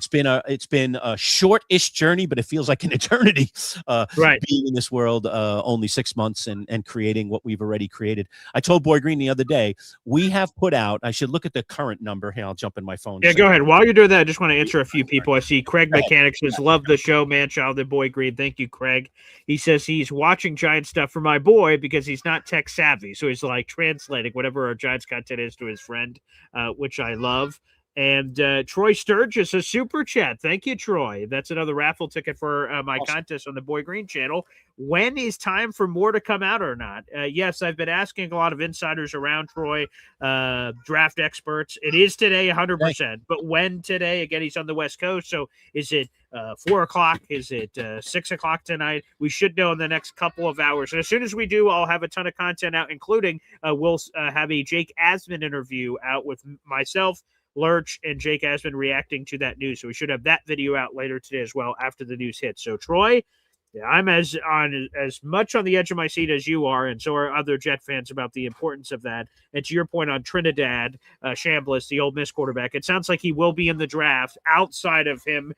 been a short-ish journey, but it feels like an eternity being in this world, only 6 months and creating what we've already created. I told Boy Green the other day, we have put out, I should look at the current number. Here, I'll jump in my phone. Yeah, go ahead. While you're doing that, I just want to answer a few people. I see Craig Mechanics says, love the show, Manchild and Boy Green. Thank you, Craig. He says he's watching Giant stuff for my boy because he's not tech savvy. So he's like translating whatever our Giants content is to his friend, which I love. And Troy Sturgis, a super chat. Thank you, Troy. That's another raffle ticket for my contest on the Boy Green channel. When is time for more to come out or not? Yes, I've been asking a lot of insiders around, Troy, draft experts. It is today, 100%. But when today? Again, he's on the West Coast. So is it 4 o'clock? Is it 6 o'clock tonight? We should know in the next couple of hours. And as soon as we do, I'll have a ton of content out, including we'll have a Jake Asman interview out with myself, Lurch, and Jake Asman reacting to that news. So we should have that video out later today as well after the news hits. So Troy, I'm as much on the edge of my seat as you are, and so are other Jet fans about the importance of that. And to your point on Trinidad Chambliss, the Ole Miss quarterback, it sounds like he will be in the draft outside of him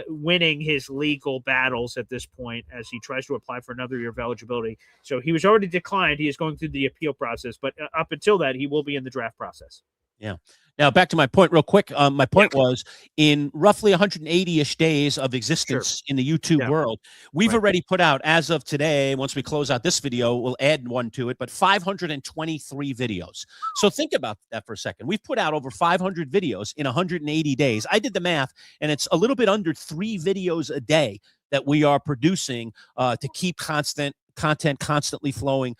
winning his legal battles at this point as he tries to apply for another year of eligibility. So he was already declined. He is going through the appeal process, but up until that, he will be in the draft process. Yeah. Now, back to my point real quick. My point was, in roughly 180-ish days of existence in the YouTube world, we've already put out, as of today, once we close out this video, we'll add one to it, but 523 videos. So think about that for a second. We've put out over 500 videos in 180 days. I did the math, and it's a little bit under 3 videos a day that we are producing to keep content constantly flowing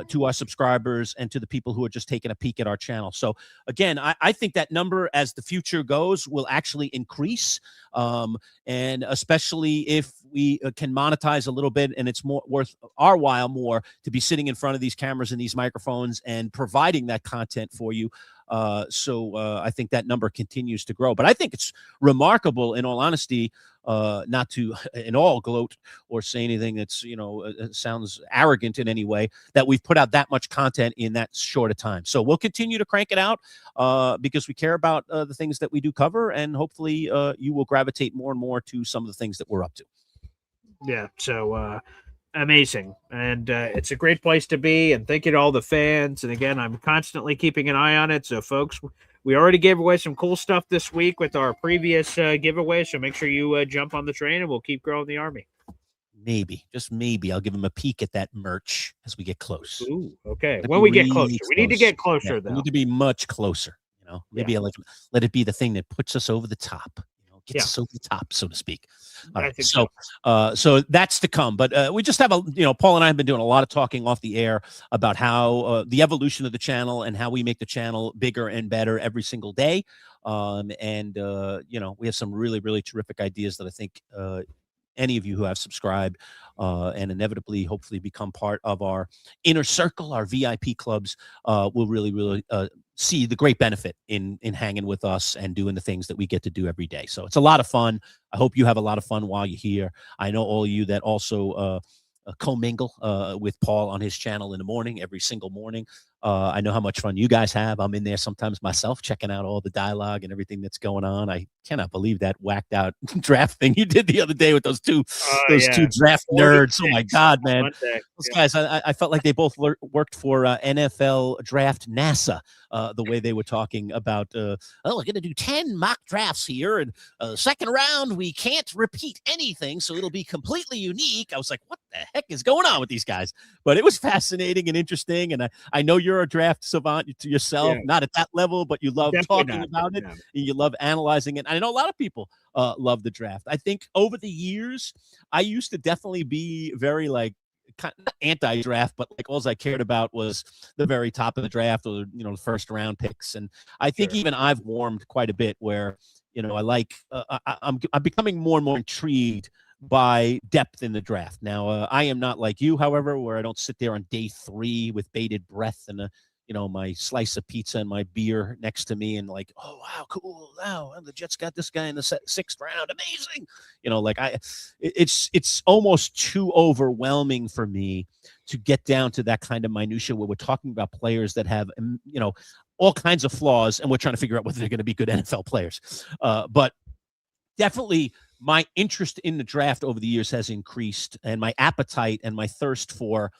to our subscribers and to the people who are just taking a peek at our channel. So again, I think that number, as the future goes, will actually increase. And especially if we can monetize a little bit, and it's more worth our while more to be sitting in front of these cameras and these microphones and providing that content for you. So I think that number continues to grow. But I think it's remarkable, in all honesty, not to in all gloat or say anything that's, sounds arrogant in any way, that we've put out that much content in that short a time. So we'll continue to crank it out because we care about the things that we do cover, and hopefully you will gravitate more and more to some of the things that we're up to. Yeah, so amazing. And it's a great place to be, and thank you to all the fans. And again, I'm constantly keeping an eye on it. So folks, we already gave away some cool stuff this week with our previous giveaway. So make sure you jump on the train, and we'll keep growing the Army. Maybe, just maybe, I'll give them a peek at that merch as we get close. Ooh, okay. When we get closer, we need to get closer, though. We need to be much closer. Maybe let it be the thing that puts us over the top. Gets us over the top, so to speak. All right, so that's to come. But we just have Paul and I have been doing a lot of talking off the air about how the evolution of the channel and how we make the channel bigger and better every single day. And we have some really, really terrific ideas that I think any of you who have subscribed and inevitably, hopefully, become part of our inner circle, our VIP clubs, will really, really see the great benefit in hanging with us and doing the things that we get to do every day. So it's a lot of fun. I hope you have a lot of fun while you're here. I know all of you that also commingle with Paul on his channel in the morning, every single morning. I know how much fun you guys have. I'm in there sometimes myself, checking out all the dialogue and everything that's going on. I cannot believe that whacked out draft thing you did the other day with those two draft nerds. Oh my God, man! Those guys, I felt like they both worked for NFL Draft NASA. The way they were talking about, we're going to do 10 mock drafts here, and second round we can't repeat anything, so it'll be completely unique. I was like, what the heck is going on with these guys? But it was fascinating and interesting, and I know you're a draft savant to yourself, not at that level, but you love talking about it, and you love analyzing it. I know a lot of people love the draft. I think over the years, I used to definitely be very like kind of anti-draft, but like all I cared about was the very top of the draft, or the first round picks. And I think even I've warmed quite a bit where I like I'm becoming more and more intrigued by depth in the draft. Now, I am not like you, however, where I don't sit there on day 3 with bated breath and my slice of pizza and my beer next to me and like, oh, wow, cool. Wow, the Jets got this guy in the 6th round. Amazing. It's almost too overwhelming for me to get down to that kind of minutia where we're talking about players that have, all kinds of flaws, and we're trying to figure out whether they're going to be good NFL players. But definitely my interest in the draft over the years has increased, and my appetite and my thirst for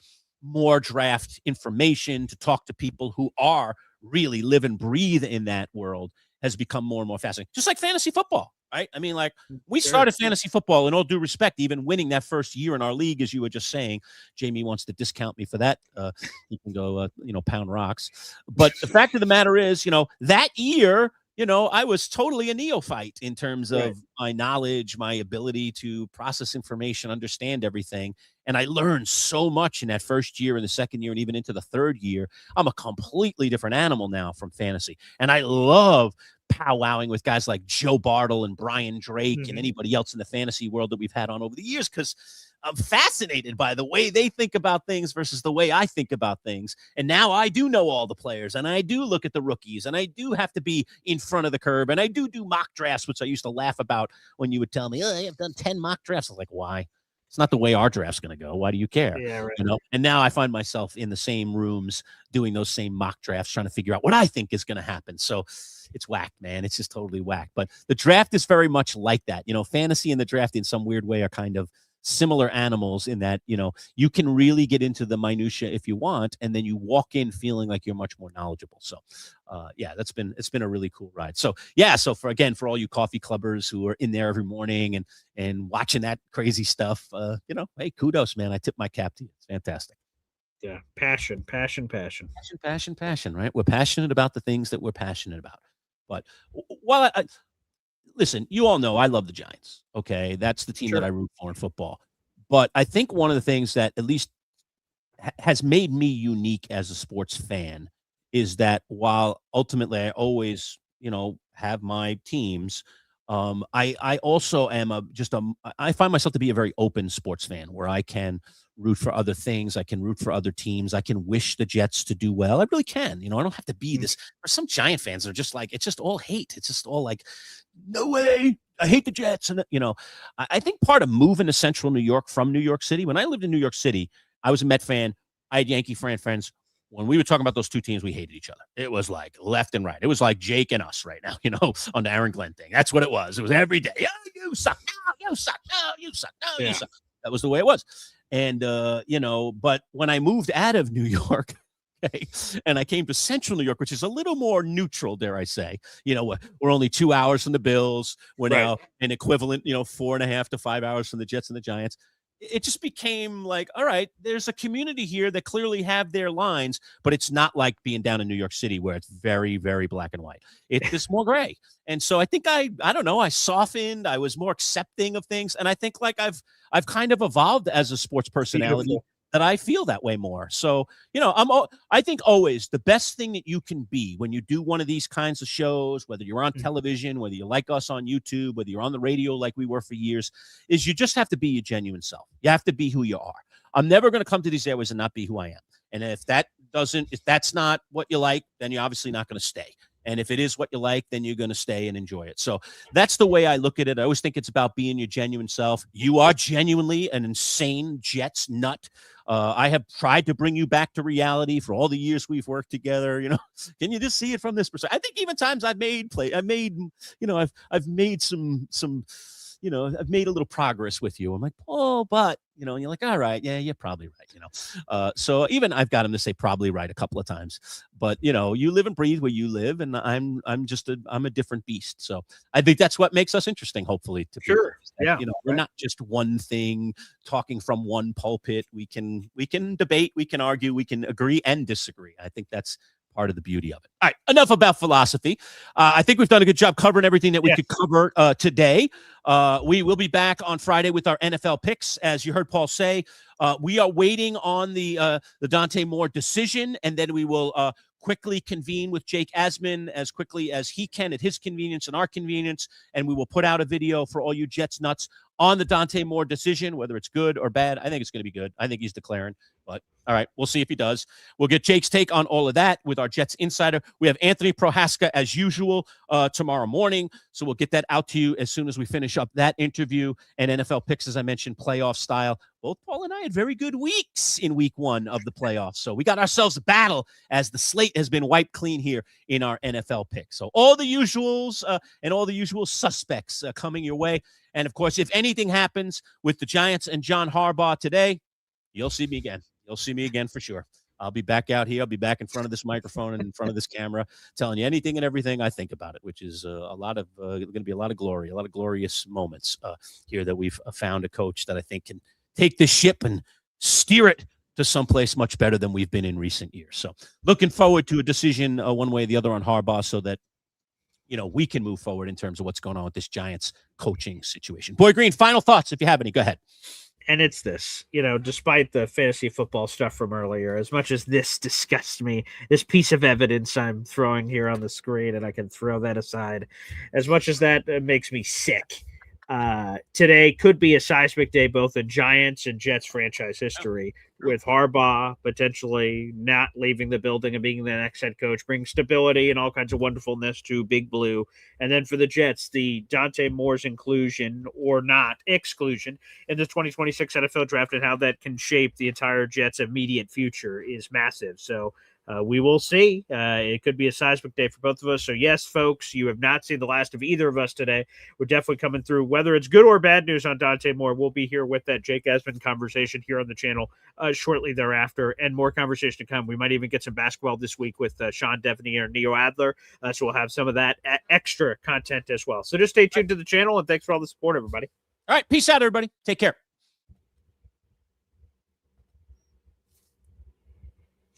more draft information to talk to people who are really live and breathe in that world has become more and more fascinating. Just like fantasy football, right? I mean, like we started fantasy football, in all due respect, even winning that first year in our league, as you were just saying. Jamie wants to discount me for that. You can go, pound rocks. But the fact of the matter is, that year, I was totally a neophyte in terms of my knowledge, my ability to process information, understand everything. And I learned so much in that first year and the second year and even into the third year. I'm a completely different animal now from fantasy. And I love powwowing with guys like Joe Bartle and Brian Drake and anybody else in the fantasy world that we've had on over the years, because I'm fascinated by the way they think about things versus the way I think about things. And now I do know all the players, and I do look at the rookies, and I do have to be in front of the curve, and I do mock drafts, which I used to laugh about when you would tell me, oh, I've done 10 mock drafts. I was like, why? It's not the way our draft's going to go. Why do you care? Yeah, right. And now I find myself in the same rooms doing those same mock drafts, trying to figure out what I think is going to happen. So it's whack, man. It's just totally whack. But the draft is very much like that. Fantasy and the draft in some weird way are kind of similar animals in that, you can really get into the minutia if you want, and then you walk in feeling like you're much more knowledgeable. So it's been a really cool ride. So for all you coffee clubbers who are in there every morning and watching that crazy stuff, hey, kudos, man. I tip my cap to you. It's fantastic. Yeah. Passion, right? We're passionate about the things that we're passionate about. But while listen, you all know I love the Giants. Okay. That's the team that I root for in football. But I think one of the things that at least has made me unique as a sports fan is that while ultimately I always, have my teams, I also am I find myself to be a very open sports fan where I can root for other things. I can root for other teams. I can wish the Jets to do well. I really can. I don't have to be this. For some Giant fans are just like, it's just all hate. It's just all like, no way. I hate the Jets. And, I think part of moving to central New York from New York City, when I lived in New York City, I was a Met fan. I had Yankee friends. When we were talking about those two teams, we hated each other. It was like left and right. It was like Jake and us right now, on the Aaron Glenn thing. That's what it was. It was every day. Oh, you suck. No, you suck. No, you suck. No, you suck. That was the way it was. And, but when I moved out of New York, okay, and I came to central New York, which is a little more neutral, dare I say, we're only 2 hours from the Bills. We're now an equivalent, 4.5 to 5 hours from the Jets and the Giants. It just became like, all right, there's a community here that clearly have their lines, but it's not like being down in New York City where it's very, very black and white. It's more gray. And so I think I don't know, I softened, I was more accepting of things. And I think like I've kind of evolved as a sports personality that I feel that way more. So, I think always the best thing that you can be when you do one of these kinds of shows, whether you're on television, whether you're like us on YouTube, whether you're on the radio like we were for years, is you just have to be your genuine self. You have to be who you are. I'm never going to come to these airways and not be who I am. And if that's not what you like, then you're obviously not going to stay. And if it is what you like, then you're going to stay and enjoy it. So that's the way I look at it. I always think it's about being your genuine self. You are genuinely an insane Jets nut. I have tried to bring you back to reality for all the years we've worked together. Can you just see it from this perspective? I think even times I've made I've made a little progress with you. I'm like, oh, but, and you're like, all right, yeah, you're probably right, So even I've got him to say probably right a couple of times, but, you live and breathe where you live, and I'm a different beast. So I think that's what makes us interesting, hopefully. Sure. Yeah. We're not just one thing talking from one pulpit. We can debate, we can argue, we can agree and disagree. I think that's part of the beauty of it. All right, enough about philosophy. I think we've done a good job covering everything that we could cover today. We will be back on Friday with our NFL picks. As you heard Paul say, we are waiting on the Dante Moore decision, and then we will quickly convene with Jake Asman as quickly as he can at his convenience and our convenience, and we will put out a video for all you Jets nuts on the Dante Moore decision, whether it's good or bad. I think it's going to be good. I think he's declaring, but all right, we'll see if he does. We'll get Jake's take on all of that with our Jets insider. We have Anthony Prohaska as usual tomorrow morning, so we'll get that out to you as soon as we finish up that interview and NFL picks, as I mentioned, playoff style. Both Paul and I had very good weeks in week 1 of the playoffs, so we got ourselves a battle as the slate has been wiped clean here in our NFL picks. So all the usuals and all the usual suspects coming your way. And, of course, if anything happens with the Giants and John Harbaugh today, you'll see me again. You'll see me again for sure. I'll be back out here. I'll be back in front of this microphone and in front of this camera telling you anything and everything I think about it, which is going to be a lot of glory, a lot of glorious moments here that we've found a coach that I think can take this ship and steer it to someplace much better than we've been in recent years. So looking forward to a decision one way or the other on Harbaugh so that we can move forward in terms of what's going on with this Giants coaching situation. Boy Green, final thoughts, if you have any. Go ahead. And it's this, despite the fantasy football stuff from earlier, as much as this disgusts me, this piece of evidence I'm throwing here on the screen, and I can throw that aside, as much as that makes me sick, today could be a seismic day both in Giants and Jets franchise history, with Harbaugh potentially not leaving the building and being the next head coach, bring stability and all kinds of wonderfulness to Big Blue. And then for the Jets, the Dante Moore's inclusion or not exclusion in the 2026 NFL draft and how that can shape the entire Jets' immediate future is massive. So we will see. It could be a seismic day for both of us. So yes, folks, you have not seen the last of either of us today. We're definitely coming through. Whether it's good or bad news on Dante Moore, we'll be here with that Jake Asman conversation here on the channel shortly thereafter, and more conversation to come. We might even get some basketball this week with Sean Devaney or Neo Adler. So we'll have some of that extra content as well. So just stay tuned to the channel, and thanks for all the support, everybody. All right. Peace out, everybody. Take care.